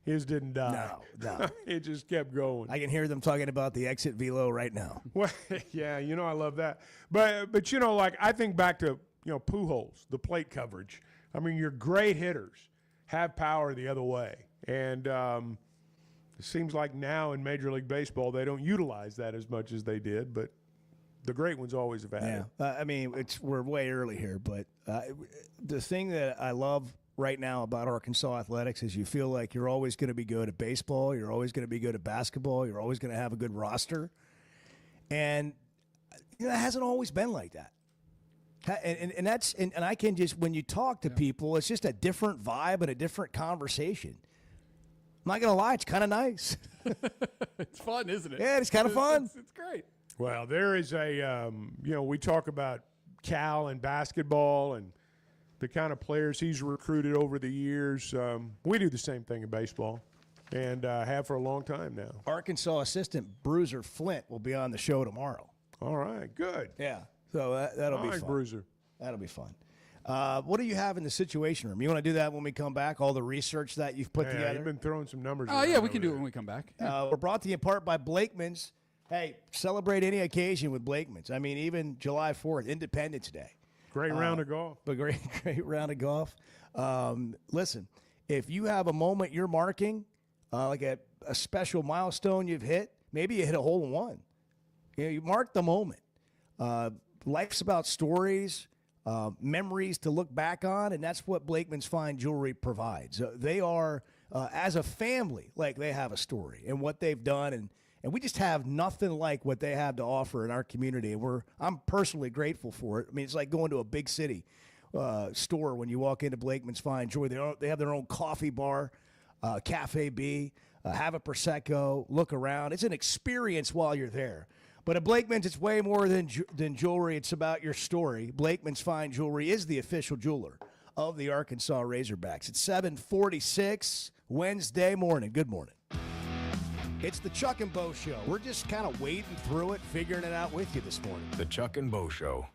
his didn't die. No. It just kept going. I can hear them talking about the exit velo right now. Well, yeah, I love that. But I think back to, Pujols, the plate coverage. I mean, your great hitters have power the other way. And it seems like now in Major League Baseball they don't utilize that as much as they did, but the great ones always have had it. We're way early here, but the thing that I love right now about Arkansas athletics is you feel like you're always going to be good at baseball, you're always going to be good at basketball, you're always going to have a good roster. And it hasn't always been like that. And that's and I can just, when you talk to people, it's just a different vibe and a different conversation. I'm not gonna lie, it's kind of nice. It's fun, isn't it? Yeah, it's kind of fun. It's great. Well, there is a we talk about Cal and basketball and the kind of players he's recruited over the years. We do the same thing in baseball, and have for a long time now. Arkansas assistant Bruiser Flint will be on the show tomorrow. All right, good. Yeah. So that'll be fun. Bruiser. That'll be fun. What do you have in the Situation Room? You want to do that when we come back? All the research that you've put together? You've been throwing some numbers. Oh, yeah, we can do it when we come back. We're brought to you in part by Blakeman's. Hey, celebrate any occasion with Blakeman's. I mean, even July 4th, Independence Day. Great round of golf. But great round of golf. Listen, if you have a moment you're marking, like a special milestone you've hit, maybe you hit a hole in one. You mark the moment. Life's about stories, memories to look back on, and that's what Blakeman's Fine Jewelry provides. They are, as a family, like they have a story and what they've done, and we just have nothing like what they have to offer in our community, and I'm personally grateful for it. I mean, it's like going to a big city store when you walk into Blakeman's Fine Jewelry. They have their own coffee bar, Cafe B, have a Prosecco, look around. It's an experience while you're there. But at Blakeman's, it's way more than jewelry. It's about your story. Blakeman's Fine Jewelry is the official jeweler of the Arkansas Razorbacks. It's 7:46 Wednesday morning. Good morning. It's the Chuck and Bo Show. We're just kind of wading through it, figuring it out with you this morning. The Chuck and Bo Show.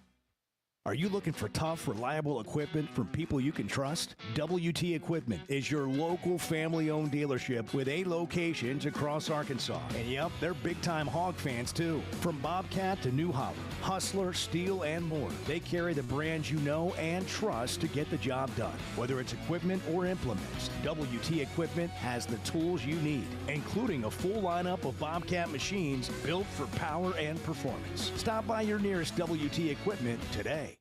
Are you looking for tough, reliable equipment from people you can trust? WT Equipment is your local family-owned dealership with 8 locations across Arkansas. And yep, they're big-time Hog fans too. From Bobcat to New Holland, Hustler, Steel, and more, they carry the brands you know and trust to get the job done. Whether it's equipment or implements, WT Equipment has the tools you need, including a full lineup of Bobcat machines built for power and performance. Stop by your nearest WT Equipment today.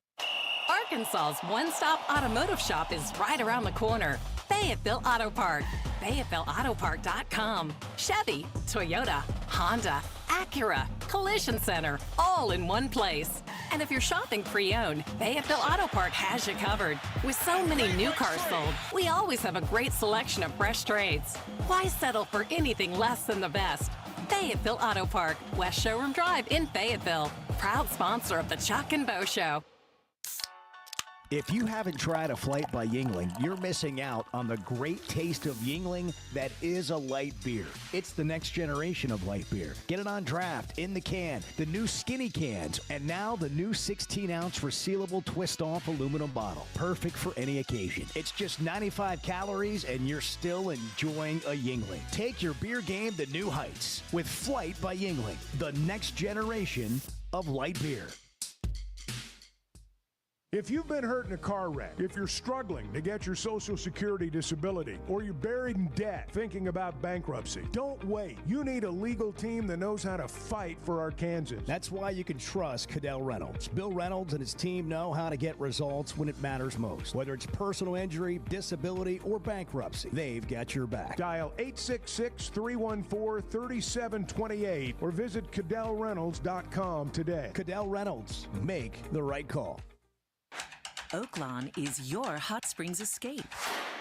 Arkansas's one-stop automotive shop is right around the corner. Fayetteville Auto Park. FayettevilleAutoPark.com. Chevy, Toyota, Honda, Acura, Collision Center, all in one place. And if you're shopping pre-owned, Fayetteville Auto Park has you covered. With so many new cars sold, we always have a great selection of fresh trades. Why settle for anything less than the best? Fayetteville Auto Park, West Showroom Drive in Fayetteville. Proud sponsor of the Chuck and Bo Show. If you haven't tried a Flight by Yuengling, you're missing out on the great taste of Yuengling that is a light beer. It's the next generation of light beer. Get it on draft, in the can, the new skinny cans, and now the new 16-ounce resealable twist-off aluminum bottle. Perfect for any occasion. It's just 95 calories, and you're still enjoying a Yuengling. Take your beer game to new heights with Flight by Yuengling, the next generation of light beer. If you've been hurt in a car wreck, if you're struggling to get your Social Security disability, or you're buried in debt thinking about bankruptcy, don't wait. You need a legal team that knows how to fight for Arkansans. That's why you can trust Cadell Reynolds. Bill Reynolds and his team know how to get results when it matters most. Whether it's personal injury, disability, or bankruptcy, they've got your back. Dial 866-314-3728 or visit CadellReynolds.com today. Cadell Reynolds. Make the right call. Oaklawn is your hot springs escape.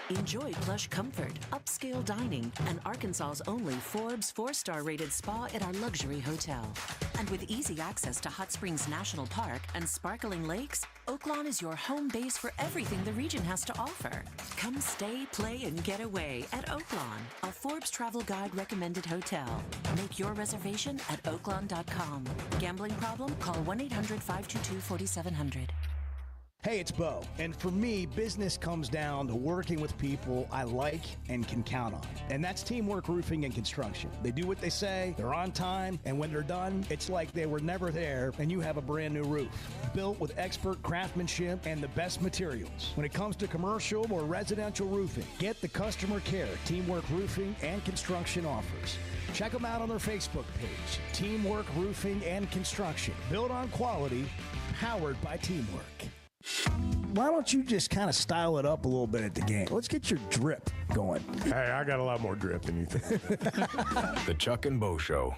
Enjoy plush comfort, upscale dining, and Arkansas's only Forbes 4-star rated spa at our luxury hotel. And with easy access to Hot Springs National Park and sparkling lakes, Oaklawn is your home base for everything the region has to offer. Come stay, play, and get away at Oaklawn, a Forbes Travel Guide recommended hotel. Make your reservation at oaklawn.com. Gambling problem? Call 1-800-522-4700. Hey, it's Bo. And for me, business comes down to working with people I like and can count on. And that's Teamwork Roofing and Construction. They do what they say, they're on time, and when they're done, it's like they were never there and you have a brand new roof. Built with expert craftsmanship and the best materials. When it comes to commercial or residential roofing, get the customer care Teamwork Roofing and Construction offers. Check them out on their Facebook page, Teamwork Roofing and Construction. Built on quality, powered by teamwork. Why don't you just kind of style it up a little bit at the game? Let's get your drip going. Hey, I got a lot more drip than you think. The Chuck and Bo Show.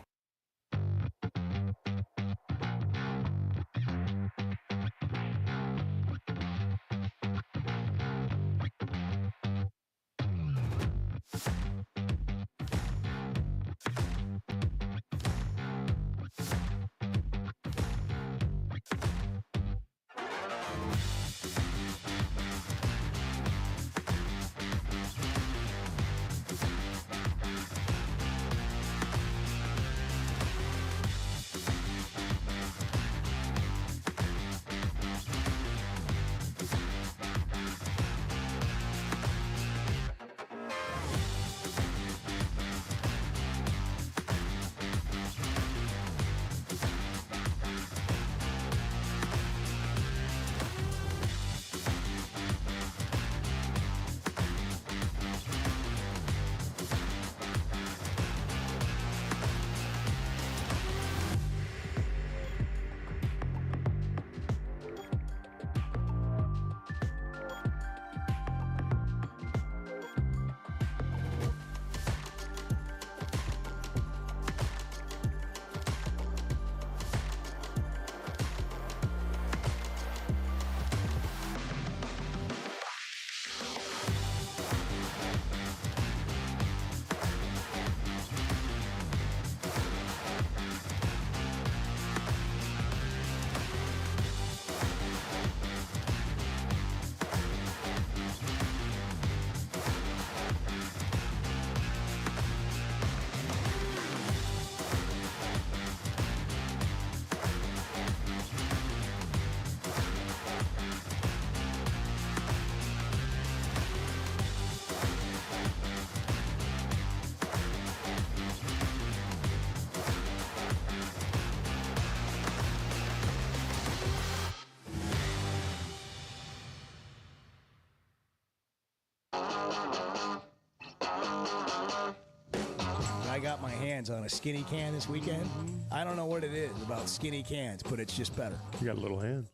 I got my hands on a skinny can this weekend. I don't know what it is about skinny cans, but it's just better. You got a little hand.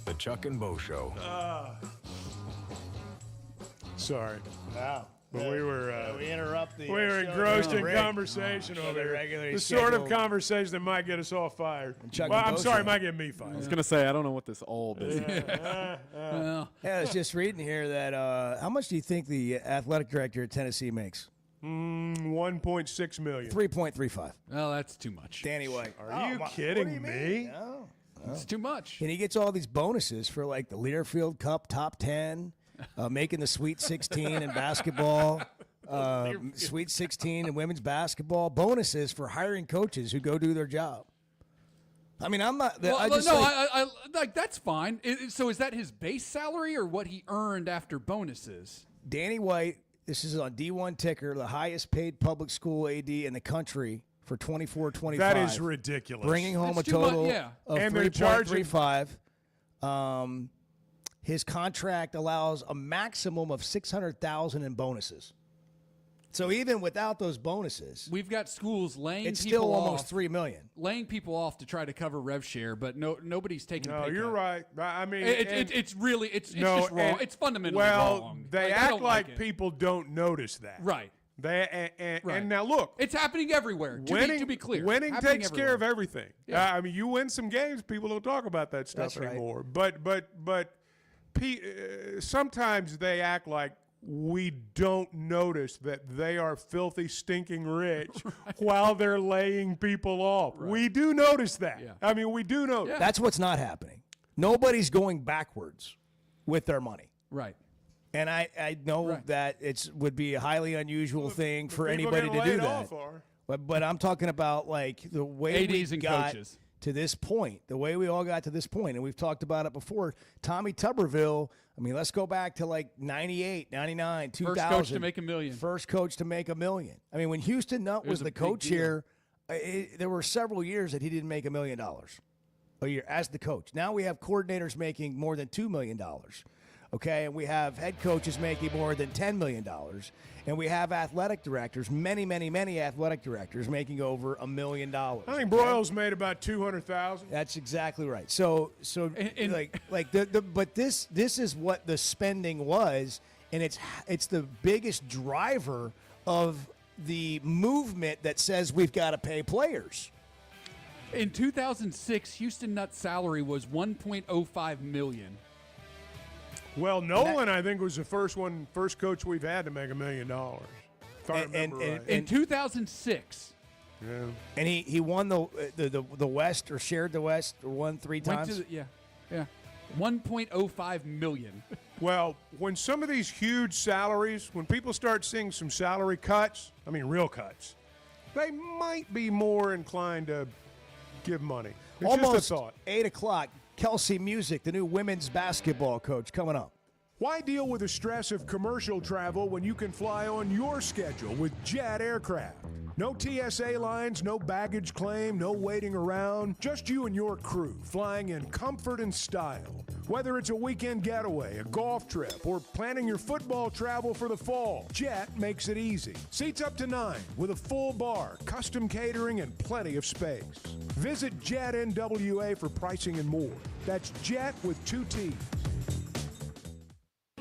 The Chuck and Bo Show. Sorry. Wow. But we were we interrupt the we were engrossed in conversation over here. The sort of conversation that might get us all fired. Well, I'm sorry, might get me fired. I was going to say, I don't know what this all is. Yeah, I was just reading here that how much do you think the athletic director at Tennessee makes? 1.6 million. 3.35. Well, that's too much. Danny White. Are you kidding me? No. It's too much. And he gets all these bonuses for like the Learfield Cup top 10, making the Sweet 16 in basketball, Sweet 16 in women's basketball, bonuses for hiring coaches who go do their job. I mean, I'm not. Well, I like that's fine. So is that his base salary or what he earned after bonuses? Danny White, this is on D1 Ticker, the highest paid public school AD in the country for 24-25. That is ridiculous. Bringing home It's a too much, total yeah. of And they're charging- 3.35. His contract allows a maximum of $600,000 in bonuses. So even without those bonuses, We've got schools laying it's people still off, almost $3 million. laying people off to try to cover rev share, but nobody's taking. No, a pay you're cut. right. I mean, It's really it's no, just wrong. and- It's fundamentally well, wrong. they I act don't like it. people don't notice that. Right. And Right. now look, It's happening everywhere. To be clear, winning happening takes care of everywhere. everything. Yeah. I mean, you win some games, people don't talk about that stuff That's right. anymore. But sometimes they act like we don't notice that they are filthy, stinking rich while they're laying people off. Right. We do notice that. Yeah. I mean, we do notice. That's what's not happening. Nobody's going backwards with their money. Right. And I know that it would be a highly unusual thing for people anybody getting to do laid that. off are. But I'm talking about like the way we ADs and got coaches. to this point, the way we all got to this point, and we've talked about it before. Tommy Tuberville, I mean, let's go back to like 98, 99, 2000. First coach to make $1 million. First coach to make $1 million. I mean, when Houston Nutt was a the big coach deal. here, there were several years that he didn't make $1 million a year as the coach. Now we have coordinators making more than $2 million. Okay, and we have head coaches making more than $10 million. And we have athletic directors, many athletic directors making over $1 million. I think Broyles made about 200,000. That's exactly right. So but this is what the spending was, and it's the biggest driver of the movement that says we've got to pay players. In 2006, Houston Nutt's salary was $1.05 million. Well, Nolan, I think, was the first coach we've had to make $1 million. If I remember right. In 2006. Yeah. And he won the West, or shared the West, or won 3 Went times. to yeah. 1.05 million. Well, when some of these huge salaries, when people start seeing some salary cuts, I mean real cuts, they might be more inclined to give money. It's Almost just a thought. 8 o'clock. Kelsey Music, the new women's basketball coach, coming up. Why deal with the stress of commercial travel when you can fly on your schedule with Jet Aircraft? No TSA lines, no baggage claim, no waiting around. Just you and your crew flying in comfort and style. Whether it's a weekend getaway, a golf trip, or planning your football travel for the fall, Jet makes it easy. Seats up to 9 with a full bar, custom catering, and plenty of space. Visit Jet NWA for pricing and more. That's Jet with 2 T's.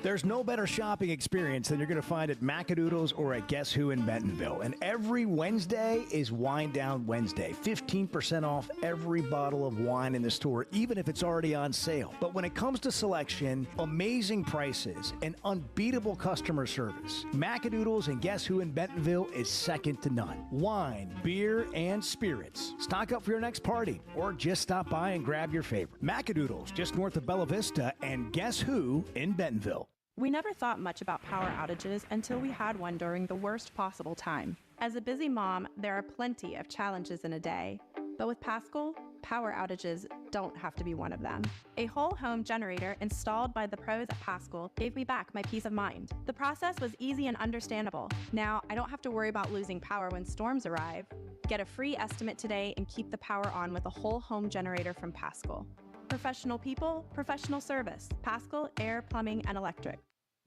There's no better shopping experience than you're going to find at Macadoodles or at Guess Who in Bentonville. And every Wednesday is Wine Down Wednesday. 15% off every bottle of wine in the store, even if it's already on sale. But when it comes to selection, amazing prices, and unbeatable customer service, Macadoodles and Guess Who in Bentonville is second to none. Wine, beer, and spirits. Stock up for your next party or just stop by and grab your favorite. Macadoodles, just north of Bella Vista, and Guess Who in Bentonville. We never thought much about power outages until we had one during the worst possible time. As a busy mom, there are plenty of challenges in a day. But with Paschal, power outages don't have to be one of them. A whole home generator installed by the pros at Paschal gave me back my peace of mind. The process was easy and understandable. Now, I don't have to worry about losing power when storms arrive. Get a free estimate today and keep the power on with a whole home generator from Paschal. Professional people, professional service. Paschal Air, Plumbing, and Electric.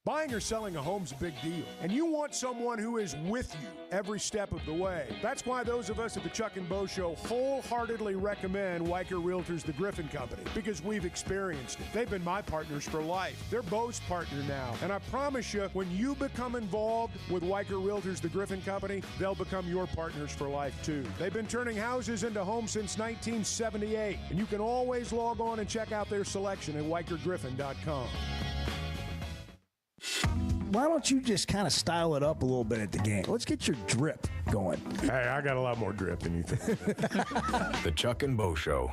Buying or selling a home's a big deal, and you want someone who is with you every step of the way. That's why those of us at the Chuck and Bo Show wholeheartedly recommend Weicker Realtors The Griffin Company, because we've experienced it. They've been my partners for life. They're Bo's partner now, and I promise you, when you become involved with Weicker Realtors The Griffin Company, they'll become your partners for life too. They've been turning houses into homes since 1978, and you can always log on and check out their selection at WeicherGriffin.com. Why don't you just kind of style it up a little bit at the game? Let's get your drip going. Hey, I got a lot more drip than you think. The Chuck and Bo Show.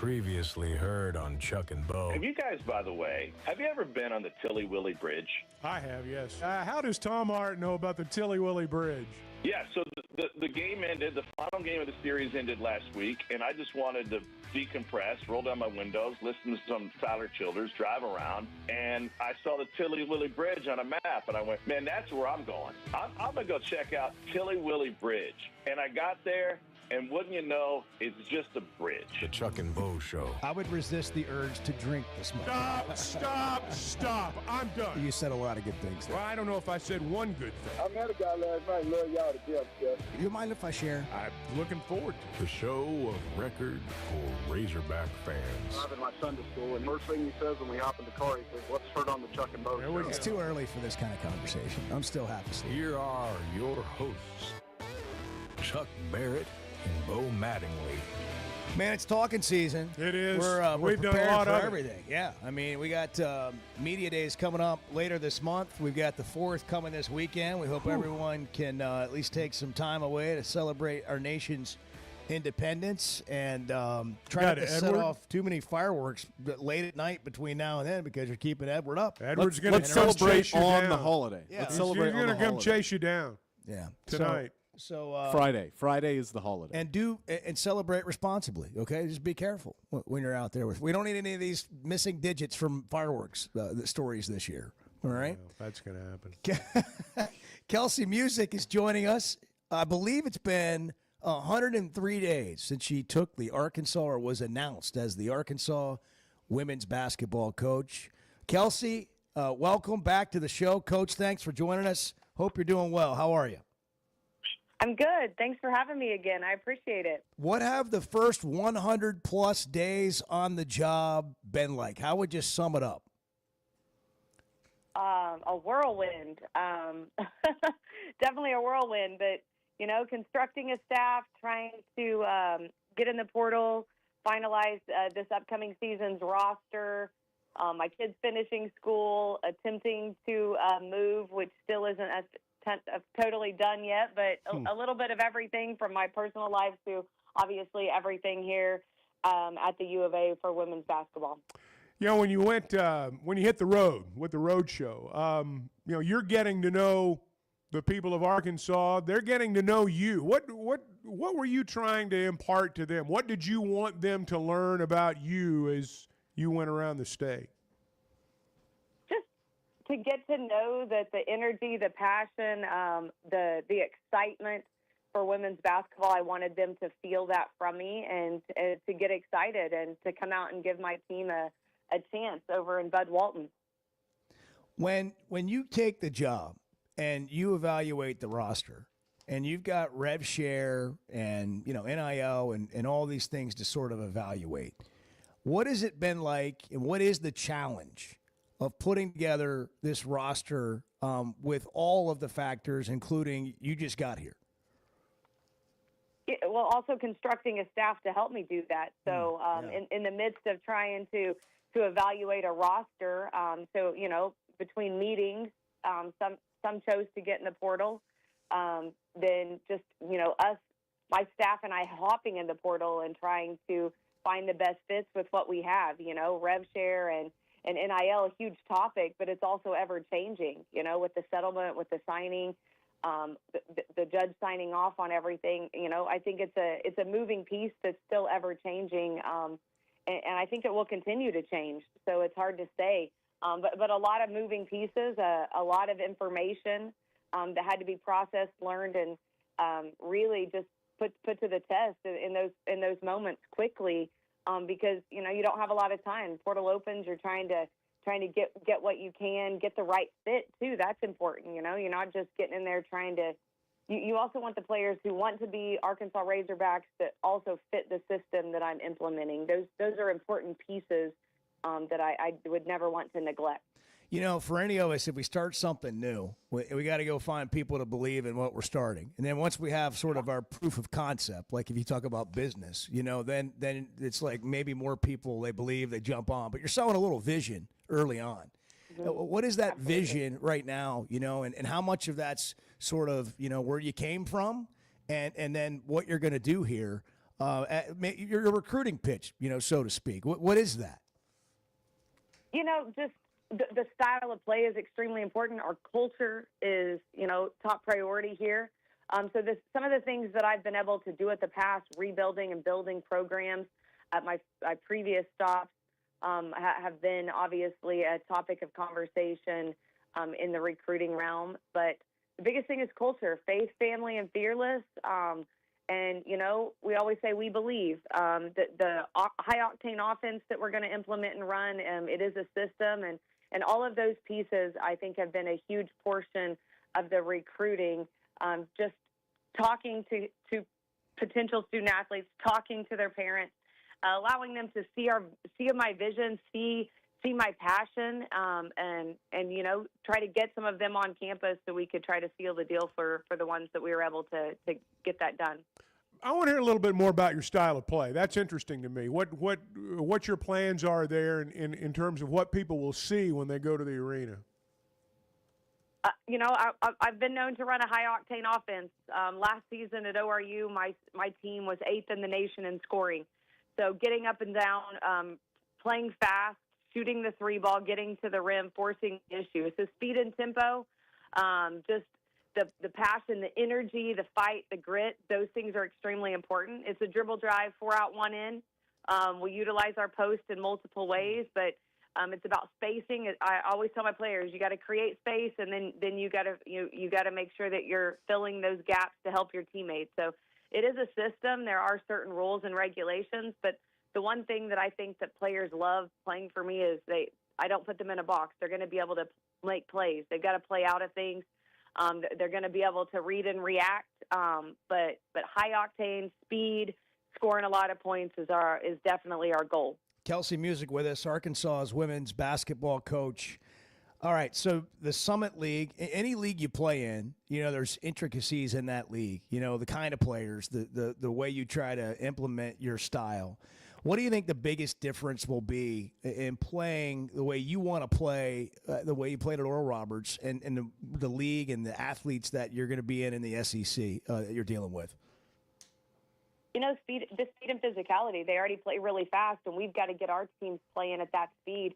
Previously heard on Chuck and Bo. Have you guys, by the way, have you ever been on the Tilly Willy Bridge? I have, yes. How does Tom Hart know about the Tilly Willy Bridge? Yeah, so the game ended, the final game of the series ended last week, and I just wanted to decompress, roll down my windows, listen to some Tyler Childers, drive around, and I saw the Tilly Willy Bridge on a map, and I went, man, that's where I'm going. I'm going to go check out Tilly Willy Bridge. And I got there, and wouldn't you know, it's just a bridge. The Chuck and Bo Show. I would resist the urge to drink this morning. Stop. I'm done. You said a lot of good things there. Well, I don't know if I said one good thing. I met a guy last night. Love y'all to death, Jeff. You mind if I share? I'm looking forward to The show of record for Razorback fans. I'm in my Sunday school, and first thing he says when we hop in the car, he says, "What's heard on the Chuck and Bo Show?" It's too early for this kind of conversation. I'm still half asleep. Here are your hosts, Chuck Barrett and Bo Mattingly. Man, it's talking season. It is. We're We've done a prepared lot for of it. everything. Yeah, I mean, we got media days coming up later this month. We've got the 4th coming this weekend. We hope everyone can at least take some time away to celebrate our nation's independence and try not to set off too many fireworks late at night between now and then because you're keeping Edward up. Edward's going Let's to celebrate on down. the holiday. Yeah. Let's celebrate You're on the going to come holiday. chase you down. Yeah. Tonight. So Friday is the holiday. And celebrate responsibly, okay? Just be careful when you're out there. We don't need any of these missing digits from fireworks the stories this year, all right? That's going to happen. Kelsey Music is joining us. I believe it's been 103 days since she took the Arkansas or was announced as the Arkansas women's basketball coach. Kelsey, welcome back to the show. Coach, thanks for joining us. Hope you're doing well. How are you? I'm good. Thanks for having me again. I appreciate it. What have the first 100-plus days on the job been like? How would you sum it up? A whirlwind. Definitely a whirlwind, but, you know, constructing a staff, trying to get in the portal, finalize this upcoming season's roster, my kids finishing school, attempting to move, which still isn't totally done yet, but a little bit of everything from my personal life to obviously everything here at the U of A for women's basketball. You know, when you hit the road with the road show, you know, you're getting to know the people of Arkansas. They're getting to know you. What were you trying to impart to them? What did you want them to learn about you as you went around the state? To get to know that the energy, the passion, the excitement for women's basketball, I wanted them to feel that from me and to get excited and to come out and give my team a chance over in Bud Walton. When you take the job and you evaluate the roster and you've got rev share and, you know, NIL and all these things to sort of evaluate, what has it been like and what is the challenge of putting together this roster with all of the factors, including you just got here? Yeah, well, also constructing a staff to help me do that. So in the midst of trying to evaluate a roster, so, you know, between meetings, some chose to get in the portal. Then just, you know, my staff and I hopping in the portal and trying to find the best fits with what we have, you know, rev share and NIL, a huge topic, but it's also ever-changing, you know, with the settlement, with the signing, the judge signing off on everything. You know, I think it's a moving piece that's still ever-changing, and I think it will continue to change, so it's hard to say. But a lot of moving pieces, a lot of information that had to be processed, learned, and really just put to the test in those moments quickly. Because, you know, you don't have a lot of time. Portal opens, you're trying to get what you can, get the right fit too. That's important. You know, you're not just getting in there trying to. You also want the players who want to be Arkansas Razorbacks that also fit the system that I'm implementing. Those are important pieces that I would never want to neglect. You know, for any of us, if we start something new, we got to go find people to believe in what we're starting. And then once we have sort of our proof of concept, like if you talk about business, you know, then it's like maybe more people, they believe, they jump on. But you're selling a little vision early on. What is that vision right now, you know, and how much of that's sort of, you know, where you came from and then what you're going to do here your recruiting pitch, so to speak. What is that? Just the style of play is extremely important. Our culture is, top priority here. So some of the things that I've been able to do at the past, rebuilding and building programs at my previous stops, have been obviously a topic of conversation in the recruiting realm. But the biggest thing is culture, faith, family, and fearless. And, we always say we believe that the high-octane offense that we're going to implement and run, it is a system. And all of those pieces, I think, have been a huge portion of the recruiting. Just talking to potential student athletes, talking to their parents, allowing them to see my vision, see my passion, and try to get some of them on campus so we could try to seal the deal for the ones that we were able to get that done. I want to hear a little bit more about your style of play. That's interesting to me. What your plans are there in terms of what people will see when they go to the arena? I've been known to run a high-octane offense. Last season at ORU, my team was 8th in the nation in scoring. So getting up and down, playing fast, shooting the three ball, getting to the rim, forcing issues. So speed and tempo, just the passion, the energy, the fight, the grit, those things are extremely important. It's a dribble drive, 4 out, 1 in. We utilize our post in multiple ways, but it's about spacing. I always tell my players, you got to create space, and then you got to make sure that you're filling those gaps to help your teammates. So it is a system. There are certain rules and regulations, but the one thing that I think that players love playing for me is I don't put them in a box. They're going to be able to make plays. They've got to play out of things. They're going to be able to read and react. But high octane, speed, scoring a lot of points is definitely our goal. Kelsey Music with us, Arkansas's women's basketball coach. All right, so the Summit League, any league you play in, there's intricacies in that league. The kind of players, the way you try to implement your style. What do you think the biggest difference will be in playing the way you want to play, the way you played at Oral Roberts, and the league and the athletes that you're going to be in the SEC that you're dealing with? Speed and physicality. They already play really fast, and we've got to get our teams playing at that speed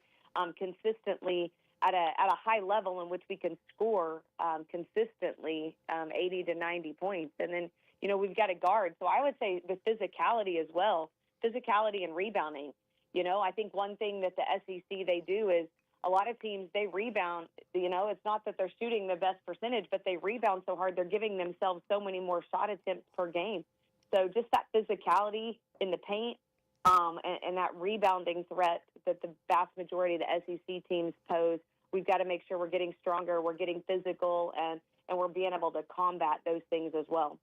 consistently at a high level in which we can score consistently 80 to 90 points. And then, we've got to guard. So I would say the physicality as well, physicality and rebounding. I think one thing that the SEC, they do is a lot of teams, they rebound. It's not that they're shooting the best percentage, but they rebound so hard, they're giving themselves so many more shot attempts per game. So just that physicality in the paint and that rebounding threat that the vast majority of the SEC teams pose, we've got to make sure we're getting stronger, we're getting physical, and we're being able to combat those things as well.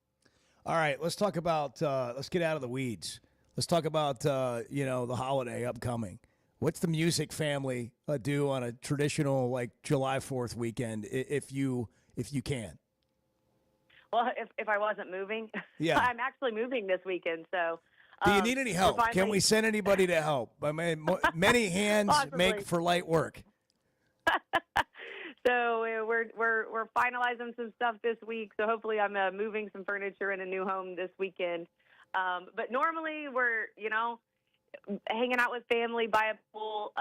All right, let's talk about let's get out of the weeds. Let's talk about, the holiday upcoming. What's the music family do on a traditional, July 4th weekend, if you can? Well, if I wasn't moving, yeah. I'm actually moving this weekend. So, do you need any help? Can we send anybody to help? I mean, many hands make for light work. So we're finalizing some stuff this week. So hopefully, I'm moving some furniture in a new home this weekend. But normally, we're hanging out with family by a pool,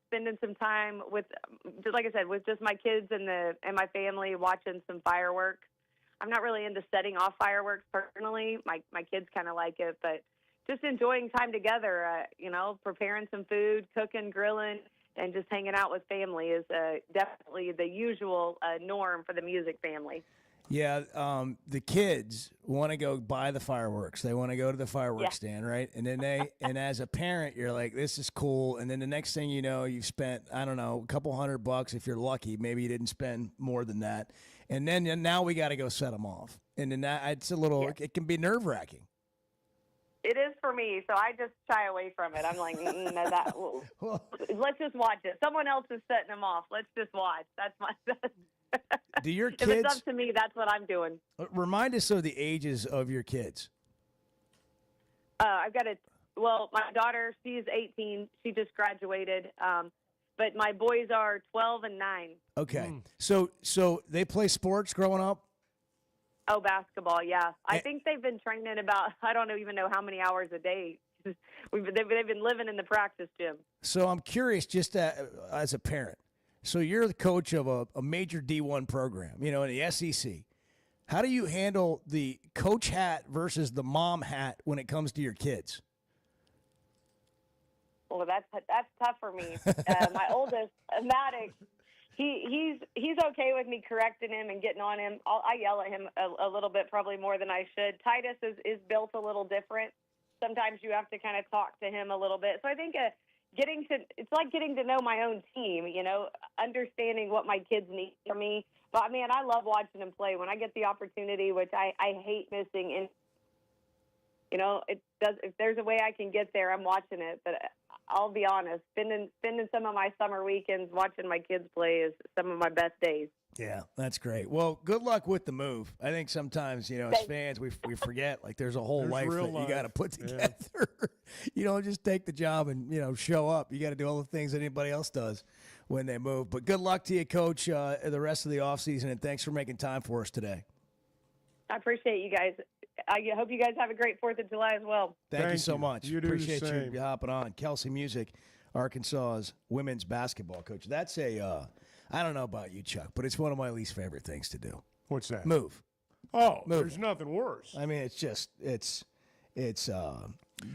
spending some time with, just like I said, with just my kids and my family, watching some fireworks. I'm not really into setting off fireworks personally. My kids kind of like it, but just enjoying time together, preparing some food, cooking, grilling, and just hanging out with family is definitely the usual norm for the music family. Yeah, the kids want to go buy the fireworks. They want to go to the fireworks stand, right? And then and as a parent, you're like, this is cool. And then the next thing you know, you've spent, I don't know, a couple $100 if you're lucky. Maybe you didn't spend more than that. And then now we got to go set them off. And then it's a little, it can be nerve-wracking. It is for me, so I just shy away from it. I'm like, let's just watch it. Someone else is setting them off. Let's just watch. That's my. Do your kids? If it's up to me, that's what I'm doing. Remind us of the ages of your kids. I've got my daughter, she's 18. She just graduated. But my boys are 12 and 9. Okay. So they play sports growing up? Oh, basketball, yeah. I think they've been training about, I don't even know how many hours a day. They've been living in the practice gym. So I'm curious, just as a parent. So you're the coach of a major D1 program, in the SEC. How do you handle the coach hat versus the mom hat when it comes to your kids? Well, that's tough for me. My oldest, Maddox, he's okay with me correcting him and getting on him. I yell at him a little bit, probably more than I should. Titus is built a little different. Sometimes you have to kind of talk to him a little bit. So I think it's like getting to know my own team, understanding what my kids need from me. But, man, I love watching them play. When I get the opportunity, which I hate missing, and, if there's a way I can get there, I'm watching it. But I'll be honest, spending some of my summer weekends watching my kids play is some of my best days. Yeah, that's great. Well, good luck with the move. I think sometimes, as fans, we forget, like, there's a whole life that you got to put together. Yeah. You don't just take the job and, show up. You got to do all the things that anybody else does when they move. But good luck to you, Coach, the rest of the offseason, and thanks for making time for us today. I appreciate you guys. I hope you guys have a great 4th of July as well. Thank you so much. You do appreciate the same. you hopping on. Kelsey Music, Arkansas's women's basketball coach. That's I don't know about you, Chuck, but it's one of my least favorite things to do. What's that? Move. Oh, Move. There's nothing worse. I mean, it's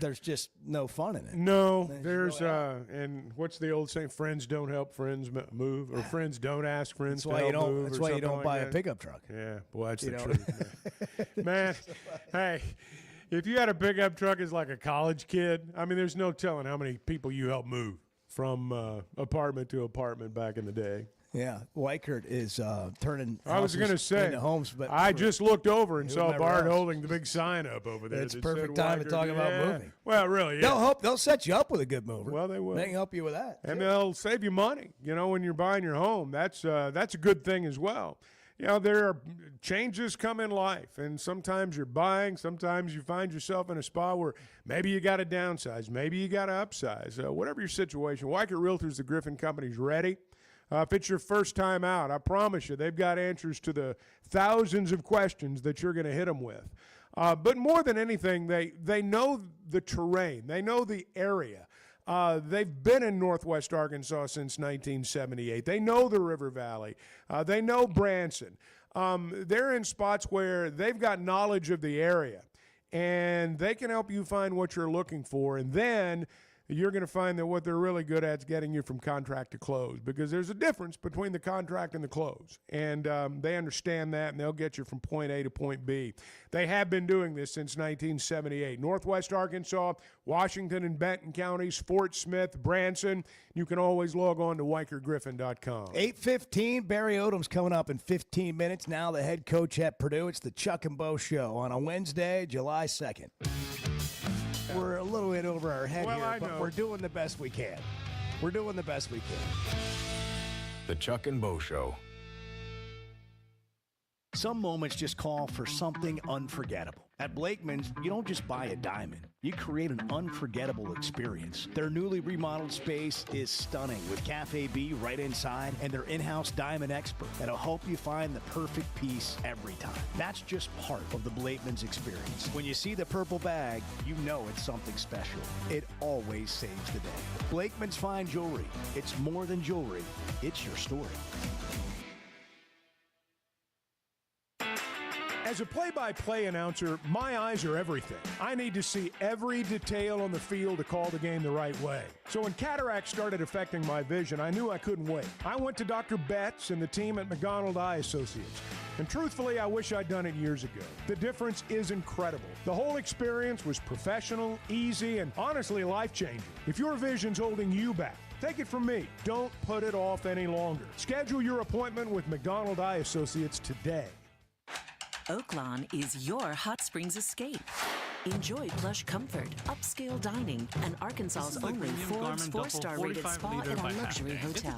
there's just no fun in it. No, there's and what's the old saying? Friends don't help friends move, or friends don't ask friends to help move. That's why you don't buy a pickup truck. Yeah, boy, that's the truth. Man, hey, if you had a pickup truck as like a college kid, I mean, there's no telling how many people you helped move from apartment to apartment back in the day. Yeah, Weichert is turning. I was going to say into homes, but I just looked over and saw Bart else. holding the big sign up over there. It's that perfect said time to Weichert. talk about moving. Well, really, yeah. They'll set you up with a good mover. Well, they will. They can help you with that, and they'll save you money. When you're buying your home, that's a good thing as well. There are changes come in life, and sometimes you're buying, sometimes you find yourself in a spot where maybe you got to downsize, maybe you got to upsize. Whatever your situation, Weichert Realtors, the Griffin Company's ready. If it's your first time out, I promise you they've got answers to the thousands of questions that you're going to hit them with. But more than anything, they know the terrain. They know the area. They've been in Northwest Arkansas since 1978. They know the River Valley. They know Branson. They're in spots where they've got knowledge of the area, and they can help you find what you're looking for. And then you're going to find that what they're really good at is getting you from contract to close, because there's a difference between the contract and the close. And they understand that, and they'll get you from point A to point B. They have been doing this since 1978. Northwest Arkansas, Washington and Benton counties, Fort Smith, Branson. You can always log on to WeichertGriffin.com. 8:15, Barry Odom's coming up in 15 minutes. Now the head coach at Purdue. It's the Chuck and Bo Show on a Wednesday, July 2nd. We're a little bit over our head here, but we're doing the best we can. We're doing the best we can. The Chuck and Bo Show. Some moments just call for something unforgettable. At Blakeman's, you don't just buy a diamond. You create an unforgettable experience. Their newly remodeled space is stunning with Cafe B right inside and their in-house diamond expert that'll help you find the perfect piece every time. That's just part of the Blakeman's experience. When you see the purple bag, you know it's something special. It always saves the day. Blakeman's Fine Jewelry. It's more than jewelry. It's your story. As a play-by-play announcer, my eyes are everything. I need to see every detail on the field to call the game the right way. So when cataract started affecting my vision, I knew I couldn't wait. I went to Dr. Betts and the team at McDonald Eye Associates. And truthfully, I wish I'd done it years ago. The difference is incredible. The whole experience was professional, easy, and honestly life-changing. If your vision's holding you back, take it from me. Don't put it off any longer. Schedule your appointment with McDonald Eye Associates today. Oaklawn is your hot springs escape. Enjoy plush comfort, upscale dining, and Arkansas's only Forbes 4-star rated spa at our luxury hotel.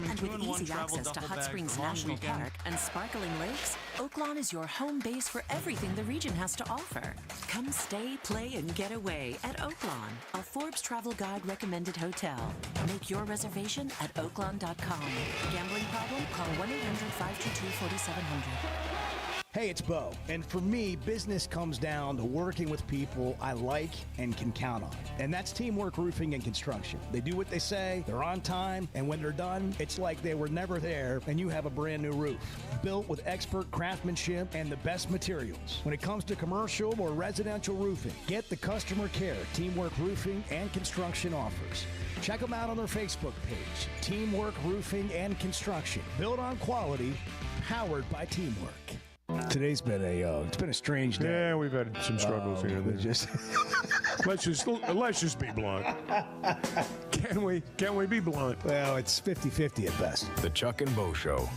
And with easy access to Hot Springs National Park and sparkling lakes, Oaklawn is your home base for everything the region has to offer. Come stay, play, and get away at Oaklawn, a Forbes Travel Guide recommended hotel. Make your reservation at oaklawn.com. Gambling problem? Call 1-800-522-4700. Hey, it's Bo. And for me, business comes down to working with people I like and can count on. And that's Teamwork Roofing and Construction. They do what they say, they're on time, and when they're done, it's like they were never there and you have a brand new roof. Built with expert craftsmanship and the best materials. When it comes to commercial or residential roofing, get the customer care Teamwork Roofing and Construction offers. Check them out on their Facebook page, Teamwork Roofing and Construction. Built on quality, powered by teamwork. Today's been it's been a strange day. Yeah, we've had some struggles here and there. Just let's just be blunt. Can we be blunt? Well, it's 50-50 at best. The Chuck and Bo Show.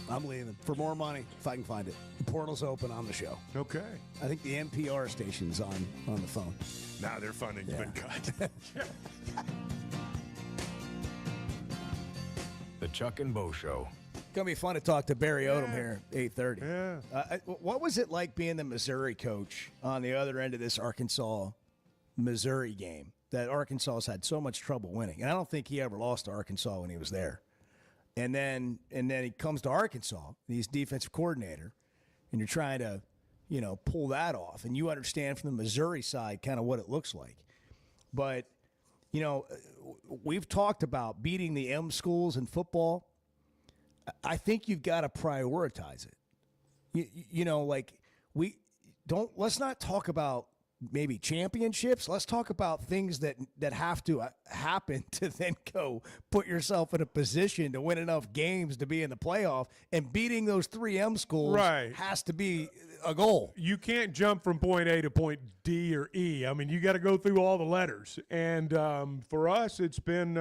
I'm leaving for more money if I can find it. The portal's open on the show. Okay. I think the NPR station's on the phone. Now their funding's been cut. The Chuck and Bo Show. Gonna be fun to talk to Barry Odom here at 8:30. Yeah. What was it like being the Missouri coach on the other end of this Arkansas-Missouri game that Arkansas's had so much trouble winning? And I don't think he ever lost to Arkansas when he was there. And then he comes to Arkansas, he's defensive coordinator, and you're trying to, pull that off. And you understand from the Missouri side kind of what it looks like. But, we've talked about beating the M schools in football. I think you've got to prioritize it. Let's not talk about maybe championships. Let's talk about things that have to happen to then go put yourself in a position to win enough games to be in the playoff, and beating those 3M schools has to be a goal. You can't jump from point A to point D or E. I mean, you got to go through all the letters. And for us, it's been,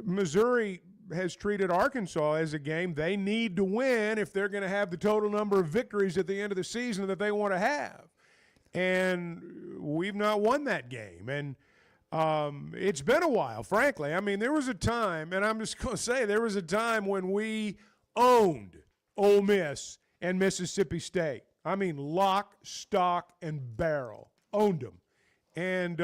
Missouri has treated Arkansas as a game they need to win if they're going to have the total number of victories at the end of the season that they want to have. And we've not won that game. And it's been a while, frankly. I mean, there was a time, and I'm just going to say, there was a time when we owned Ole Miss and Mississippi State. I mean, lock, stock, and barrel. Owned them. And,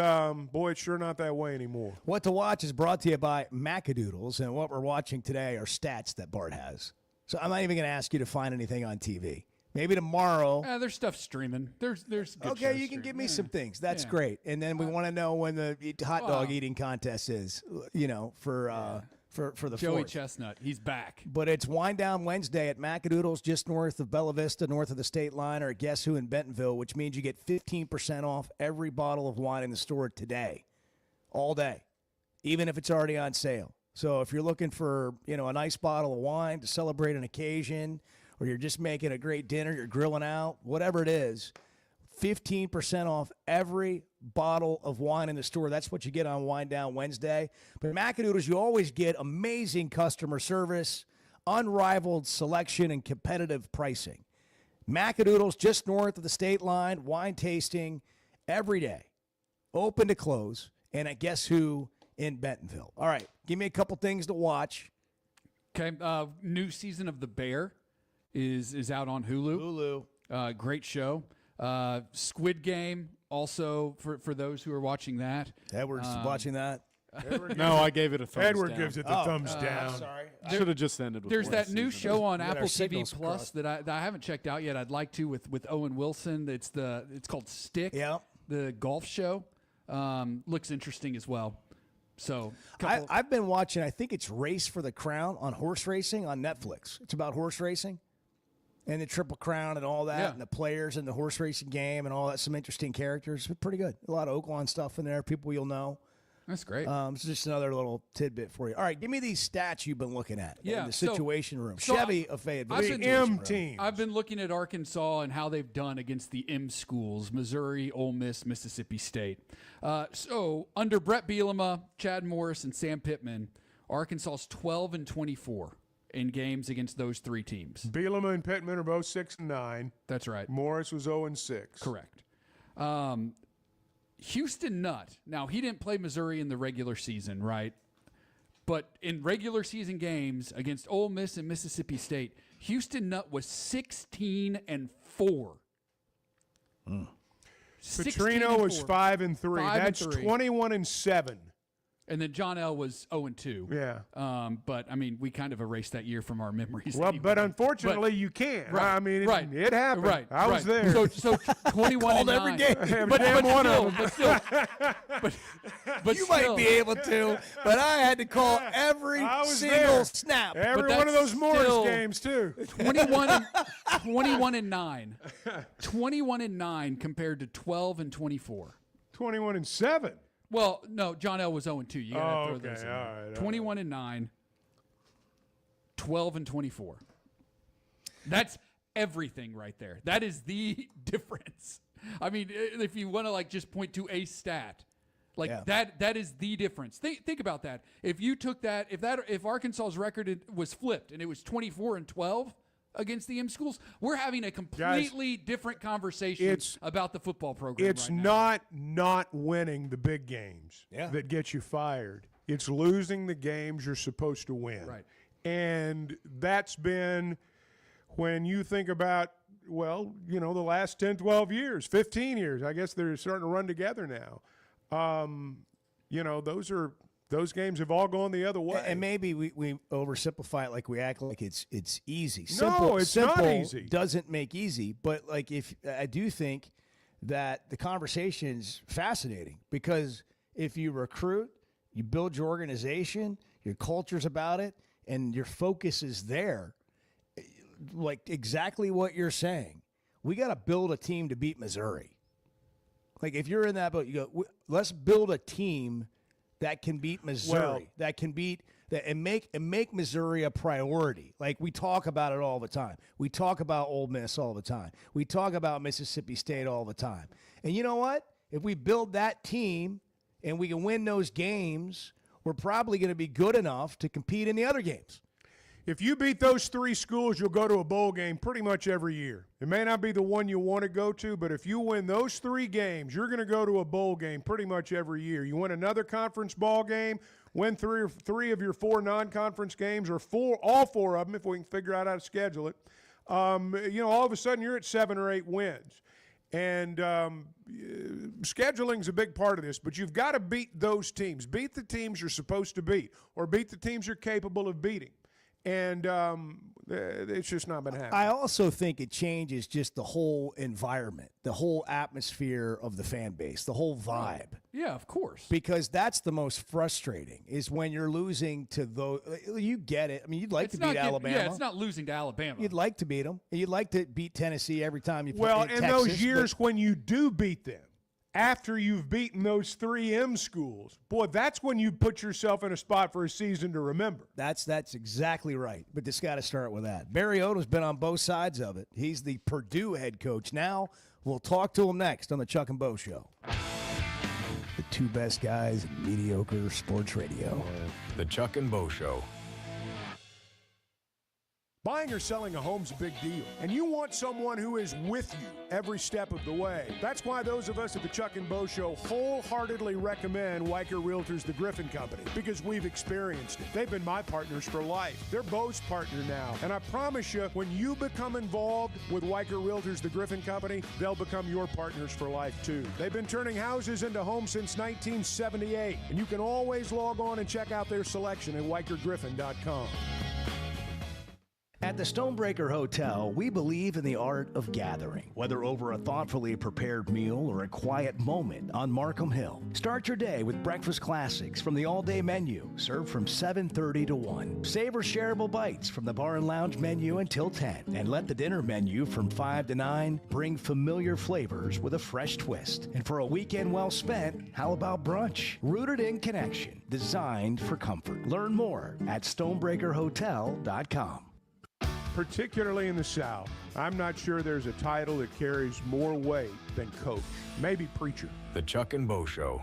boy, it's sure not that way anymore. What to Watch is brought to you by Macadoodles, and what we're watching today are stats that Bart has. So I'm not even going to ask you to find anything on TV. Maybe tomorrow. There's stuff streaming. There's good okay, you can give me some things. That's great. And then we want to know when the hot dog eating contest is, for for the Joey 4th. Chestnut, he's back. But it's Wind Down Wednesday at Macadoodles, just north of Bella Vista, north of the state line, or at Guess Who in Bentonville, which means you get 15% off every bottle of wine in the store today, all day, even if it's already on sale. So if you're looking for, a nice bottle of wine to celebrate an occasion, or you're just making a great dinner, you're grilling out, whatever it is, 15% off every bottle of wine in the store. That's what you get on Wind Down Wednesday. But at Macadoodles, you always get amazing customer service, unrivaled selection, and competitive pricing. Macadoodles, just north of the state line, wine tasting every day, open to close, and at Guess Who in Bentonville. All right, give me a couple things to watch. Okay, new season of The Bear is out on Hulu. Great show. Squid Game, also for those who are watching that. Edward's watching that. No, I gave it a thumbs Edward down. gives it the thumbs down. Sorry. Should have just ended with There's one that new season. show on We got Apple our TV signals Plus crossed. that I haven't checked out yet. I'd like to with Owen Wilson. It's called Stick. Yeah. The golf show. Looks interesting as well. So I've been watching, I think it's Race for the Crown on horse racing on Netflix. It's about horse racing and the Triple Crown and all that, Yeah. and the players in the horse racing game and all that. Some interesting characters. It's pretty good. A lot of Oaklawn stuff in there, people you'll know. That's great. It's just another little tidbit for you. All right, give me these stats you've been looking at in the so- Situation Room. so Chevy of Fayetteville. I've Situation been, Room. I've been looking at Arkansas and how they've done against the M schools, Missouri, Ole Miss, Mississippi State. So under Brett Bielema, Chad Morris, and Sam Pittman, Arkansas's 12-24 in games against those three teams. Bielema and Pittman are both 6-9. That's right. Morris was 0-6. Correct. Houston Nutt. Now, he didn't play Missouri in the regular season, right? But in regular season games against Ole Miss and Mississippi State, Houston Nutt was 16-4. Petrino was 5-3. That's 21-7. And then John L. was 0-2. Yeah. But, I mean, we kind of erased that year from our memories. Well, anyway. but unfortunately, But- you can't. Right, I mean, right, it happened. Right, I was there. So 21 Called every game. But Damn one still, of them. but you still. might be able to, but I had to call every I was single there. snap. Every But one of that's those Morris still- games, too. 21 and 9. 21 and 9 compared to 12 and 24. 21-7. Well, no, John L. was 0-2. You got to Oh, throw okay. those in. All there. right, 21 and 9, 12 and 24. That's everything right there. That is the difference. I mean, if you want to like just point to a stat, like that is the difference. Think about that. If you took that, if Arkansas's record was flipped and it was 24 and 12 against the M schools, we're having a completely different conversation about the football program. It's right now. not winning the big games that get you fired. It's losing the games you're supposed to win. Right. And that's been, when you think about, well, the last 10, 12 years, 15 years, I guess they're starting to run together now. Those games have all gone the other way. And maybe we oversimplify it, like we act like it's easy. No, it's not simple easy. Doesn't make easy. But like, if I do think that the conversation's fascinating, because if you recruit, you build your organization, your culture's about it, and your focus is there, like exactly what you're saying. We got to build a team to beat Missouri. Like, if you're in that boat, you go, let's build a team that can beat Missouri, that can beat that, and make Missouri a priority. Like, we talk about it all the time. We talk about Ole Miss all the time. We talk about Mississippi State all the time. And you know what? If we build that team and we can win those games, we're probably going to be good enough to compete in the other games. If you beat those three schools, you'll go to a bowl game pretty much every year. It may not be the one you want to go to, but if you win those three games, you're going to go to a bowl game pretty much every year. You win another conference ball game, win three of your four non-conference games, or all four of them if we can figure out how to schedule it. All of a sudden you're at 7 or 8 wins. And scheduling's a big part of this, but you've got to beat those teams. Beat the teams you're supposed to beat, or beat the teams you're capable of beating. And it's just not been happening. I also think it changes just the whole environment, the whole atmosphere of the fan base, the whole vibe. Yeah, of course. Because that's the most frustrating is when you're losing to those. You get it. I mean, you'd like to beat Alabama. Yeah, it's not losing to Alabama. You'd like to beat them. You'd like to beat Tennessee every time you play. Well, in Texas, those years when you do beat them, after you've beaten those 3M schools, boy, that's when you put yourself in a spot for a season to remember. That's exactly right. But it's got to start with that. Barry Odom's been on both sides of it. He's the Purdue head coach now. We'll talk to him next on the Chuck and Bo Show. The two best guys in mediocre sports radio. The Chuck and Bo Show. Buying or selling a home's a big deal, and you want someone who is with you every step of the way. That's why those of us at the Chuck and Bo Show wholeheartedly recommend Weicker Realtors, the Griffin Company, because we've experienced it. They've been my partners for life. They're Bo's partner now, and I promise you, when you become involved with Weicker Realtors, the Griffin Company, they'll become your partners for life too. They've been turning houses into homes since 1978, and you can always log on and check out their selection at WeicherGriffin.com. At the Stonebreaker Hotel, we believe in the art of gathering, whether over a thoughtfully prepared meal or a quiet moment on Markham Hill. Start your day with breakfast classics from the all-day menu, served from 7:30 to 1. Savor shareable bites from the bar and lounge menu until 10. And let the dinner menu from 5 to 9 bring familiar flavors with a fresh twist. And for a weekend well spent, how about brunch? Rooted in connection, designed for comfort. Learn more at StonebreakerHotel.com. Particularly in the South, I'm not sure there's a title that carries more weight than coach. Maybe preacher. The Chuck and Bo Show.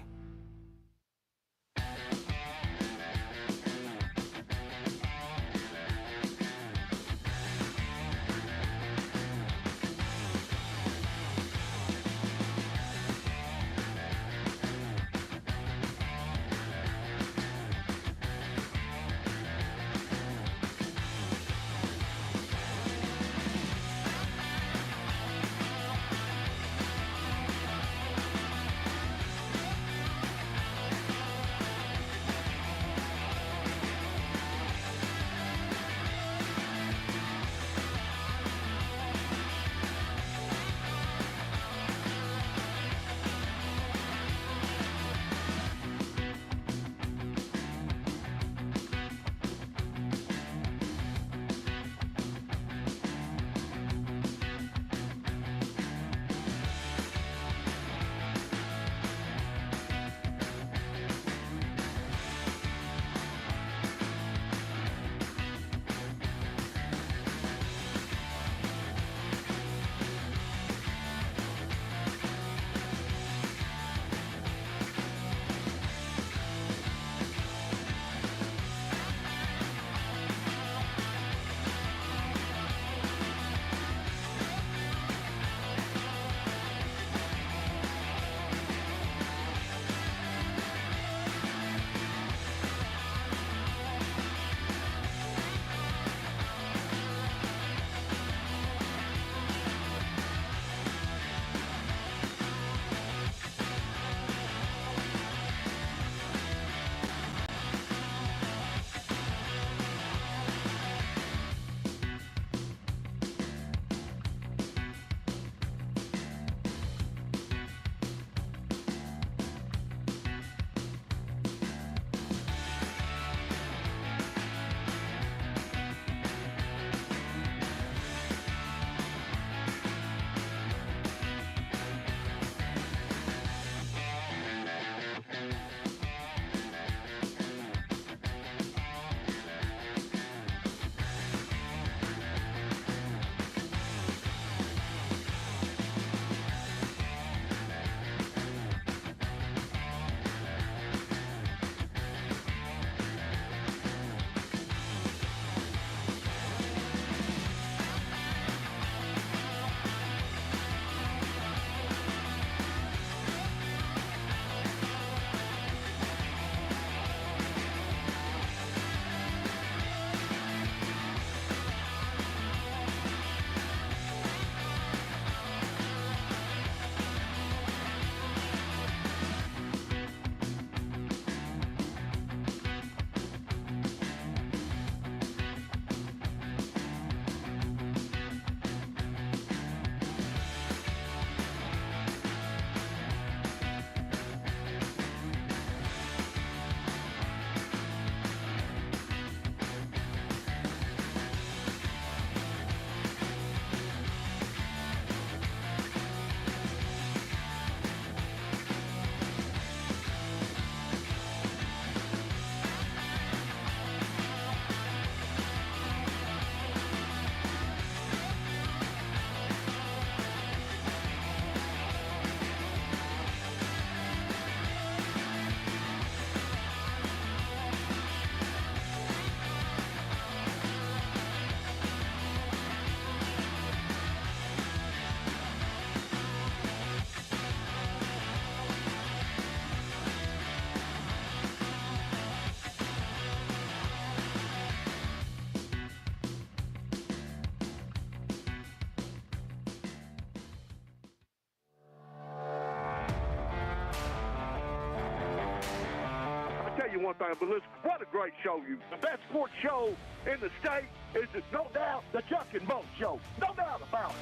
tell you one thing, but listen, what a great show you. The best sports show in the state is, no doubt, the Chuck and Bo Show. No doubt about it.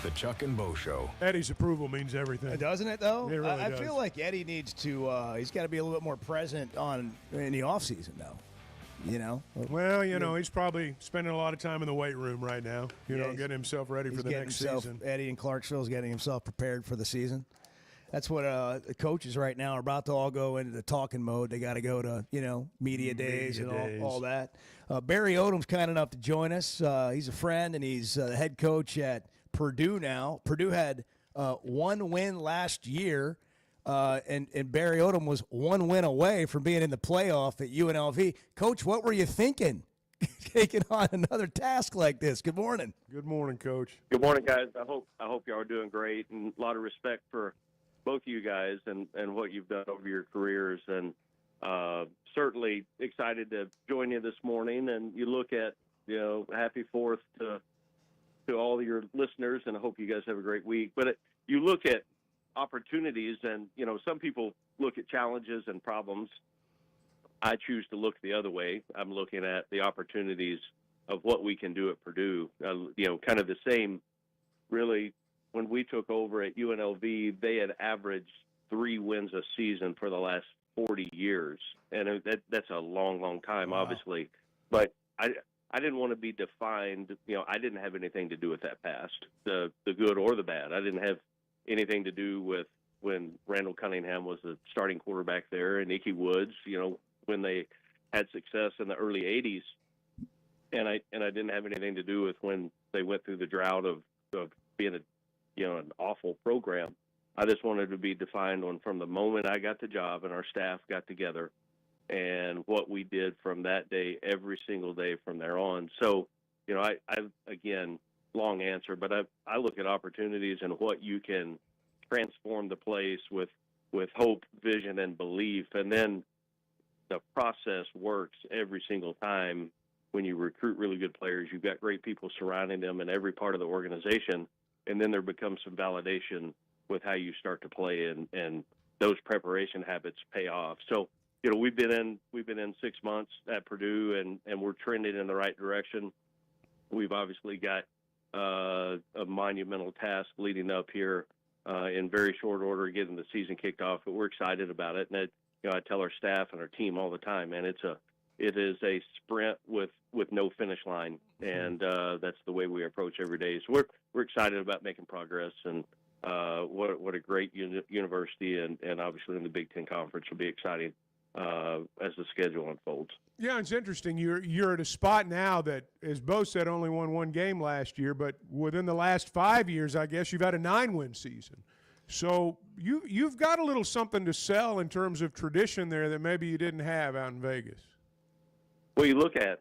The Chuck and Bo Show. Eddie's approval means everything. Doesn't it, though? It really I does. feel like Eddie needs to, he's got to be a little bit more present in the offseason, though. You know? Well, he's probably spending a lot of time in the weight room right now, getting himself ready for the next season. Eddie in Clarksville is getting himself prepared for the season. That's what the coaches right now are about to all go into the talking mode. They got to go to, media days and all that. Barry Odom's kind enough to join us. He's a friend, and he's the head coach at Purdue now. Purdue had one win last year, and Barry Odom was one win away from being in the playoff at UNLV. Coach, what were you thinking taking on another task like this? Good morning. Good morning, Coach. Good morning, guys. I hope y'all are doing great, and a lot of respect for both of you guys and what you've done over your careers, and certainly excited to join you this morning. And you look at, happy 4th to all your listeners, and I hope you guys have a great week. But you look at opportunities, and, some people look at challenges and problems. I choose to look the other way. I'm looking at the opportunities of what we can do at Purdue. Kind of the same, really. When we took over at UNLV, they had averaged 3 wins a season for the last 40 years. And that's a long, long time, obviously. But I didn't want to be defined. I didn't have anything to do with that past, the good or the bad. I didn't have anything to do with when Randall Cunningham was the starting quarterback there, and Ickey Woods, when they had success in the early 80s. And I didn't have anything to do with when they went through the drought of being an awful program. I just wanted to be defined on from the moment I got the job and our staff got together, and what we did from that day, every single day from there on. So, I again, long answer, but I look at opportunities and what you can transform the place with hope, vision, and belief. And then the process works every single time. When you recruit really good players, you've got great people surrounding them in every part of the organization. And then there becomes some validation with how you start to play, and those preparation habits pay off. So, we've been in 6 months at Purdue, and we're trending in the right direction. We've obviously got a monumental task leading up here in very short order, getting the season kicked off. But we're excited about it, and I tell our staff and our team all the time, man, it is a sprint with no finish line, and that's the way we approach every day. So we're excited about making progress, and what a great university, and obviously in the Big Ten Conference will be exciting as the schedule unfolds. Yeah, it's interesting. You're at a spot now that, as Bo said, only won one game last year, but within the last 5 years, I guess you've had a 9-win season. So you've got a little something to sell in terms of tradition there that maybe you didn't have out in Vegas. Well, you look at,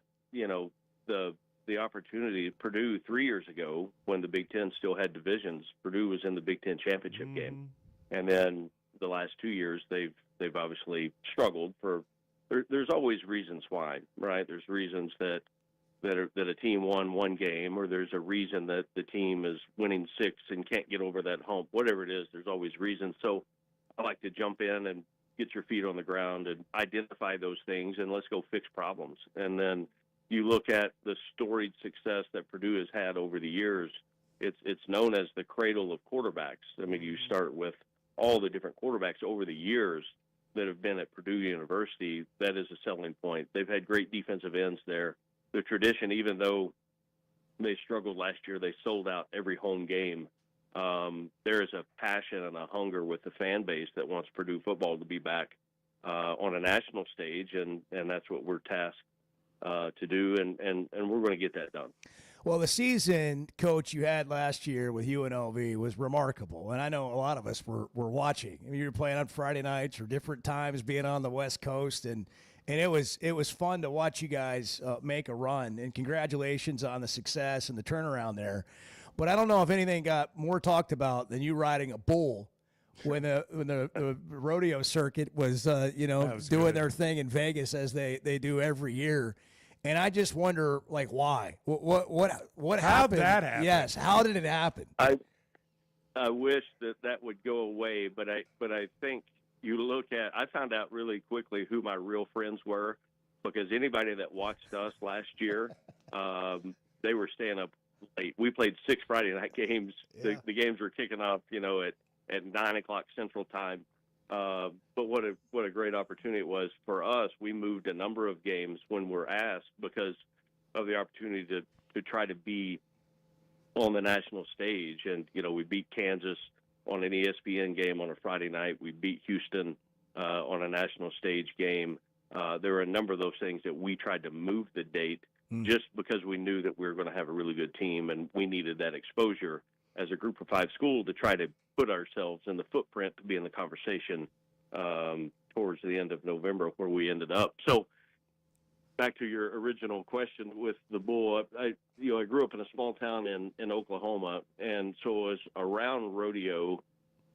the opportunity. Purdue 3 years ago, when the Big Ten still had divisions, Purdue was in the Big Ten championship game. And then the last 2 years, they've obviously struggled for there's always reasons why, right? There's reasons that a team won one game, or there's a reason that the team is winning 6 and can't get over that hump. Whatever it is, there's always reasons. So I like to jump in and get your feet on the ground and identify those things, and let's go fix problems. And then you look at the storied success that Purdue has had over the years. It's known as the cradle of quarterbacks. I mean, you start with all the different quarterbacks over the years that have been at Purdue University. That is a selling point. They've had great defensive ends there. The tradition, even though they struggled last year, they sold out every home game. There is a passion and a hunger with the fan base that wants Purdue football to be back on a national stage, and that's what we're tasked to do, and we're going to get that done. Well, the season, Coach, you had last year with UNLV was remarkable, and I know a lot of us were watching. I mean, you were playing on Friday nights or different times, being on the West Coast, and it was fun to watch you guys make a run. And congratulations on the success and the turnaround there. But I don't know if anything got more talked about than you riding a bull when the rodeo circuit was doing their thing in Vegas, as they do every year. And I just wonder, like, why? What happened? How'd that happen? Yes, how did it happen? I wish that would go away, but I think you look at, I found out really quickly who my real friends were, because anybody that watched us last year, they were staying up late. We played 6 Friday night games. Yeah. The games were kicking off, at 9 o'clock Central Time. But what a great opportunity it was for us. We moved a number of games when we're asked because of the opportunity to try to be on the national stage. And, we beat Kansas on an ESPN game on a Friday night. We beat Houston on a national stage game. There were a number of those things that we tried to move the date just because we knew that we were going to have a really good team, and we needed that exposure as a Group of 5 school to try to put ourselves in the footprint to be in the conversation towards the end of November where we ended up. So back to your original question with the bull, I grew up in a small town in Oklahoma, and so I was around rodeo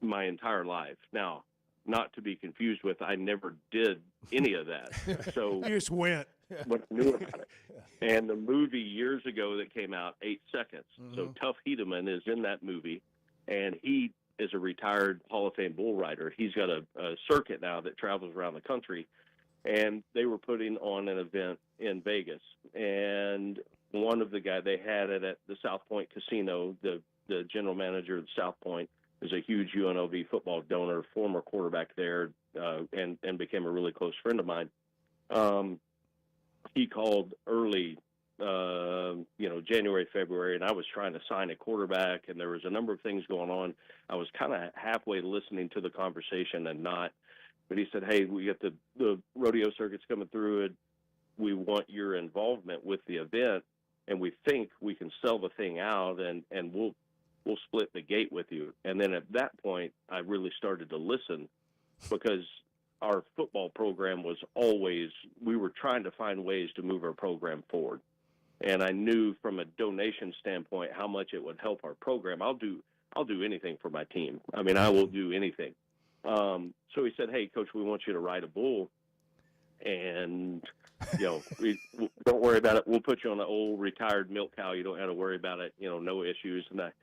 my entire life. Now, not to be confused with, I never did any of that. So you just went. But I knew about it. And the movie years ago that came out, 8 Seconds. So Tuff Hedeman is in that movie, and he is a retired Hall of Fame bull rider. He's got a circuit now that travels around the country, and they were putting on an event in Vegas. And one of the guys, they had it at the South Point Casino. The general manager of South Point is a huge UNLV football donor, former quarterback there, and became a really close friend of mine. He called early, January, February, and I was trying to sign a quarterback, and there was a number of things going on. I was kind of halfway listening to the conversation and not. But he said, hey, we got the rodeo circuits coming through, and we want your involvement with the event, and we think we can sell the thing out, and we'll split the gate with you. And then at that point, I really started to listen, because our football program was always, we were trying to find ways to move our program forward. And I knew from a donation standpoint how much it would help our program. I'll do anything for my team. I mean, I will do anything. So he said, hey, Coach, we want you to ride a bull. And, don't worry about it. We'll put you on an old retired milk cow. You don't have to worry about it. No issues. And at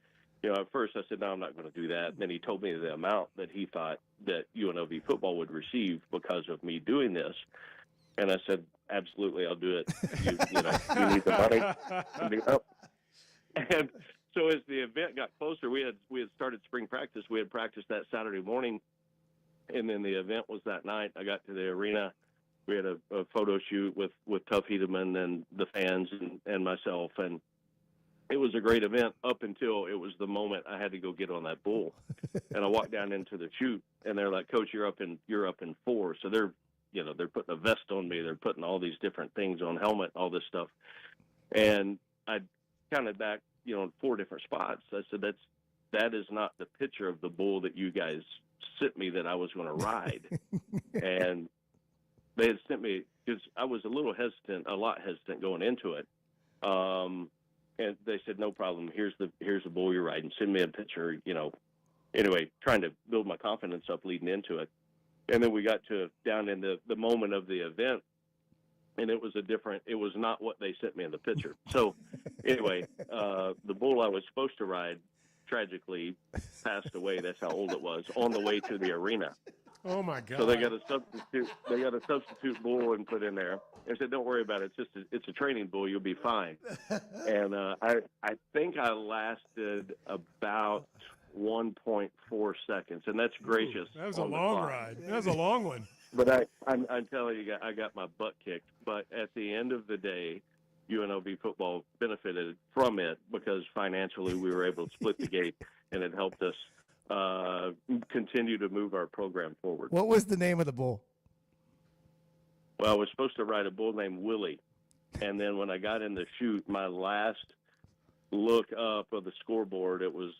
first I said, no, I'm not going to do that. And then he told me the amount that he thought that UNLV football would receive because of me doing this. And I said, absolutely, I'll do it. You need the money. And so as the event got closer, we had started spring practice. We had practiced that Saturday morning, and then the event was that night. I got to the arena. We had a photo shoot with Tuff Hedeman and the fans and myself, and it was a great event up until it was the moment I had to go get on that bull. And I walked down into the chute, and they're like, Coach, you're up in 4. So they're putting a vest on me. They're putting all these different things on, helmet, all this stuff. And I counted back, 4 different spots. I said, that is not the picture of the bull that you guys sent me that I was going to ride. And they had sent me, because I was a lot hesitant going into it. And they said, no problem. Here's the bull you're riding. Send me a picture, Anyway, trying to build my confidence up leading into it. And then we got down in the moment of the event, and it was not what they sent me in the picture. So anyway, the bull I was supposed to ride tragically passed away. That's how old it was, on the way to the arena. Oh my God! So they got a substitute bull and put in there. They said, "Don't worry about it. It's a training bull. You'll be fine." And I think I lasted about 1.4 seconds, and that's gracious. That was a long ride. That was a long one. But I'm telling you, I got my butt kicked. But at the end of the day, UNLV football benefited from it because financially we were able to split the gate, and it helped us continue to move our program forward. What was the name of the bull? Well, I was supposed to ride a bull named Willie. And then when I got in the chute, my last look up of the scoreboard, it was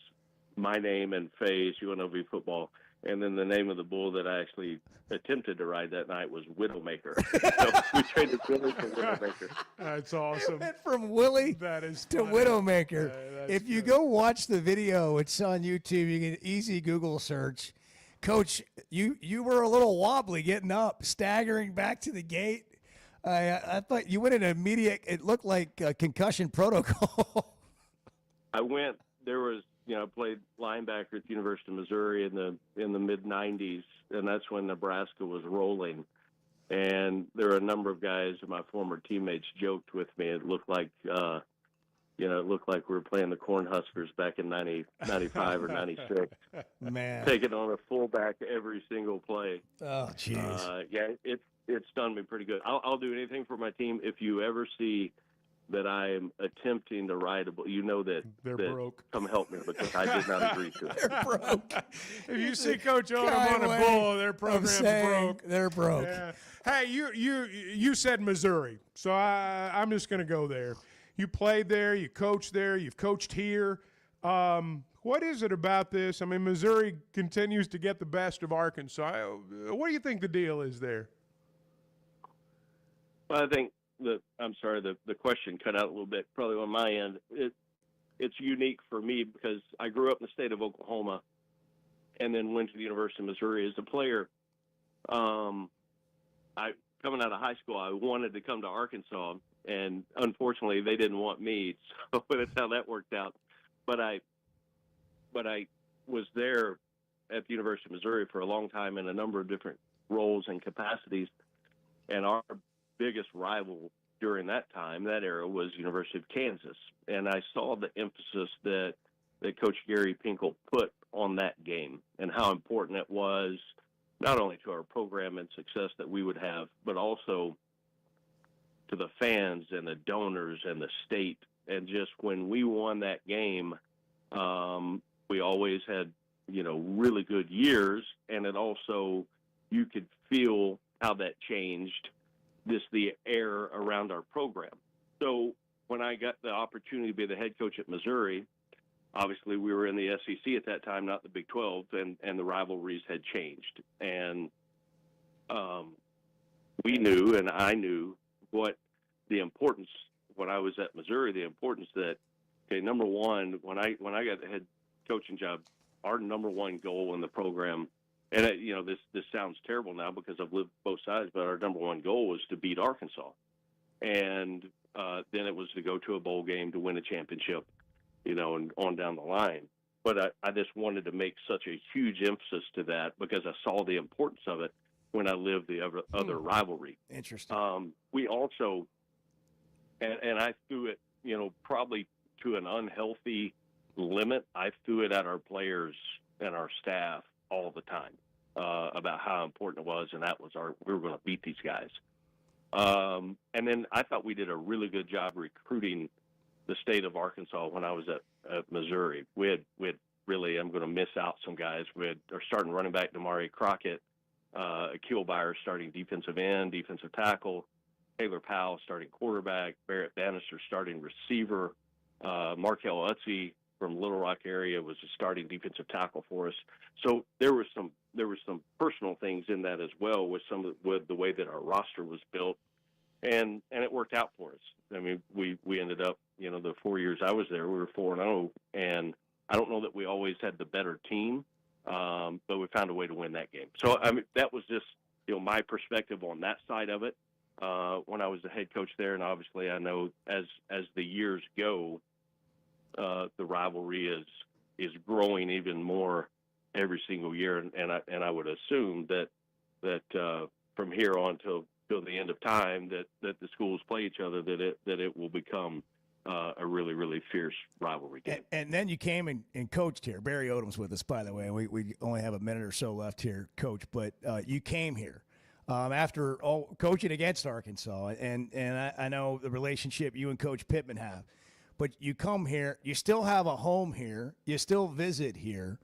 my name and face, UNLV football. And then the name of the bull that I actually attempted to ride that night was Widowmaker. So we traded Willie for Widowmaker. That's awesome. It went from Willie to funny. Widowmaker. If you go watch the video, it's on YouTube. You can easy Google search. Coach, you were a little wobbly getting up, staggering back to the gate. I thought you went in immediate. It looked like a concussion protocol. I played linebacker at the University of Missouri in the mid '90s, that's when Nebraska was rolling. And there were a number of guys, my former teammates, joked with me. It looked like, it looked like we were playing the Cornhuskers back in 95 or 96. Man. Taking on a fullback every single play. Oh, jeez. It's done me pretty good. I'll do anything for my team. If you ever see that I am attempting to ride a bull, that they're that broke. Come help me, because I did not agree to it. They're broke. If you see Coach Odom on a bull, their program's broke. They're broke. Yeah. Hey, you said Missouri, so I'm just going to go there. You played there, you coached there, you've coached here. What is it about this? I mean, Missouri continues to get the best of Arkansas. What do you think the deal is there? Well, I think the question cut out a little bit, probably on my end. It's unique for me because I grew up in the state of Oklahoma and then went to the University of Missouri as a player. Coming out of high school, I wanted to come to Arkansas, and unfortunately they didn't want me, so that's how that worked out. But I was there at the University of Missouri for a long time in a number of different roles and capacities, and our biggest rival during that era, was University of Kansas. And I saw the emphasis that Coach Gary Pinkel put on that game and how important it was, not only to our program and success that we would have, but also to the fans and the donors and the state. And just when we won that game, we always had, really good years. And it also, you could feel how that changed the air around our program. So when I got the opportunity to be the head coach at Missouri, obviously we were in the SEC at that time, not the Big 12, and the rivalries had changed. And we knew, and I knew, what the importance, when I was at Missouri, the importance that, number one, when I got the head coaching job, our number one goal in the program, and this sounds terrible now because I've lived both sides, but our number one goal was to beat Arkansas. And then it was to go to a bowl game to win a championship, and on down the line. But I just wanted to make such a huge emphasis to that because I saw the importance of it when I lived the other rivalry. Interesting. We also, and I threw it, probably to an unhealthy limit. I threw it at our players and our staff all the time about how important it was, and we were going to beat these guys. And then I thought we did a really good job recruiting the state of Arkansas when I was at Missouri. We had really, I'm going to miss out some guys. We had our starting running back, Damari Crockett, Akil Byers starting defensive end, defensive tackle, Taylor Powell starting quarterback, Barrett Bannister starting receiver, Markel Utze from Little Rock area was a starting defensive tackle for us. So there were some personal things in that as well with the way that our roster was built, and it worked out for us. I mean, we ended up, the 4 years I was there, we were 4-0, and I don't know that we always had the better team, but we found a way to win that game. So I mean, that was just my perspective on that side of it when I was the head coach there, and obviously I know as the years go, the rivalry is growing even more every single year, and I would assume that from here on till the end of time that the schools play each other, that it will become a really, really fierce rivalry game. And then you came and coached here. Barry Odom's with us, by the way. We only have a minute or so left here, Coach, but you came here after all coaching against Arkansas, and I know the relationship you and Coach Pittman have. But you come here, you still have a home here, you still visit here,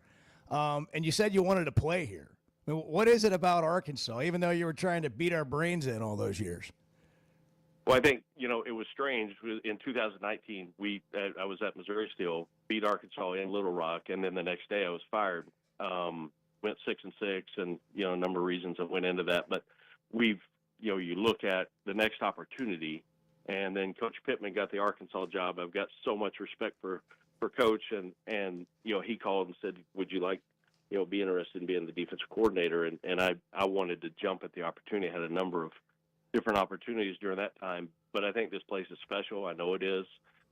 and you said you wanted to play here. I mean, what is it about Arkansas, even though you were trying to beat our brains in all those years? Well, I think, it was strange. In 2019, I was at Missouri still, beat Arkansas in Little Rock, and then the next day I was fired. Went 6-6, and, a number of reasons that went into that. But you look at the next opportunity, and then Coach Pittman got the Arkansas job. I've got so much respect for Coach, and he called and said, would you like, be interested in being the defensive coordinator? And I wanted to jump at the opportunity. I had a number of different opportunities during that time, but I think this place is special. I know it is.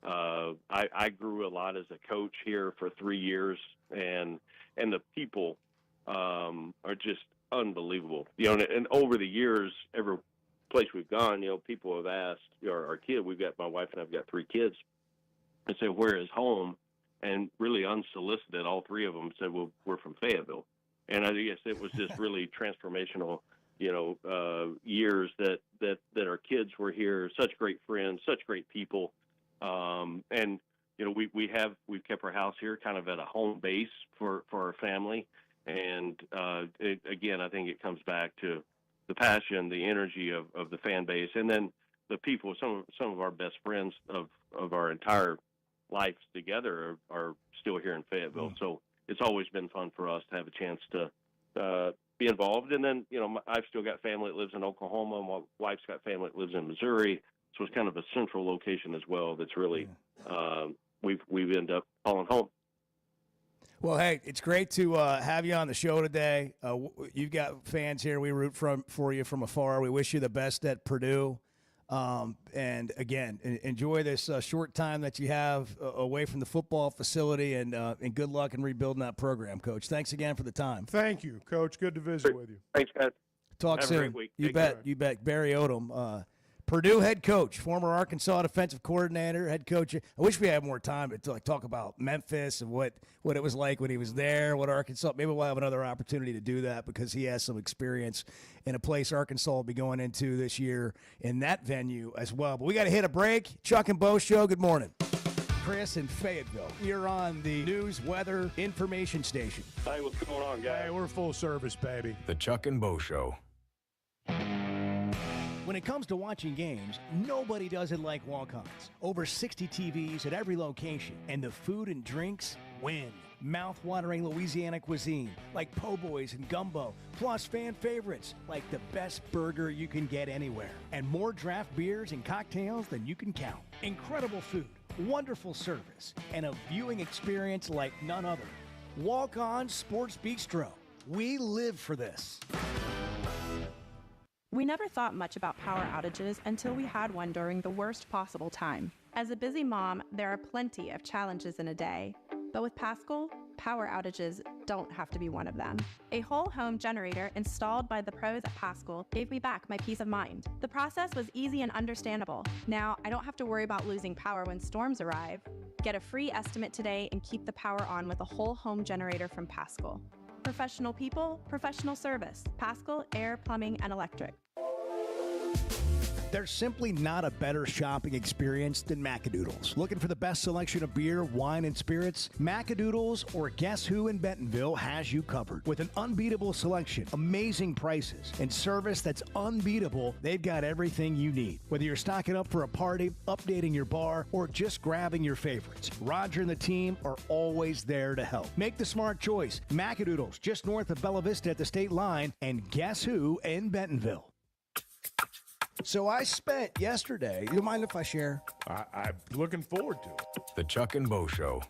I grew a lot as a coach here for 3 years, and the people are just unbelievable. You know, and over the years, every place we've gone, you know, people have asked, our kid, my wife and I've got 3 kids, and said, where is home? And really unsolicited, all 3 of them said, well, we're from Fayetteville. And I guess it was just really transformational, you know, years that our kids were here, such great friends, such great people. And, you know, we've kept our house here kind of at a home base for our family. And again, I think it comes back to the passion, the energy of the fan base, and then the people. Some of our best friends of our entire lives together are still here in Fayetteville. So it's always been fun for us to have a chance to be involved. And then, you know, I've still got family that lives in Oklahoma. My wife's got family that lives in Missouri. So it's kind of a central location as well. That's really we've ended up calling home. Well, hey, it's great to have you on the show today. You've got fans here. We root for you from afar. We wish you the best at Purdue. And again, enjoy this short time that you have away from the football facility, and good luck in rebuilding that program, Coach. Thanks again for the time. Thank you, Coach. Good to visit with you. Thanks, guys. Talk Have soon. a great week. You Take bet. care. You bet. Barry Odom, Purdue head coach, former Arkansas defensive coordinator, head coach. I wish we had more time to talk about Memphis and what it was like when he was there, what Arkansas. Maybe we'll have another opportunity to do that because he has some experience in a place Arkansas will be going into this year in that venue as well. But we got to hit a break. Chuck and Bo Show, good morning. Chris in Fayetteville. You're on the news, weather, information station. Hey, what's going on, guys? Hey, we're full service, baby. The Chuck and Bo Show. When it comes to watching games, nobody does it like Walk-Ons. Over 60 TVs at every location, and the food and drinks win. Mouth-watering Louisiana cuisine like po' boys and gumbo, plus fan favorites like the best burger you can get anywhere, and more draft beers and cocktails than you can count. Incredible food, wonderful service, and a viewing experience like none other. Walk-On Sports Bistro. We live for this. We never thought much about power outages until we had one during the worst possible time. As a busy mom, there are plenty of challenges in a day. But with Paschal, power outages don't have to be one of them. A whole home generator installed by the pros at Paschal gave me back my peace of mind. The process was easy and understandable. Now, I don't have to worry about losing power when storms arrive. Get a free estimate today and keep the power on with a whole home generator from Paschal. Professional people, professional service. Paschal Air, Plumbing, and Electric. There's simply not a better shopping experience than Macadoodles. Looking for the best selection of beer, wine, and spirits? Macadoodles or Guess Who in Bentonville has you covered. With an unbeatable selection, amazing prices, and service that's unbeatable, they've got everything you need. Whether you're stocking up for a party, updating your bar, or just grabbing your favorites, Roger and the team are always there to help. Make the smart choice. Macadoodles, just north of Bella Vista at the state line, and Guess Who in Bentonville. So I spent yesterday, you mind if I share? I'm looking forward to it. The Chuck and Bo Show.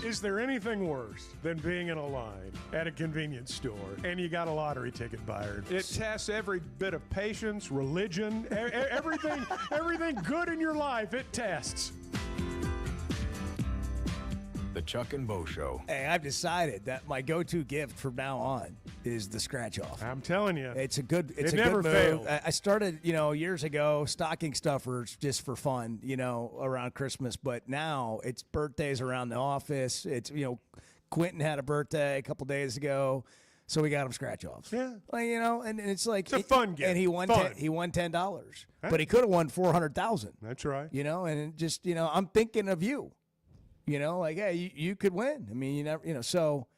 Is there anything worse than being in a line at a convenience store and you got a lottery ticket, Byron? It tests every bit of patience, religion, everything good in your life, it tests. The Chuck and Bo Show. Hey, I've decided that my go-to gift from now on is the scratch-off. I'm telling you. It's a good It a never good move. fails. I started, years ago, stocking stuffers just for fun, around Christmas. But now it's birthdays around the office. It's, Quentin had a birthday a couple days ago, so we got him scratch-offs. Yeah. And it's like. It's a fun gift. And he won Fun. he won $10. Huh? But he could have won $400,000. That's right. And it just, I'm thinking of you. Hey, you could win. I mean, you never, so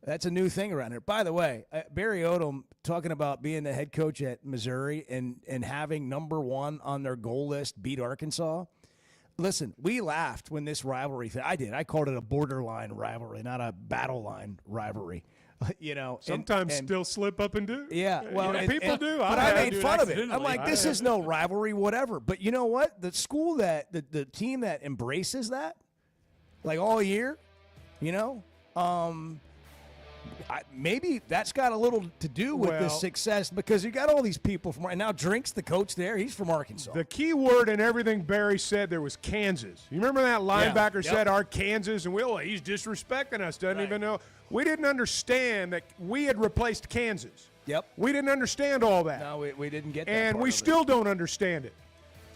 that's a new thing around here. By the way, Barry Odom talking about being the head coach at Missouri and having number 1 on their goal list beat Arkansas. Listen, we laughed when this rivalry thing. I did. I called it a borderline rivalry, not a battle line rivalry. Sometimes still slip up and do. Yeah, well, people do. But I made fun of it. I'm like, this is no rivalry, whatever. But you know what? The school the team that embraces that, like all year, maybe that's got a little to do with the success because you got all these people from, and now Drink's the coach there. He's from Arkansas. The key word in everything Barry said there was Kansas. You remember that linebacker said our Kansas, and he's disrespecting us, doesn't even know. We didn't understand that we had replaced Kansas. Yep. We didn't understand all that. No, we didn't get that. And part we of still don't understand it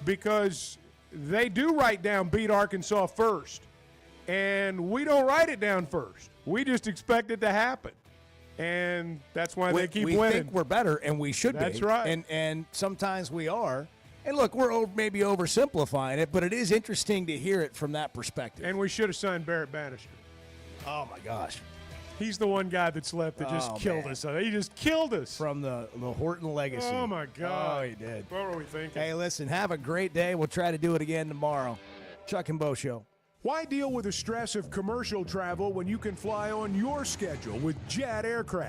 because they do write down beat Arkansas first. And we don't write it down first. We just expect it to happen. And that's why they keep winning. We think we're better, and we should be. That's right. And sometimes we are. And look, we're maybe oversimplifying it, but it is interesting to hear it from that perspective. And we should have signed Barrett Bannister. Oh, my gosh. He's the one guy that's left that just killed us. He just killed us. From the Horton legacy. Oh, my God. Oh, he did. What were we thinking? Hey, listen, have a great day. We'll try to do it again tomorrow. Chuck and Bo Show. Why deal with the stress of commercial travel when you can fly on your schedule with Jet Aircraft?